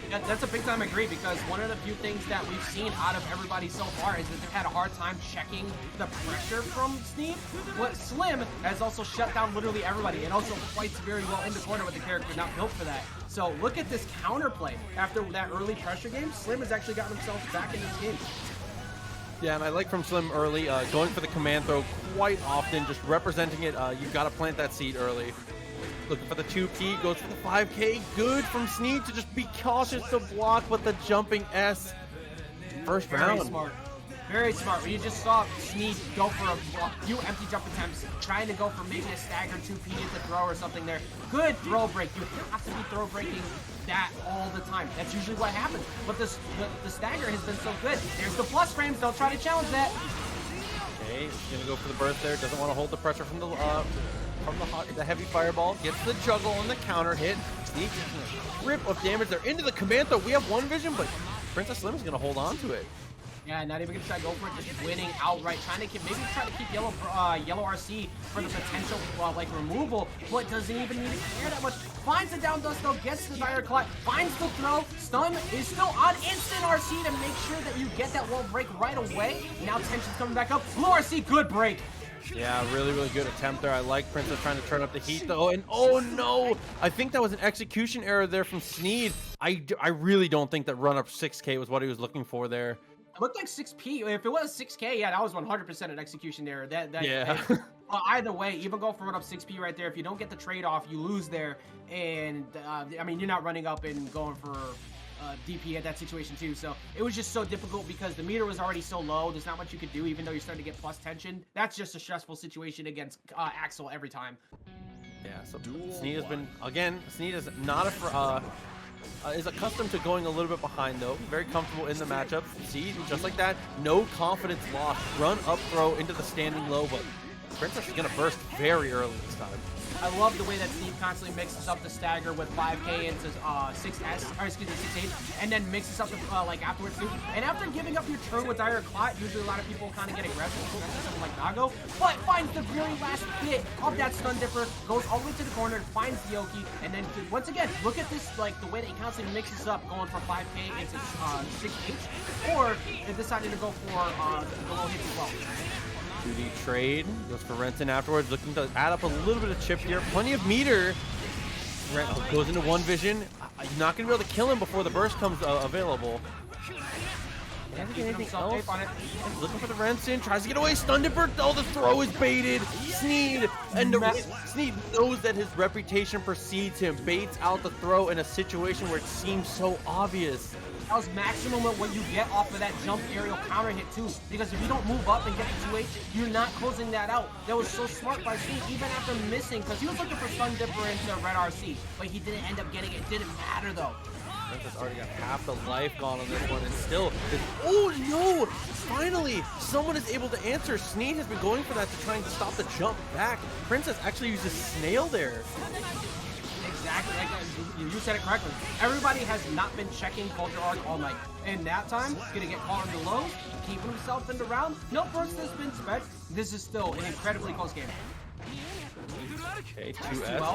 Yeah, that's a big time agree, because one of the few things that we've seen out of everybody so far is that they've had a hard time checking the pressure from Sneed. What Slim has also shut down literally everybody, and also fights very well in the corner with the character not built for that. So look at this counterplay. After that early pressure game, Slim has actually gotten himself back in this game. Yeah, and I like from Slim early, going for the command throw quite often, just representing it. You've got to plant that seed early. Looking for the 2P, goes for the 5K. Good from Sneed to just be cautious to block, but the jumping S. First round. Very smart. Very smart. You just saw Sneed go for a few empty jump attempts, trying to go for maybe a stagger 2P into throw or something there. Good throw break. You have to be throw breaking that all the time. That's usually what happens. But the stagger has been so good. There's the plus frames. Don't try to challenge that. Okay, he's gonna go for the burst there. Doesn't want to hold the pressure from the heavy fireball. Gets the juggle on the counter hit. Sneed a rip of damage there into the command throw. We have one vision, but Princess Slim is gonna hold on to it. Yeah, not even gonna try to go for it, just winning outright, trying to keep, maybe try to keep yellow RC for the potential like removal, but doesn't even need to care that much. Finds the down dust though, gets the dire clot, finds the throw, stun is still on, instant RC to make sure that you get that wall break right away. Now tension's coming back up, low RC, good break. Yeah, really good attempt there. I like Princess trying to turn up the heat though, and oh no! I think that was an execution error there from Sneed. I really don't think that run up 6K was what he was looking for there. It looked like 6P. If it was 6K, yeah, that was 100% an execution error. Yeah. Either way, even go for run up 6P right there. If you don't get the trade-off, you lose there. And, I mean, you're not running up and going for DP at that situation, too. So it was just so difficult because the meter was already so low. There's not much you could do, even though you're starting to get plus tension. That's just a stressful situation against Axel every time. Yeah, so Sneed has been, again, Sneed is not is accustomed to going a little bit behind though. Very comfortable in the matchup. See, just like that, no confidence lost. Run up throw into the standing low, but Princess is gonna burst very early this time. I love the way that Steve constantly mixes up the stagger with 5K into 6S, or excuse me, 6H, and then mixes up the, like afterwards too. And after giving up your turn with Dire Clot, usually a lot of people kind of get aggressive, especially something like Nago, but finds the very last bit of that stun dipper, goes all the way to the corner, finds the Yoki, and then once again, look at this, like the way that he constantly mixes up, going for 5K into 6H, or deciding to go for the low hits as well. 2D trade, goes for Renton afterwards, looking to add up a little bit of chip here. Plenty of meter. Goes into one vision. You're not going to be able to kill him before the burst comes available. Doesn't get anything else. Looking for the Renton, tries to get away. Stun dipper. Oh, the throw is baited. Sneed. And Sneed knows that his reputation precedes him. Baits out the throw in a situation where it seems so obvious. That was maximum what you get off of that jump aerial counter hit too. Because if you don't move up and get the 2H, you're not closing that out. That was so smart by Sneed, even after missing, because he was looking for stun dipper into red RC, but he didn't end up getting it. Didn't matter though. Princess already got half the life gone on this one, and still, oh no! Finally, someone is able to answer. Sneed has been going for that to try and stop the jump back. Princess actually uses snail there. Exactly, you said it correctly. Everybody has not been checking Culture Arc all night. And that time, gonna get caught in the lows, keeping himself in the round. No burst has been spec. This is still an incredibly close game. Okay, 2S.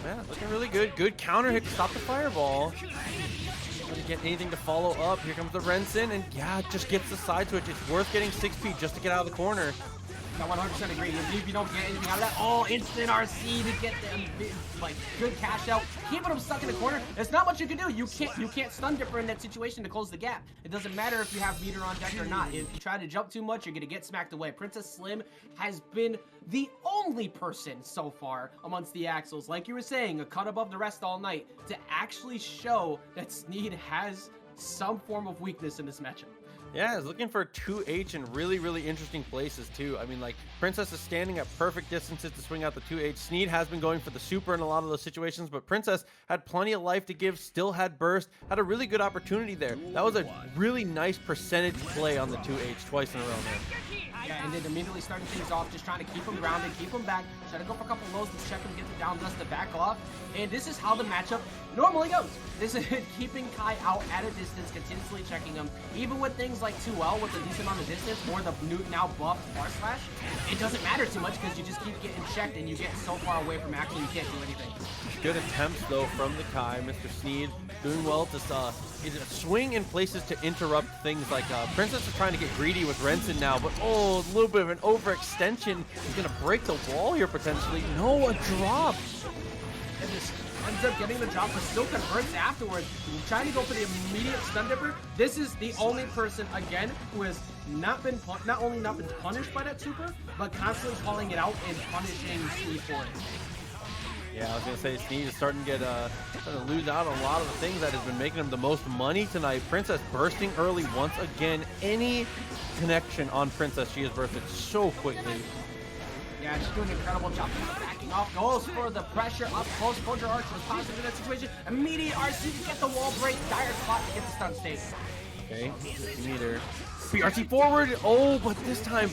Yeah, looking really good. Good counter hit to stop the fireball. Gonna get anything to follow up. Here comes the Renson, and yeah, just gets the side switch. It's worth getting 6P just to get out of the corner. I 100% agree. If you don't get anything out of that, oh, instant RC to get them, like, good cash out. Keeping them stuck in the corner, there's not much you can do. You can't stun dipper in that situation to close the gap. It doesn't matter if you have meter on deck or not. If you try to jump too much, you're gonna get smacked away. Princess Slim has been the only person so far amongst the Axels, like you were saying, a cut above the rest all night, to actually show that Sneed has some form of weakness in this matchup. Yeah, it's looking for 2H in really, really interesting places too. I mean, like, Princess is standing at perfect distances to swing out the 2H. Sneed has been going for the super in a lot of those situations, but Princess had plenty of life to give, still had burst, had a really good opportunity there. That was a really nice percentage play on the 2H twice in a row there. Yeah, and then immediately starting things off, just trying to keep him grounded, keep him back, try to go for a couple lows to check him, get the down dust to back off. And this is how the matchup normally goes. This is keeping Kai out at a distance, continuously checking him. Even with things like 2L with a decent amount of distance, or the new now buffed bar slash, it doesn't matter too much because you just keep getting checked and you get so far away from action you can't do anything. Good attempts though from the Kai. Mr. Sneed doing well to swing in places to interrupt things like Princess is trying to get greedy with Renson now, but oh, a little bit of an overextension. He's gonna break the wall here potentially. No, a drop. And just ends up getting the drop, but still converts afterwards. Trying to go for the immediate stun dipper. This is the only person again who has not only not been punished by that super, but constantly calling it out and punishing Sneed for it. Yeah, I was gonna say Sneed is starting to get starting to lose out on a lot of the things that has been making him the most money tonight. Princess bursting early once again. Any connection on Princess, she has bursted so quickly. Yeah, she's doing an incredible job backing off. Goes for the pressure up close. Soldier Arch was positive in that situation. Immediate RC to get the wall break. Dire spot to get the stun state. Okay, 50 meter. BRC forward. Oh, but this time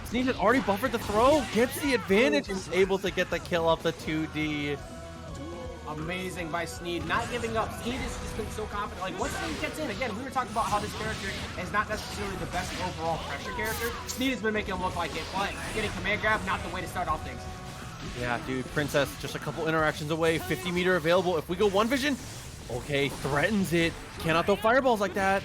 Sneed had already buffered the throw. Gets the advantage and is able to get the kill off the 2D. Amazing by Sneed, not giving up. Sneed has just been so confident. Like, once Sneed gets in, again, we were talking about how this character is not necessarily the best overall pressure character. Sneed has been making him look like it, but getting command grab, not the way to start off things. Yeah, dude, Princess just a couple interactions away. 50 meter available. If we go one vision, okay, threatens it. Cannot throw fireballs like that.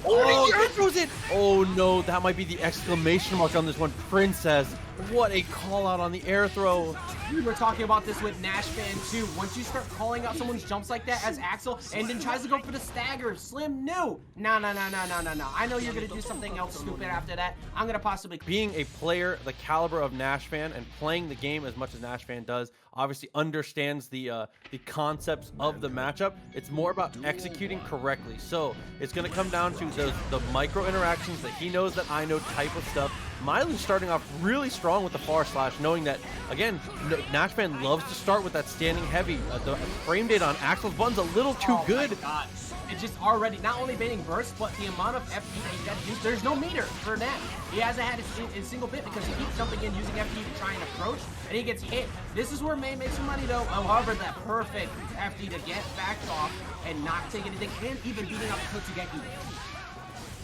Oh, he air throws it! Oh no, that might be the exclamation mark on this one. Princess, what a call out on the air throw. We were talking about this with NASHFAN too. Once you start calling out someone's jumps like that as Axel and then tries to go for the stagger, Slim knew. No. I know you're gonna do something else stupid after that. I'm gonna possibly. Being a player the caliber of NASHFAN and playing the game as much as NASHFAN does, obviously understands the concepts of the matchup. It's more about executing correctly. So it's gonna come down to the micro interactions that he knows that I know type of stuff. Myloo starting off really strong with the far slash, knowing that, again, NASHFAN loves to start with that standing heavy. The frame data on Axel's button's a little too good. My God. It's just already not only baiting burst, but the amount of FP that he's got to use. There's no meter for that. He hasn't had a single bit because he keeps jumping in using FP to try and approach, and he gets hit. This is where May makes some money though. However, that perfect FD to get backed off and not take anything, and even beating up Totsugeki.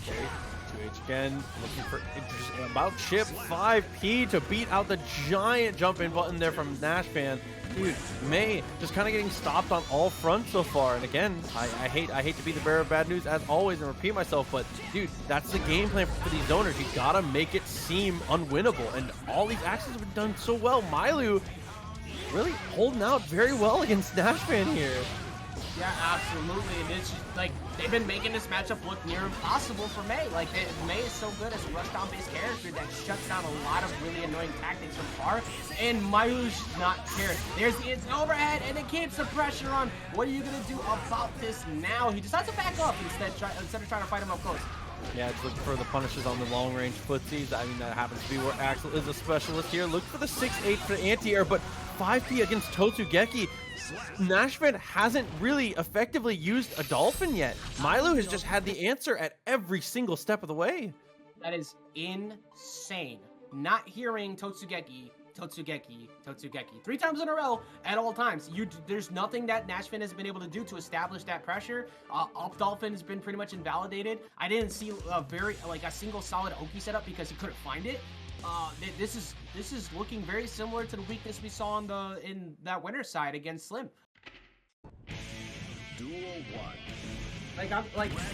Okay. 2H again, looking for about Chipp. 5P to beat out the giant jump in button there from NASHFAN. Dude, May just kind of getting stopped on all fronts so far. And again, I hate to be the bearer of bad news as always and repeat myself, but dude, that's the game plan for these zoners. You gotta make it seem unwinnable, and all these actions have been done so well. Myloo really holding out very well against NASHFAN here. Yeah, absolutely. And it's just, like, they've been making this matchup look near impossible for May. Like, May is so good as a rushdown-based character that shuts down a lot of really annoying tactics from far. And Myloo's not cared. There's the instant overhead, and it keeps the pressure on. What are you going to do about this now? He decides to back up instead of trying to fight him up close. Yeah, it's looking for the punishes on the long-range footsies. I mean, that happens to be where Axel is a specialist here. Look for the 6-8 for the anti-air, but 5P against Totsugeki. NASHFAN hasn't really effectively used a dolphin yet. Myloo has just had the answer at every single step of the way. That is insane. Not hearing Totsugeki 3 times in a row at all times. There's nothing that NASHFAN has been able to do to establish that pressure. Up Dolphin has been pretty much invalidated. I didn't see a single solid Oki setup because he couldn't find it. This is looking very similar to the weakness we saw in that winner side against Slim. Duel 1. To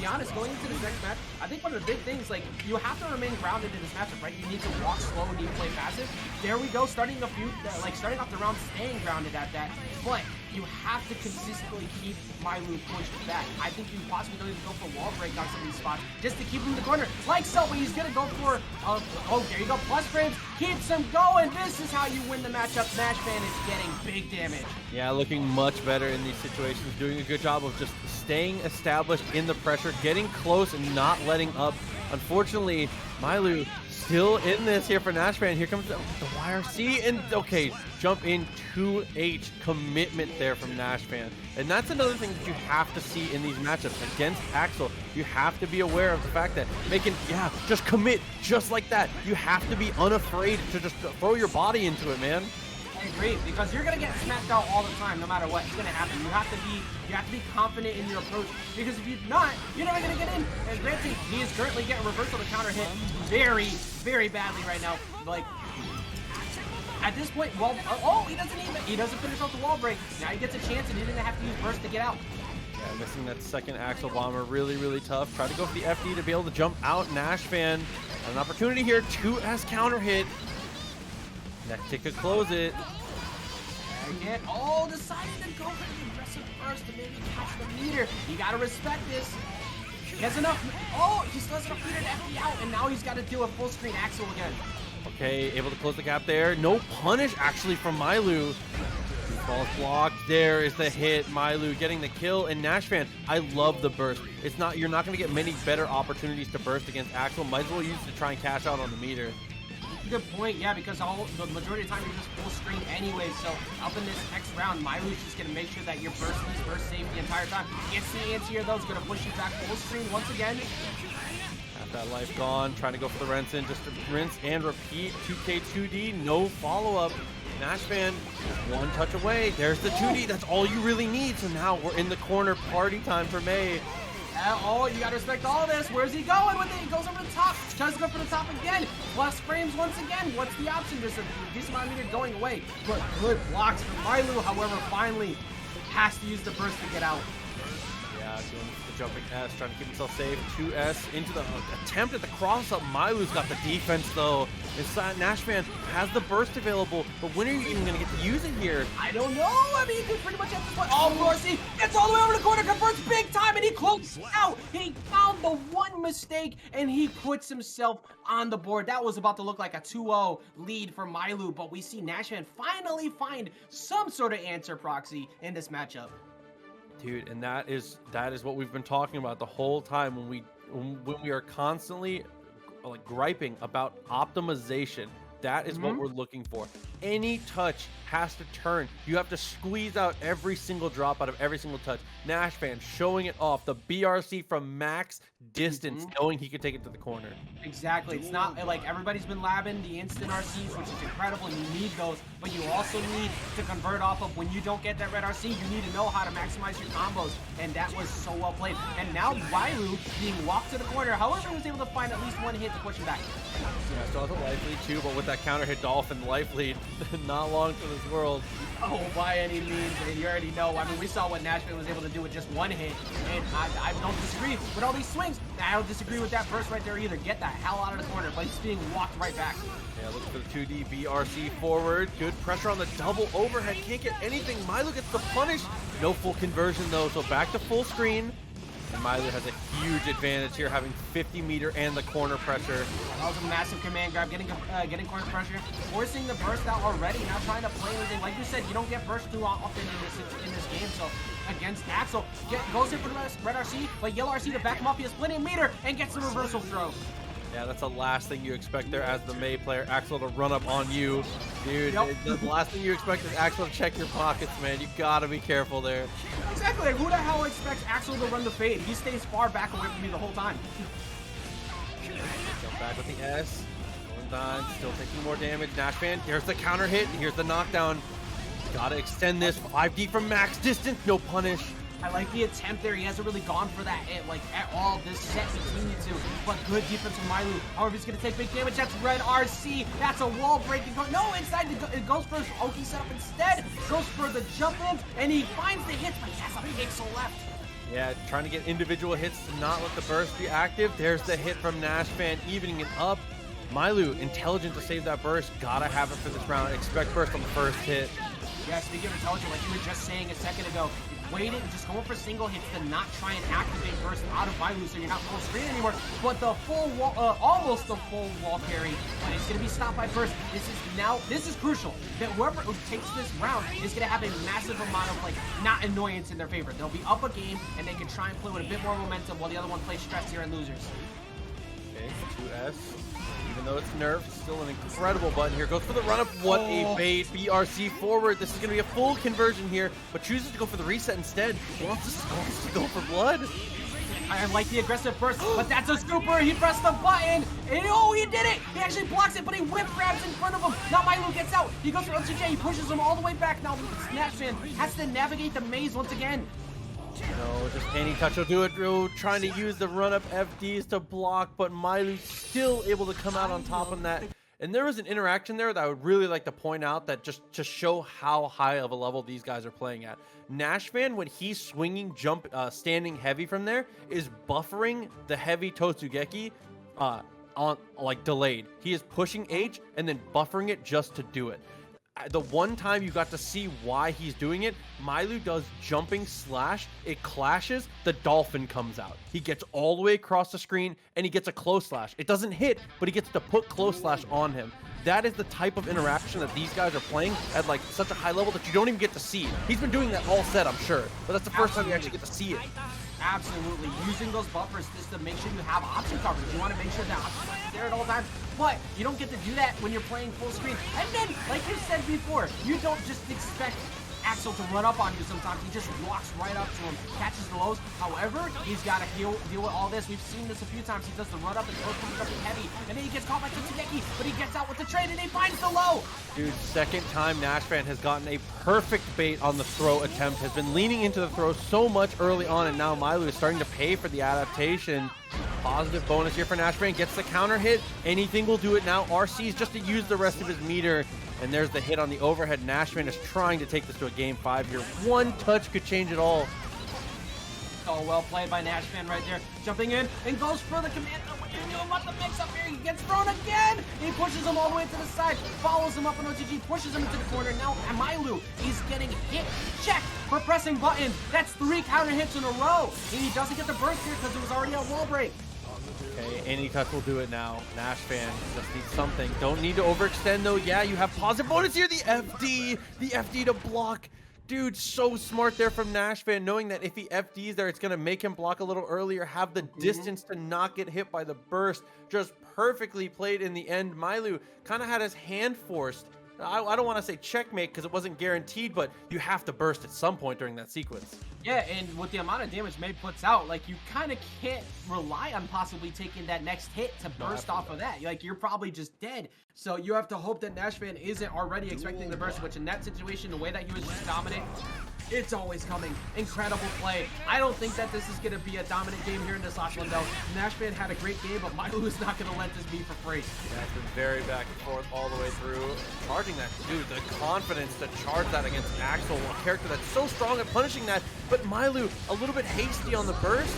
be honest, going into this next match, I think one of the big things, you have to remain grounded in this matchup, right? You need to walk slow, you need to play passive. There we go, starting off the round, staying grounded at that. But you have to consistently keep Myloo pushed back. I think you possibly don't even go for wall break on some of these spots just to keep him in the corner. Like so, but he's gonna go for, oh, there you go, plus frames, keeps him going. This is how you win the matchup. SneedChungus is getting big damage. Yeah, looking much better in these situations, doing a good job of just staying established in the pressure, getting close and not letting up. Unfortunately, Myloo still in this here for SneedChungus. Here comes the YRC, and okay, jump in 2H commitment there from SneedChungus. And that's another thing that you have to see in these matchups against Axel. You have to be aware of the fact that just commit just like that. You have to be unafraid to just throw your body into it, man. I agree, because you're gonna get smacked out all the time, no matter what. It's gonna happen. You have to be confident in your approach, because if you're not, you're never gonna get in. And granted, he is currently getting reversal to counter hit very, very badly right now. Like at this point, he doesn't finish off the wall break. Now he gets a chance, and he didn't have to use burst to get out. Yeah, missing that second Axel bomber, really, really tough. Try to go for the FD to be able to jump out. SneedChungus, an opportunity here. 2S counter hit. Neck could close it. Again, decided to go for the aggressive burst to maybe catch the meter. You gotta respect this. He has enough. He still has enough meter to FD out, and now he's got to do a full screen Axel again. Okay, able to close the gap there. No punish actually from Myloo. False blocked. There is the hit. Myloo getting the kill. And SneedChungus, I love the burst. You're not going to get many better opportunities to burst against Axel. Might as well use it to try and cash out on the meter. Good point, yeah, because the majority of the time you're just full screen anyway, so up in this next round, Myloo's just going to make sure that you're burst safe the entire time. Gets the anti-air though, is going to push you back full screen once again. Have that life gone, trying to go for the rinse in, just to rinse and repeat. 2K 2D, no follow-up. SneedChungus, one touch away. There's the 2D, that's all you really need. So now we're in the corner, party time for May. You gotta respect all this. Where's he going with it? He goes over the top. Tries to go for the top again. Plus frames once again. What's the option? There's a decent amount of meter going away. But good blocks from Myloo, however, finally has to use the burst to get out. Yeah, doing the jumping S, trying to keep himself safe. 2S into the attempt at the cross-up. Myloo's got the defense, though. SneedChungus has the burst available, but when are you even going to get to use it here? I don't know. I mean, you could pretty much have to play. Morrissey gets all the way over the corner, converts big time, and he closes out. He found the one mistake, and he puts himself on the board. That was about to look like a 2-0 lead for Myloo, but we see SneedChungus finally find some sort of answer proxy in this matchup. Dude, and that is what we've been talking about the whole time when we are constantly like griping about optimization. That is what we're looking for. Any touch has to turn. You have to squeeze out every single drop out of every single touch. SneedChungus showing it off. The BRC from max distance, knowing he could take it to the corner. Exactly. It's not like everybody's been labbing the instant RCs, which is incredible, and you need those, but you also need to convert off of when you don't get that red RC, you need to know how to maximize your combos, and that was so well played. And now Myloo being walked to the corner, however, he was able to find at least one hit to push him back. Yeah, still has a life lead too, but with that counter hit Dolphin life lead, not long to this world. Oh, by any means, and you already know. I mean, we saw what SneedChungus was able to do with just one hit, and I don't disagree with all these swings. I don't disagree with that burst right there either. Get the hell out of the corner, but he's being walked right back. Yeah, looking for the 2D BRC forward. Good pressure on the double overhead. Can't get anything. Myloo gets the punish. No full conversion though, so back to full screen. And Myloo has a huge advantage here, having 50 meter and the corner pressure. That was a massive command grab, getting corner pressure, forcing the burst out already, not trying to play anything. Like you said, you don't get burst too often in this game, so against Axel, goes in for the red RC, but yellow RC to back him up. He has plenty of meter and gets the reversal throw. Yeah, that's the last thing you expect there as the May player, Axel to run up on you. Dude, the last thing you expect is Axel to check your pockets, man. You gotta be careful there. Exactly, like, who the hell expects Axel to run the fade? He stays far back away from me the whole time. Jump back with the S. Going down, still taking more damage. SneedChungus, here's the counter hit, here's the knockdown. Gotta extend this. 5D from max distance, no punish. I like the attempt there. He hasn't really gone for that at all this set between you two. But good defense from Myloo. However, he's going to take big damage. That's red RC. That's a wall breaking. No, inside. It goes for his Oki setup instead. Goes for the jump in, and he finds the hits, but he has a pixel left. Yeah, trying to get individual hits to not let the burst be active. There's the hit from SneedChungus, evening it up. Myloo, intelligent to save that burst. Gotta have it for this round. Expect burst on the first hit. Yeah, speaking of intelligent, like you were just saying a second ago, waiting, just going for single hits to not try and activate burst out of Myloo so you're not full screen anymore. But the full wall, almost the full wall carry, but it's going to be stopped by burst. This is crucial that whoever takes this round is going to have a massive amount of like not annoyance in their favor. They'll be up a game and they can try and play with a bit more momentum while the other one plays stress here and losers. Okay, 2S. Even though it's nerfed, still an incredible button here. Goes for the run-up. What a bait. BRC forward. This is going to be a full conversion here, but chooses to go for the reset instead. Wants to go for blood. I like the aggressive burst, but that's a scooper. He pressed the button, and oh, he did it. He actually blocks it, but he whip grabs in front of him. Now Myloo gets out. He goes for OTJ. He pushes him all the way back. Now SneedChungus has to navigate the maze once again. No, just any touch will do it. Trying to use the run-up FDs to block, but Myloo still able to come out on top of that. And there was an interaction there that I would really like to point out that just to show how high of a level these guys are playing at. SneedChungus, when he's swinging standing heavy from there, is buffering the heavy Totsugeki on like delayed. He is pushing H and then buffering it just to do it. The one time you got to see why he's doing it, Myloo does jumping slash, it clashes, the dolphin comes out. He gets all the way across the screen and he gets a close slash. It doesn't hit, but he gets to put close slash on him. That is the type of interaction that these guys are playing at like such a high level that you don't even get to see. He's been doing that all set, I'm sure, but that's the first time you actually get to see it. Absolutely. Using those buffers just to make sure you have option coverage. You want to make sure that option is there at all times, but you don't get to do that when you're playing full screen. And then, like you said before, you don't just expect Axel to run up on you sometimes. He just walks right up to him, catches the lows. However, he's got to deal with all this. We've seen this a few times. He does the run up and throw comes up heavy, and then he gets caught by Totsugeki, but he gets out with the trade and he finds the low. Dude, second time SneedChungus has gotten a perfect bait on the throw attempt, has been leaning into the throw so much early on, and now Myloo is starting to pay for the adaptation. Positive bonus here for SneedChungus, gets the counter hit. Anything will do it now. RC's just to use the rest of his meter. And there's the hit on the overhead. SneedChungus is trying to take this to a game 5 here. One touch could change it all. Oh, well played by SneedChungus right there. Jumping in and goes for the command. What are you doing? What the mix up here? He gets thrown again. He pushes him all the way to the side. Follows him up on OTG. Pushes him into the corner. Now Myloo is getting hit. Check for pressing button. That's 3 counter hits in a row. And he doesn't get the burst here because it was already a wall break. Okay, any touch will do it now. SneedChungus just needs something. Don't need to overextend though. Yeah, you have positive bonus here. The FD to block. Dude, so smart there from SneedChungus, knowing that if he FDs there, it's going to make him block a little earlier, have the distance to not get hit by the burst. Just perfectly played in the end. Myloo kind of had his hand forced. I don't want to say checkmate because it wasn't guaranteed, but you have to burst at some point during that sequence. Yeah, and with the amount of damage May puts out, like, you kind of can't rely on possibly taking that next hit to burst off of that. Like, you're probably just dead. So you have to hope that SneedChungus isn't already expecting the burst, which in that situation, the way that he was just dominant, it's always coming. Incredible play. I don't think that this is going to be a dominant game here in this last one, though. SneedChungus had a great game, but Myloo is not going to let this be for free. Yeah, it's been very back and forth all the way through. Charging that, dude, the confidence to charge that against Axel, a character that's so strong at punishing that, but Myloo a little bit hasty on the burst.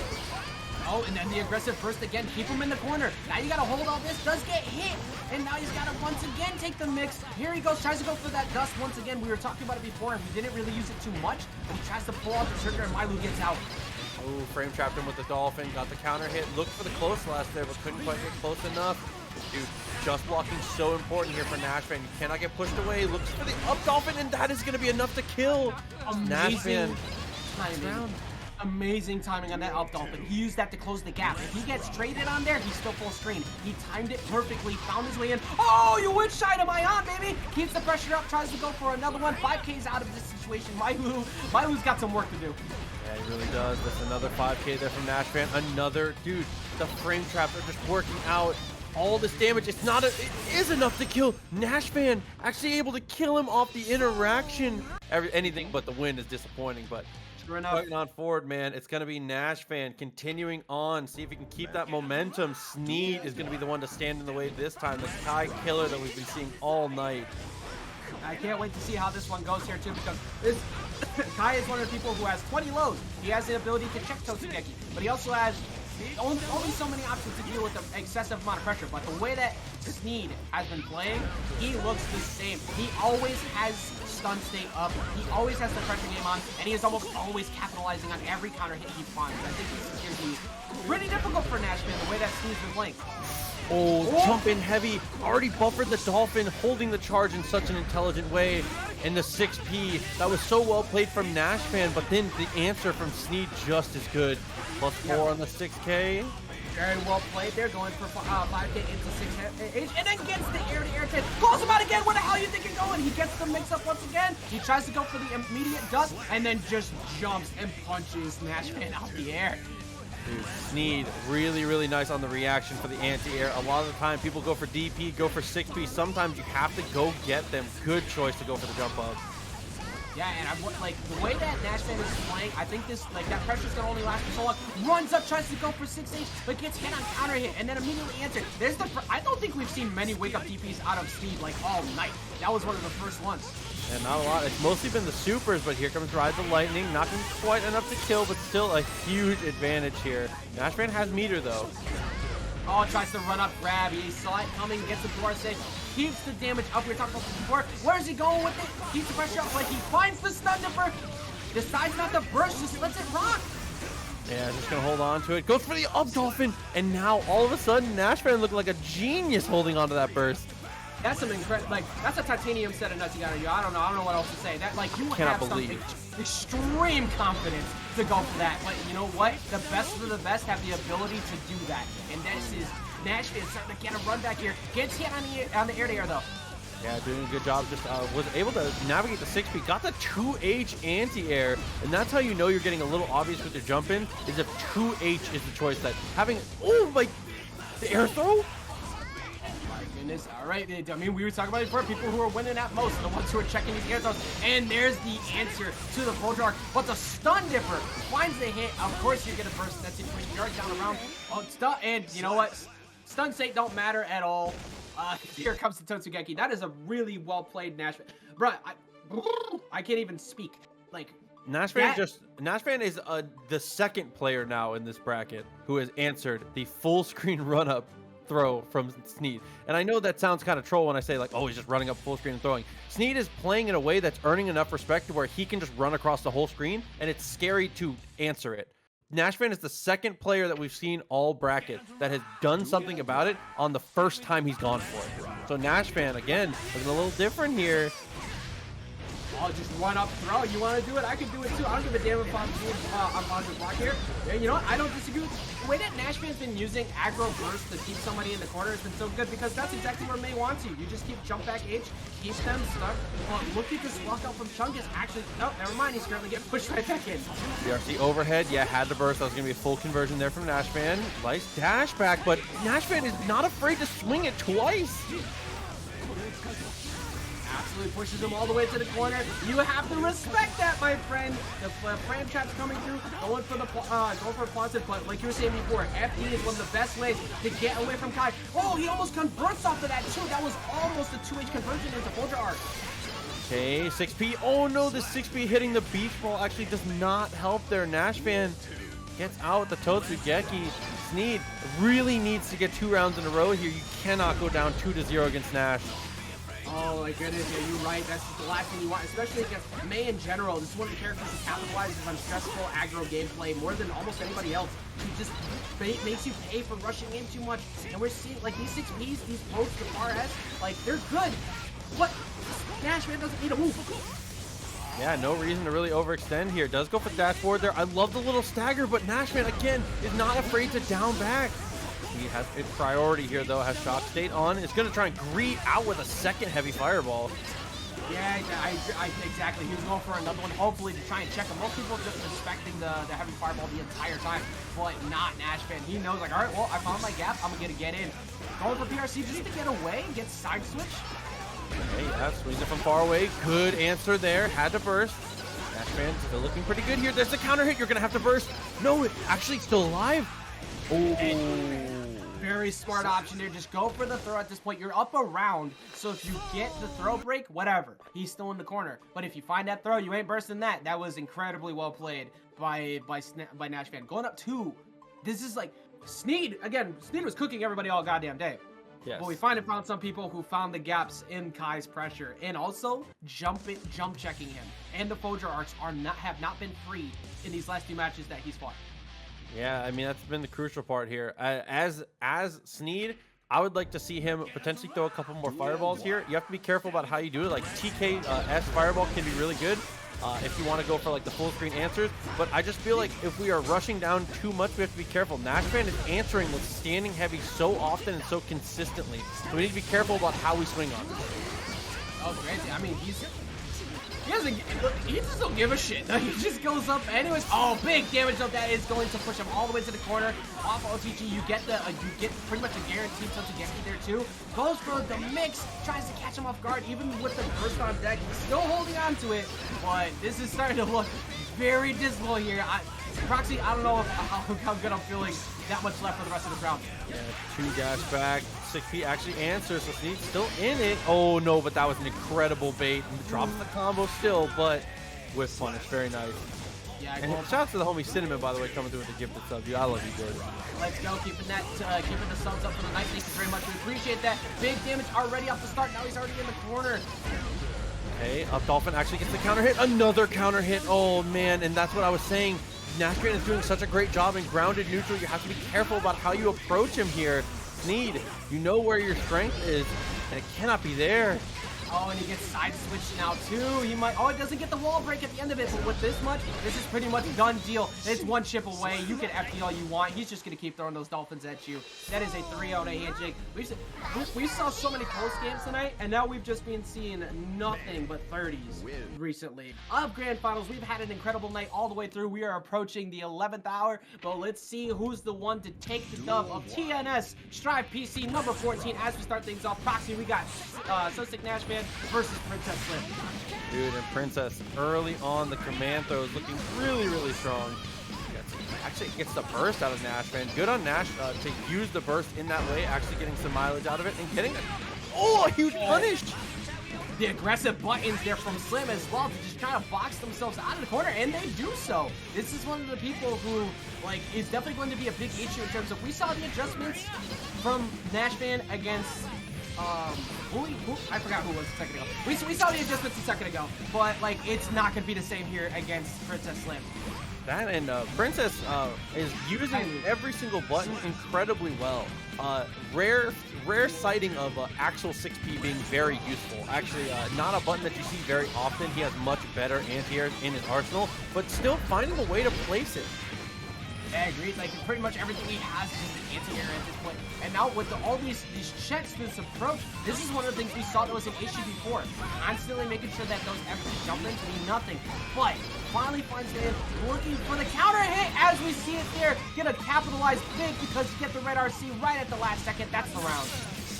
Oh, and then the aggressive burst again. Keep him in the corner. Now you got to hold all this. Does get hit. And now he's got to once again take the mix. Here he goes. Tries to go for that dust once again. We were talking about it before, and we didn't really use it too much. But he tries to pull out the trigger, and Myloo gets out. Ooh, frame trapped him with the dolphin. Got the counter hit. Looked for the close last there, but couldn't quite get close enough. Dude, just blocking so important here for SneedChungus. You cannot get pushed away. Looks for the up dolphin, and that is going to be enough to kill. Amazing timing. Amazing timing on that up dolphin. He used that to close the gap. If he gets traded on there, he's still full screen. He timed it perfectly, found his way in. Oh, you went shy to my on, baby. Keeps the pressure up, tries to go for another one. 5K's out of this situation. Myloo's got some work to do. Yeah, he really does. That's another 5K there from SneedChungus. Another, dude, the frame traps are just working out. All this damage, it is enough to kill SneedChungus. Actually able to kill him off the interaction. Anything but the win is disappointing, but fighting on forward, man. It's going to be SneedChungus continuing on. See if he can keep that momentum. Sneed is going to be the one to stand in the way this time. The Kai killer that we've been seeing all night. I can't wait to see how this one goes here, too, because this Kai is one of the people who has 20 lows. He has the ability to check Totsugeki, but he also has only so many options to deal with the excessive amount of pressure, but the way that Sneed has been playing, he looks the same. He always has stun state up, he always has the pressure game on, and he is almost always capitalizing on every counter hit he finds. I think this is going to be pretty difficult for NASHFAN, the way that Sneed's been playing. Oh, jump in heavy, already buffered the Dolphin, holding the charge in such an intelligent way. And the 6P, that was so well played from NASHFAN, but then the answer from Sneed just as good. +4 on the 6K. Very well played there, going for 5K into 6H, and then gets the air-to-air 10. Calls him out again, where the hell you think you're going? He gets the mix-up once again. He tries to go for the immediate dust, and then just jumps and punches NASHFAN out the air. Dude, Sneed, really nice on the reaction for the anti-air. A lot of the time, people go for DP, go for 6P. Sometimes you have to go get them. Good choice to go for the jump up. Yeah, and like the way that NASHFAN is playing, I think this that pressure's gonna only last for so long. Runs up, tries to go for 6H, but gets hit on counter hit, and then immediately answered. There's the I don't think we've seen many wake up DPs out of Sneed like all night. That was one of the first ones. And not a lot. It's mostly been the supers, but here comes Ride the Lightning. Not quite enough to kill, but still a huge advantage here. NASHFAN has meter though. Oh, tries to run up, grab. He saw it coming, gets the door safe, keeps the damage up. We were talking about this before. Where's he going with it? Keeps the pressure up, like he finds the stun dipper. Decides not to burst, just lets it rock. Yeah, just gonna hold on to it. Goes for the up Dolphin, and now all of a sudden, NASHFAN looked like a genius holding onto that burst. That's some incredible, like, that's a titanium set of nuts you gotta do. I don't know what else to say. That, like, you Cannot have believe. some extreme confidence to go for that. But you know what? The best of the best have the ability to do that. And this is, NASHFAN starting to get a run back here. Gets hit on the air-to-air, though. Yeah, doing a good job. Just was able to navigate the 6P. Got the 2H anti-air. And that's how you know you're getting a little obvious with your jump in, is if 2H is the choice that having, oh, like, the air throw? Goodness. All right, I mean, we were talking about it before. People who are winning at most, the ones who are checking these air throws, and there's the answer to the Voltron. But the stun dipper finds the hit. Of course, you're gonna burst that situation. You're down around. Oh, stun, and you know what? Stun state don't matter at all. Here comes the Totsugeki. That is a really well played NASHFAN. Bruh, I can't even speak. Like. NASHFAN is the second player now in this bracket who has answered the full screen run up throw from Sneed. And I know that sounds kind of troll when I say like, oh, he's just running up full screen and throwing. Sneed is playing in a way that's earning enough respect to where he can just run across the whole screen, and it's scary to answer it. NASHFAN is the second player that we've seen all bracket that has done something about it on the first time he's gone for it. So NASHFAN, again, looking a little different here. Oh, just one up throw. You want to do it? I can do it too. I don't give a damn if I'm on the block here. Yeah, you know what? I don't disagree with the way that NASHFAN's been using aggro burst to keep somebody in the corner has been so good, because that's exactly where May wants you. You just keep jump back H, keep them stuck. Well, look at this walkout from Chungus. Actually, oh, never mind. He's currently getting pushed right back in. BRC overhead. Yeah, had the burst. That was going to be a full conversion there from NASHFAN. Nice dash back, but NASHFAN is not afraid to swing it twice. Absolutely pushes him all the way to the corner. You have to respect that, my friend. The frame trap's coming through, going for positive, but like you were saying before, FD is one of the best ways to get away from Kai. Oh, he almost converts off of that too. That was almost a 2H conversion into Volta Arc. Okay, 6P. Oh no, the 6P hitting the beach ball actually does not help there. NASHFAN gets out with the Totsugeki. Sneed really needs to get 2 rounds in a row here. You cannot go down 2-0 against Nash. Oh my goodness, yeah, you're right. That's the last thing you want, especially against May in general. This is one of the characters who capitalizes on stressful aggro gameplay more than almost anybody else. He just makes you pay for rushing in too much. And we're seeing, like, these 6Ps, these pokes, the RS, like, they're good. What? NASHFAN doesn't need a move. Yeah, no reason to really overextend here. Does go for dash forward there. I love the little stagger, but NASHFAN, again, is not afraid to down back. He has its priority here, though, has shock state on. It's going to try and greet out with a second heavy fireball. Yeah, exactly. He was going for another one, hopefully, to try and check him. Most people just respecting the heavy fireball the entire time, but not NASHFAN. He knows, like, all right, well, I found my gap. I'm going to get in. Going for PRC just to get away and get side switch. Okay, yeah, swings it from far away. Good answer there. Had to burst. NASHFAN still looking pretty good here. There's the counter hit. You're going to have to burst. No, actually still alive. Oh. Very smart option there. Just go for the throw at this point. You're up around, so if you get the throw break, whatever. He's still in the corner. But if you find that throw, you ain't bursting that. That was incredibly well played by NASHFAN. Going up 2. This is like, Sneed, again, Sneed was cooking everybody all goddamn day. Yes. But we finally found some people who found the gaps in Kai's pressure, and also jump checking him. And the Foger arcs have not been free in these last 2 matches that he's fought. Yeah, I mean, that's been the crucial part here. As Sneed, I would like to see him potentially throw a couple more fireballs here. You have to be careful about how you do it. Like TKS fireball can be really good if you want to go for like the full screen answers. But I just feel like if we are rushing down too much, we have to be careful. NASHFAN is answering with standing heavy so often and so consistently. So we need to be careful about how we swing on it. Oh, granted, I mean, he just don't give a shit. He just goes up anyways. Oh, big damage though. That is going to push him all the way to the corner. Off OTG, you get pretty much a guaranteed Sotsugenki there too. Goes for the mix, tries to catch him off guard, even with the burst on deck. He's still holding on to it, but this is starting to look very dismal here. Proxy, I don't know how good I'm feeling that much left for the rest of the round. Yeah, 2 dash back. 6P actually answers, so Sneed's still in it. Oh no, but that was an incredible bait. Drops the combo still, but with punish. Very nice. Yeah, and shout out to the homie Cinnamon, by the way, coming through with the gifted sub. Dude, I love you, dude. Let's go, keeping the subs up for the night. Thank you very much. We appreciate that. Big damage already off the start. Now he's already in the corner. Okay, up Dolphin actually gets the counter hit. Another counter hit. Oh man, and that's what I was saying. NASHFAN is doing such a great job in grounded neutral. You have to be careful about how you approach him here. Sneed, you know where your strength is, and it cannot be there. Oh, and he gets side switched now too. He might. Oh, it doesn't get the wall break at the end of it, but with this much, this is pretty much done deal. It's 1 chip away. You can FD all you want. He's just gonna keep throwing those dolphins at you. That is a 3-0 handshake. We saw so many close games tonight, and now we've just been seeing nothing but 30s recently. Of grand finals, we've had an incredible night all the way through. We are approaching the 11th hour, but let's see who's the one to take the dub of TNS Strive PC number 14. As we start things off, Proxy, we got SoSickNASHFAN versus Princess Flip. Dude, and Princess early on the command throw is looking really, really strong. Actually gets the burst out of NASHFAN. Good on Nash to use the burst in that way, actually getting some mileage out of it and getting a huge punish. The aggressive buttons there from Slim as well to just try to box themselves out of the corner, and they do so. This is one of the people who, like, is definitely going to be a big issue in terms of, we saw the adjustments from NASHFAN against I forgot who it was a second ago. We saw the adjustments a second ago, but like it's not gonna be the same here against Princess Slim. That and Princess is using every single button incredibly well. Rare sighting of actual 6P being very useful. Actually, not a button that you see very often. He has much better anti-airs in his arsenal, but still finding a way to place it. I agree. Like pretty much everything he has is just an anti-air at this point. And now with all these checks, this approach, this is one of the things we saw that was an issue before. Constantly making sure that those empty jump-ins mean nothing. But finally finds him looking for the counter hit as we see it there. Get a capitalized big because you get the red RC right at the last second. That's the round.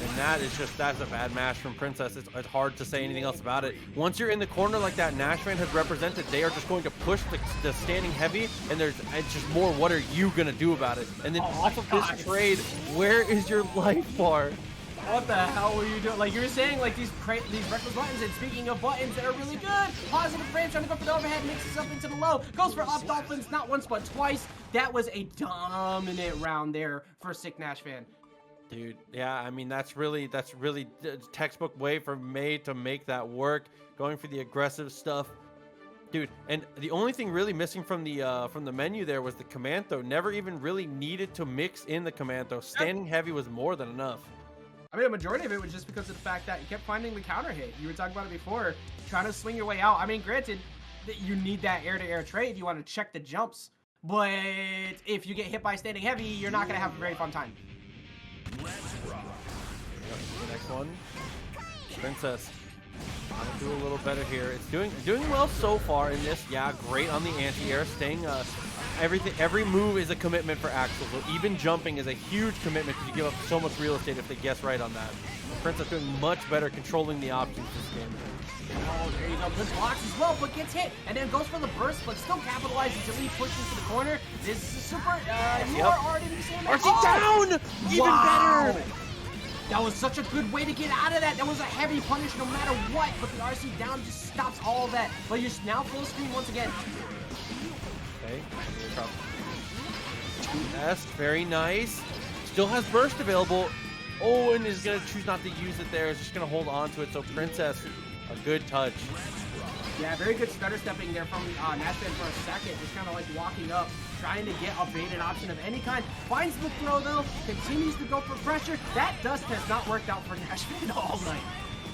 And that's a bad mash from Princess. It's hard to say anything else about it. Once you're in the corner like that NASHFAN has represented, they are just going to push the standing heavy, and it's just more what are you going to do about it? And then off of this trade, where is your life bar? What the hell were you doing? Like you were saying, like these reckless buttons, and speaking of buttons that are really good, positive frame, trying to go for the overhead, mixes up into the low, goes for up dolphins, not once but twice. That was a dominant round there for SoSickNASHFAN. Dude, yeah, I mean that's really textbook way for May to make that work, going for the aggressive stuff, dude. And the only thing really missing from the menu there was the command throw. Never even really needed to mix in the command throw. Standing heavy was more than enough. I mean, a majority of it was just because of the fact that you kept finding the counter hit. You were talking about it before, trying to swing your way out. I mean, granted, that you need that air-to-air trade. You want to check the jumps, but if you get hit by standing heavy, you're not gonna have a very fun time. The next one, Princess. Trying to do a little better here. It's doing well so far in this. Yeah, great on the anti-air. Staying every move is a commitment for Axel. So even jumping is a huge commitment because you give up so much real estate if they guess right on that. Princess doing much better controlling the options this game. Oh, there you go. Good blocks as well, but gets hit. And then goes for the burst, but still capitalizes until he pushes to the corner. This is a super. You are already in the same. RC down! Even better! That was such a good way to get out of that. That was a heavy punish no matter what, but the RC down just stops all of that. But you're now full screen once again. Okay. TNS, very nice. Still has burst available. Owen is going to choose not to use it there. Is just going to hold on to it. So Princess, a good touch. Yeah, very good stutter stepping there from NASHFAN for a second. Just kind of like walking up, trying to get a baited option of any kind. Finds the throw though, continues to go for pressure. That dust has not worked out for NASHFAN all night.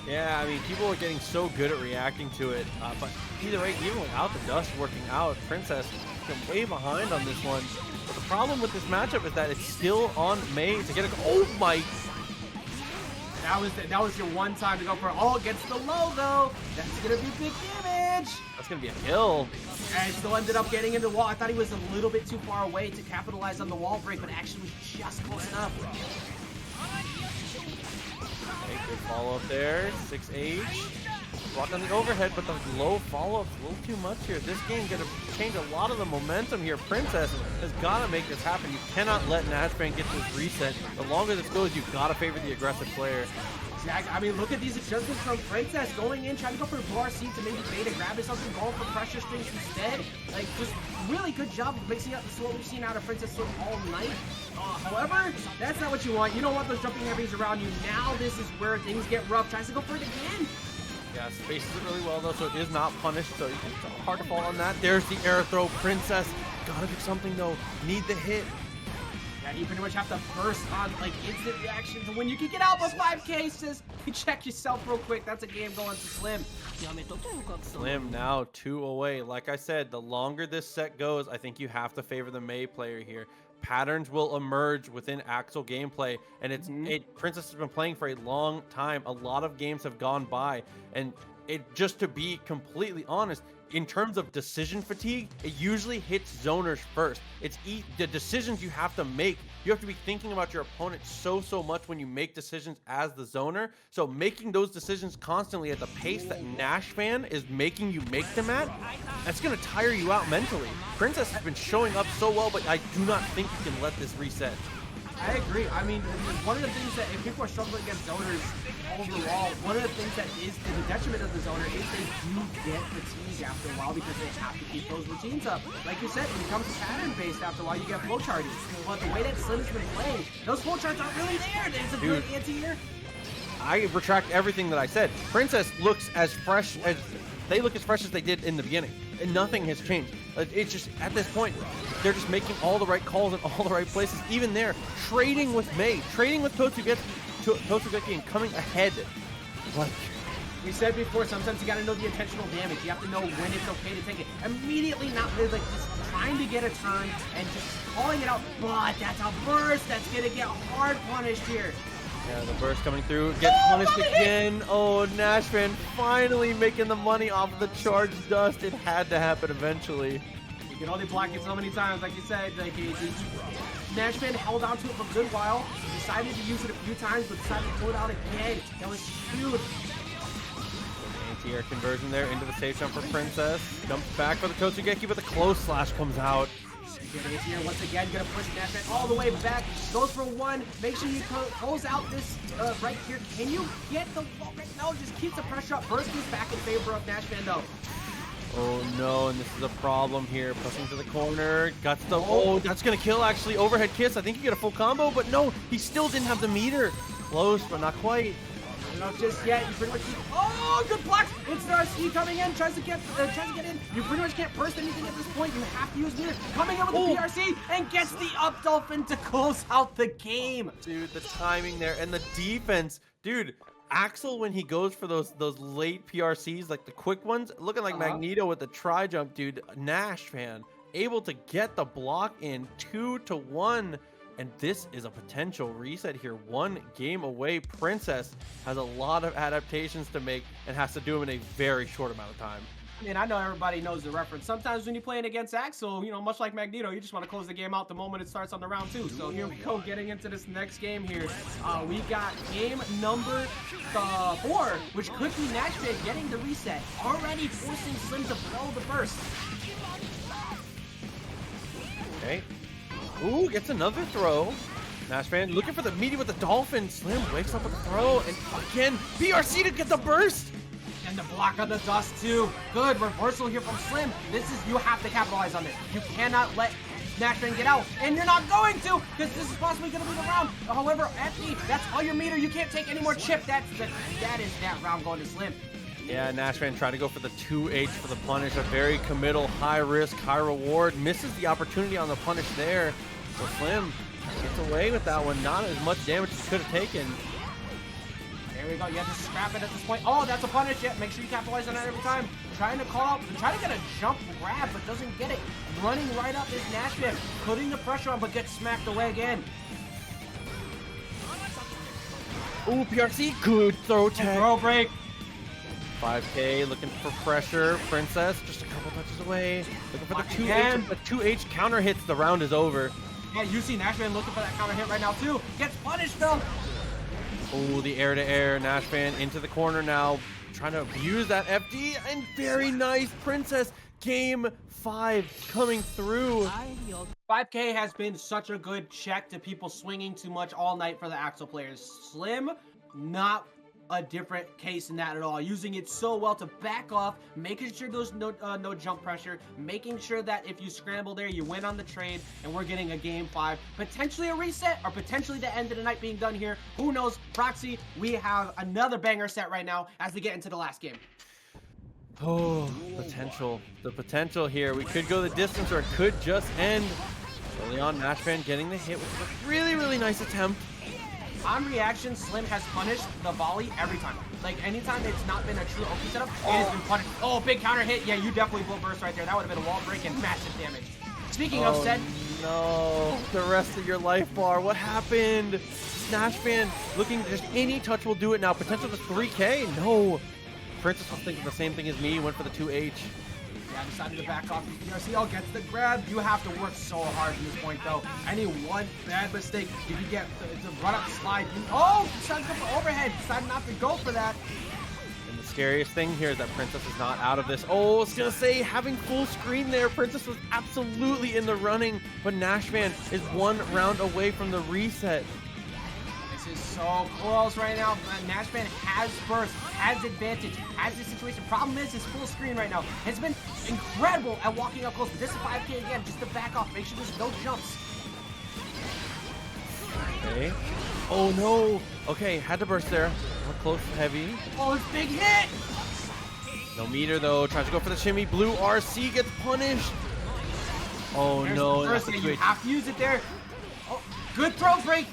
Yeah, I mean, people are getting so good at reacting to it. But either way, even without the dust working out, Princess is way behind on this one. But the problem with this matchup is that it's still on May to get a... Oh my... That was your one time to go for it. Oh, gets the low though. That's gonna be big damage. That's gonna be a kill. And still ended up getting into the wall. I thought he was a little bit too far away to capitalize on the wall break, but actually was just close enough. Okay, good follow up there. 6H. Block on the overhead, but the low follow up's a little too much here. This game gonna change a lot of the momentum here. Princess has got to make this happen. You cannot let NASHFAN get this reset. The longer this goes, you've got to favor the aggressive player. Exactly. I mean, look at these adjustments from Princess going in, trying to go for a RC to maybe beta grab or something, going for pressure strings instead. Like, just really good job of mixing up. This is what we've seen out of Princess Slim all night. However, that's not what you want. You don't want those jumping heavies around you. Now this is where things get rough. Tries to go for it again. Yeah, spaces it really well though, so it is not punished, so it's hard to fall on that. There's the air throw. Princess, gotta do something though. Need the hit. Yeah, you pretty much have to burst on like instant reactions, and when you can get out with 5 cases, you check yourself real quick. That's a game going to Slim. Slim now 2 away. Like I said, the longer this set goes, I think you have to favor the May player here. Patterns will emerge within Axel gameplay, and Princess has been playing for a long time. A lot of games have gone by, and just to be completely honest, in terms of decision fatigue, it usually hits zoners first. It's the decisions you have to make. You have to be thinking about your opponent so much when you make decisions as the zoner. So making those decisions constantly at the pace that NASHFAN is making you make them at, that's gonna tire you out mentally. Princess has been showing up so well, but I do not think you can let this reset. I agree. I mean, one of the things that if people are struggling against zoners overall, one of the things that is to the detriment of the zoner is they do get fatigued after a while because they have to keep those routines up. Like you said, it becomes pattern-based after a while. You get flowcharting. But the way that Slim has been playing, those flowcharts aren't really there. There's a good anti-air. I retract everything that I said. Princess looks as fresh as they look as fresh as they did in the beginning, and nothing has changed. It's just at this point, they're just making all the right calls in all the right places. Even there, trading with May, trading with Totsugeki, and coming ahead. Like we said before, sometimes you got to know the intentional damage. You have to know when it's okay to take it. Immediately, not like just trying to get a turn and just calling it out. But that's a burst that's gonna get hard punished here. Yeah, the burst coming through, gets punished again. Oh, NASHFAN finally making the money off of the charged dust. It had to happen eventually. You can only block it so many times, like you said. Like NASHFAN held on to it for a good while, decided to use it a few times, but decided to pull it out again. That was huge. Anti-air conversion there into the safe jump for Princess. Jumps back for the Totsugeki, but the close slash comes out. Here once again, gonna push NASHFAN all the way back. Goes for one. Make sure you close out this right here. Can you get the wall break? No, just keeps the pressure up. Burst is back in favor of NASHFAN though. Oh no, and this is a problem here. Pushing to the corner. Guts the that's gonna kill actually. Overhead kiss. I think you get a full combo, but no, he still didn't have the meter. Close, but not quite. Not just yet. You pretty much keep. Oh, good block! It's the RC coming in, tries to get in. You pretty much can't burst anything at this point. You have to use meter. Coming in with the PRC and gets the up dolphin to close out the game. Dude, the timing there and the defense, dude. Axel, when he goes for those late PRCs, like the quick ones, looking like Magneto with the tri jump, dude. NASHFAN able to get the block in 2-1. And this is a potential reset here. 1 game away. Princess has a lot of adaptations to make and has to do them in a very short amount of time. I mean, I know everybody knows the reference. Sometimes when you're playing against Axel, you know, much like Magneto, you just want to close the game out the moment it starts on the round 2. So here we go, getting into this next game here. We got game number 4, which could be NASHFAN getting the reset. Already forcing Slim to blow the burst. Okay. Ooh, gets another throw. NASHFAN looking for the meaty with the dolphin. Slim wakes up with the throw, and again, PRC to get the burst. And the block on the dust too. Good reversal here from Slim. You have to capitalize on this. You cannot let Nashman, get out. And you're not going to, because this is possibly going to be the round. However, FD, that's all your meter. You can't take any more chip. That is that round going to Slim. Yeah, Nashman trying to go for the 2H for the punish. A very committal, high risk, high reward. Misses the opportunity on the punish there. So Slim gets away with that one. Not as much damage as he could have taken. There we go. You have to scrap it at this point. Oh, that's a punish. Yeah, make sure you capitalize on that every time. Trying to call out, trying to get a jump grab, but doesn't get it. Running right up is Nashman, putting the pressure on, but gets smacked away again. Ooh, PRC, good throw tech. Throw break. 5K looking for pressure. Princess just a couple touches away. Looking for the 2H. The 2H counter hits. The round is over. Yeah, you see Nashman looking for that counter hit right now too. Gets punished though. Oh, the air-to-air. Nashman into the corner now. Trying to abuse that FD. And very nice. Princess. Game 5 coming through. 5K has been such a good check to people swinging too much all night for the Axel players. Slim, not a different case in that at all. Using it so well to back off, making sure there's no jump pressure, making sure that if you scramble there, you win on the trade, and we're getting a game 5, potentially a reset, or potentially the end of the night being done here. Who knows? Proxy, we have another banger set right now as we get into the last game. Oh, potential. The potential here. We could go the distance, or it could just end. Early on, Nashman getting the hit with a really, really nice attempt. On reaction, Slim has punished the volley every time. Like, anytime it's not been a true OP setup, it has been punished. Oh, big counter hit. Yeah, you definitely blow burst right there. That would have been a wall break and massive damage. Speaking of said... no, the rest of your life bar. What happened? Nashman looking, just any touch will do it now. Potential to 3K? No. Princess was thinking the same thing as me. Went for the 2H. Yeah, decided to back off. PRC, oh, gets the grab. You have to work so hard from this point, though. Any one bad mistake, if you get the run-up slide, decided to go for overhead. Decided not to go for that. And the scariest thing here is that Princess is not out of this. Oh, I was going to say, having full screen there, Princess was absolutely in the running, but Nashman is 1 round away from the reset. This is so close right now. Nashman has burst, has advantage, has the situation. Problem is, his full screen right now has been incredible at walking up close. But this is 5K again, just to back off. Make sure there's no jumps. Okay. Oh no. Okay, had to burst there. More close, heavy. Oh, it's big hit. No meter though. Tries to go for the shimmy. Blue RC gets punished. Oh no. First, you have to use it there. Oh, good throw break.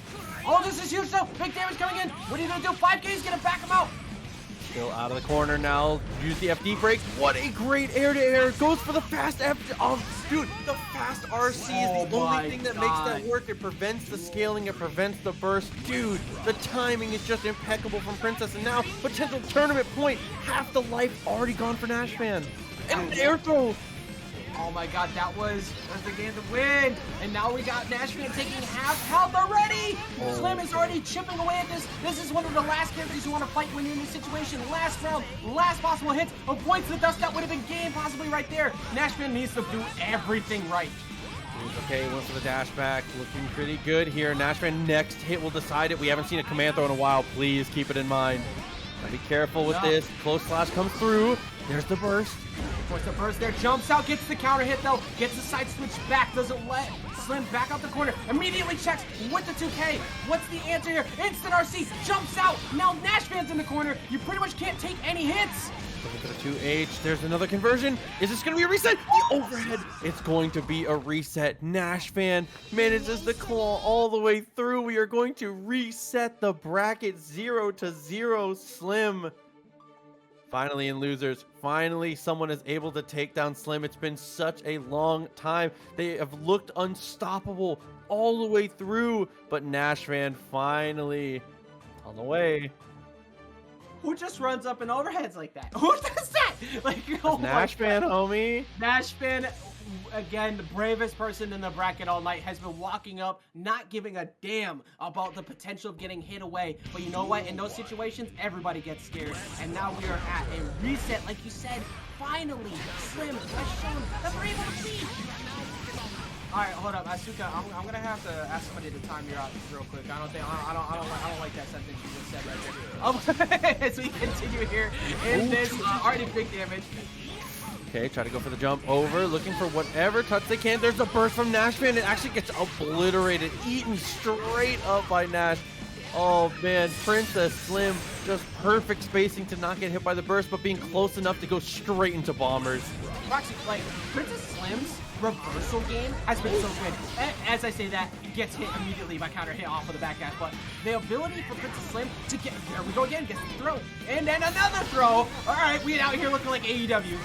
Oh, this is huge though. Big damage coming in. What are you gonna do? 5K is gonna back him out. Still out of the corner now. Use the FD break. What a great air-to-air. Goes for the fast FD. Oh, dude, the fast RC is the only thing that makes that work. It prevents the scaling. It prevents the burst. dude, the timing is just impeccable from Princess. And now, potential tournament point. Half the life already gone for Nashman. And an air throw. Oh my god, that was the game to win. And now we got Nashman taking half health already. Slim is already chipping away at this. This is one of the last characters you want to fight when you're in this situation. Last round, last possible hits. Avoids the dust. That would have been game possibly right there. Nashman needs to do everything right. Okay, went for the dash back. Looking pretty good here. Nashman next hit will decide it. We haven't seen a command throw in a while. Please keep it in mind. Now be careful with this. Close slash comes through. There's the burst. Force the burst there, jumps out, gets the counter hit though, gets the side switch back, doesn't let Slim back out the corner, immediately checks with the 2K. What's the answer here? Instant RC, jumps out, now Nashman's in the corner, you pretty much can't take any hits. Looking for the 2H, there's another conversion. Is this gonna be a reset? The overhead, it's going to be a reset. Nashman manages to claw all the way through. We are going to reset the bracket 0-0. Slim. Finally in losers, finally someone is able to take down Slim. It's been such a long time. They have looked unstoppable all the way through, but Nashman finally on the way. Who just runs up and overheads like that? Who does that? Like, oh Nashman, homie. Nashman, again, the bravest person in the bracket all night, has been walking up, not giving a damn about the potential of getting hit away. But you know what? In those situations, everybody gets scared. And now we are at a reset, like you said. Finally, Slim has shown that we're able to beat. All right, hold up, Asuka. I'm gonna have to ask somebody to time you out real quick. I don't like that sentence you just said right there. As we continue here in this already big damage. Okay, try to go for the jump over, looking for whatever touch they can. There's a burst from NASHFAN. It actually gets obliterated, eaten straight up by Nash. Oh man, Princess Slim, just perfect spacing to not get hit by the burst, but being close enough to go straight into bombers. Actually, like, Princess Slim's reversal game has been so good. As I say that, he gets hit immediately by counter hit off of the back dash, but the ability for Princess Slim to get, there we go again, gets the throw, and then another throw. All right, we out here looking like AEW.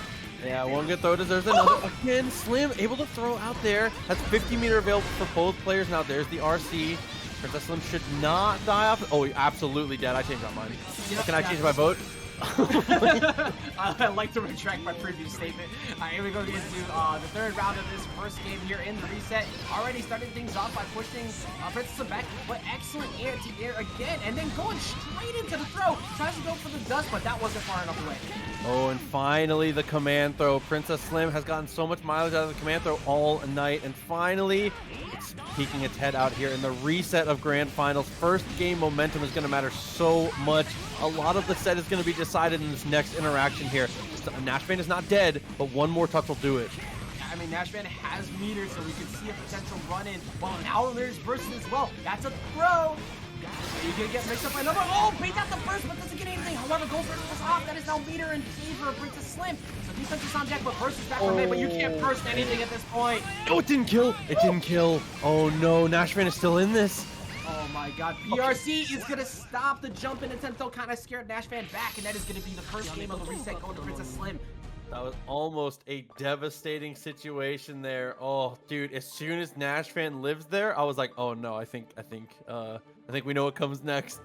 Yeah, one good throw deserves another. Again, Slim able to throw out there. Has 50-meter available for both players. Now there's the RC. Princess Slim should not die off. Oh, absolutely dead. I changed my mind. Yep, Can I change my vote? I'd like to retract my previous statement. Here we go into the third round of this first game here in the reset. Already starting things off by pushing Princess Slim back, but excellent air-to-air again, and then going straight into the throw. Tries to go for the dust, but that wasn't far enough away. Oh, and finally the command throw. Princess Slim has gotten so much mileage out of the command throw all night, and finally it's peeking its head out here in the reset of Grand Finals. First game momentum is going to matter so much. A lot of the set is going to be decided in this next interaction here. NASHFAN is not dead, but one more touch will do it. I mean, NASHFAN has meters, so we can see a potential run-in. Well, now there's burst as well. That's a throw. You're going to get mixed up by another. Oh, bait out the burst, but doesn't get anything. However, goes for it off. That is now meter in favor of Princess Slim. So defense is on deck, but burst is back for mid, but you can't burst anything at this point. Oh, it didn't kill. It didn't kill. Oh, no. NASHFAN is still in this. Oh my god, PRC is gonna stop the jump in attempt, though kind of scared NASHFAN back, and that is gonna be the first game of the reset going to Princess Slim. That was almost a devastating situation there. Oh, dude, as soon as NASHFAN lives there, I was like, oh no, I think we know what comes next.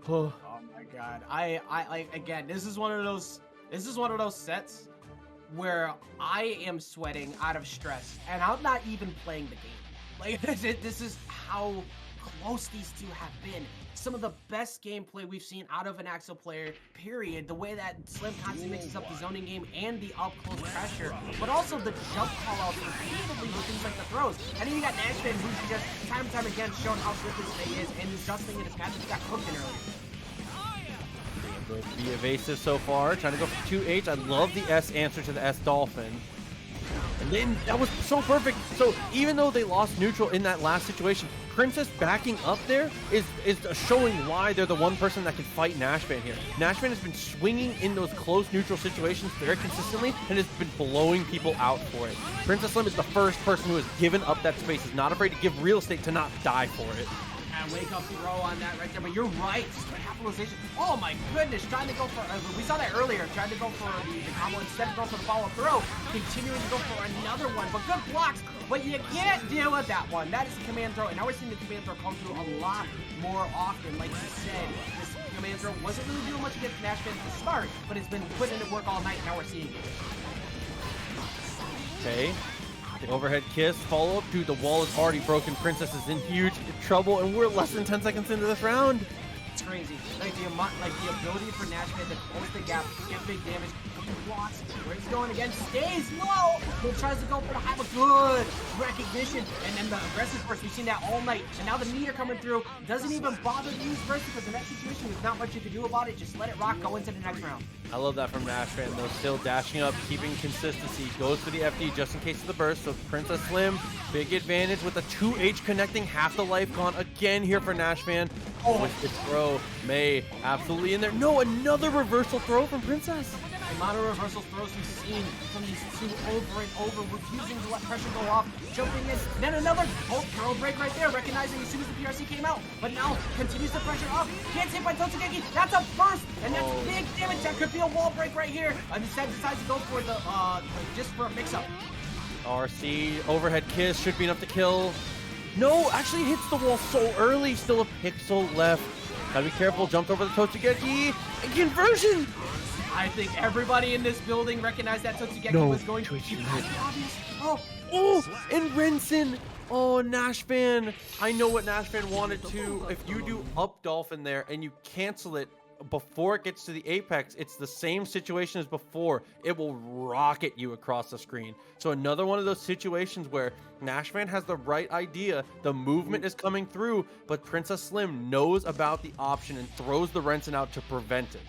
Oh my god. I like, again, this is one of those sets where I am sweating out of stress, and I'm not even playing the game. Like, this is how close these two have been. Some of the best gameplay we've seen out of an Axel player, period. The way that Slim constantly mixes up the zoning game and the up-close pressure, but also the jump call-outs repeatedly with things like the throws. And then you got NASHFAN, who's just time and time again shown how good this thing is, and adjusting in his match. He got cooked in earlier. Be evasive so far, trying to go for 2H. I love the S answer to the S Dolphin. And then that was so perfect. So even though they lost neutral in that last situation, Princess backing up there is showing why they're the one person that can fight NASHFAN here. NASHFAN has been swinging in those close neutral situations very consistently and has been blowing people out for it. Princess Slim is the first person who has given up that space, is not afraid to give real estate to not die for it. And wake up throw on that right there, but you're right. Capitalization. Oh my goodness, trying to go for, we saw that earlier, trying to go for the combo instead of going for the follow-up throw, continuing to go for another one, but good blocks, but you can't deal with that one. That is the command throw, and now we're seeing the command throw come through a lot more often. Like you said, this command throw wasn't really doing much against NASHFAN at the start, but it's been putting into work all night, and now we're seeing it. Okay. The overhead kiss, follow up. Dude, the wall is already broken. Princess is in huge trouble, and we're less than 10 seconds into this round. It's crazy. Like the ability for NASHFAN to close the gap, get big damage, blocks, where he's going again, stays low, but tries to go for the have a good recognition, and then the aggressive burst, we've seen that all night, and now the meter coming through, doesn't even bother to use burst, because in that situation, there's not much you can do about it, just let it rock, go into the next round. I love that from NASHFAN, though, still dashing up, keeping consistency, goes for the FD just in case of the burst, so Princess Slim, big advantage with the 2H connecting, half the life gone again here for NASHFAN. Oh, with the throw, May absolutely in there. No, another reversal throw from Princess. The amount of reversal throws we've seen from these two over and over, refusing to let pressure go off, jumping in, then another throw break right there, recognizing as soon as the PRC came out, but now continues the pressure off, gets hit by Totsugeki, that's a burst, and that's big damage, that could be a wall break right here, and instead decides to go for the, just for a mix-up. RC, overhead kiss, should be enough to kill. No, actually hits the wall so early, still a pixel left. Gotta be careful, jumped over the Totsugeki, and conversion! I think everybody in this building recognized that Totsugeki was going to be obvious. Oh, and Renson! Oh, NASHFAN. I know what NASHFAN wanted to. If you do up dolphin there and you cancel it before it gets to the apex, it's the same situation as before. It will rocket you across the screen. So another one of those situations where NASHFAN has the right idea, the movement is coming through, but Princess Slim knows about the option and throws the Renson out to prevent it.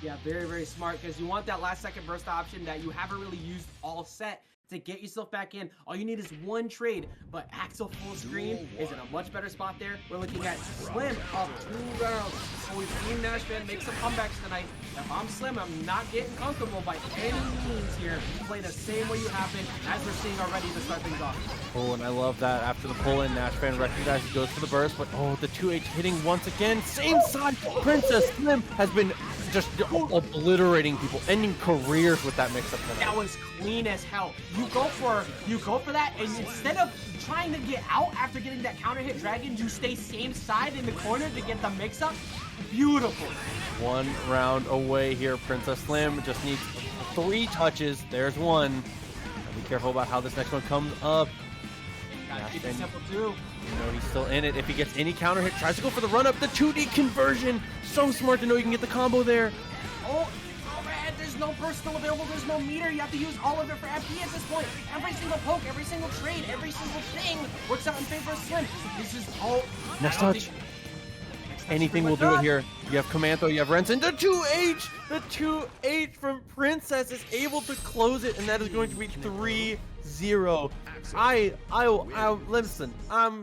Yeah, very, very smart, because you want that last second burst option that you haven't really used all set to get yourself back in. All you need is one trade, but Axel full screen is in a much better spot there. We're looking at Slim up 2 rounds. So we've seen NASHFAN make some comebacks tonight. If I'm Slim, I'm not getting comfortable by any means here. Play the same way you have been, as we're seeing already to start things off. Oh, and I love that after the pull-in, NASHFAN recognizes, goes for the burst, but oh, the 2H hitting once again. Same side, Princess Slim has been just obliterating people, ending careers with that mix-up tonight. That was clean as hell. You go for that, and instead of trying to get out after getting that counter hit dragon, you stay same side in the corner to get the mix-up. Beautiful. 1 round away here. Princess Slim just needs 3 touches. There's 1. Be careful about how this next one comes up. Gotta keep it simple too. You know he's still in it. If he gets any counter hit, tries to go for the run up. The 2D conversion. So smart to know you can get the combo there. Oh man, there's no burst still available. There's no meter. You have to use all of it for FP at this point. Every single poke, every single trade, every single thing works out in favor of Slim. This is all. Next touch. Anything will do it here. You have Commando, you have Renson. The 2H! The 2H from Princess is able to close it, and that is going to be 3-0. Listen, I'm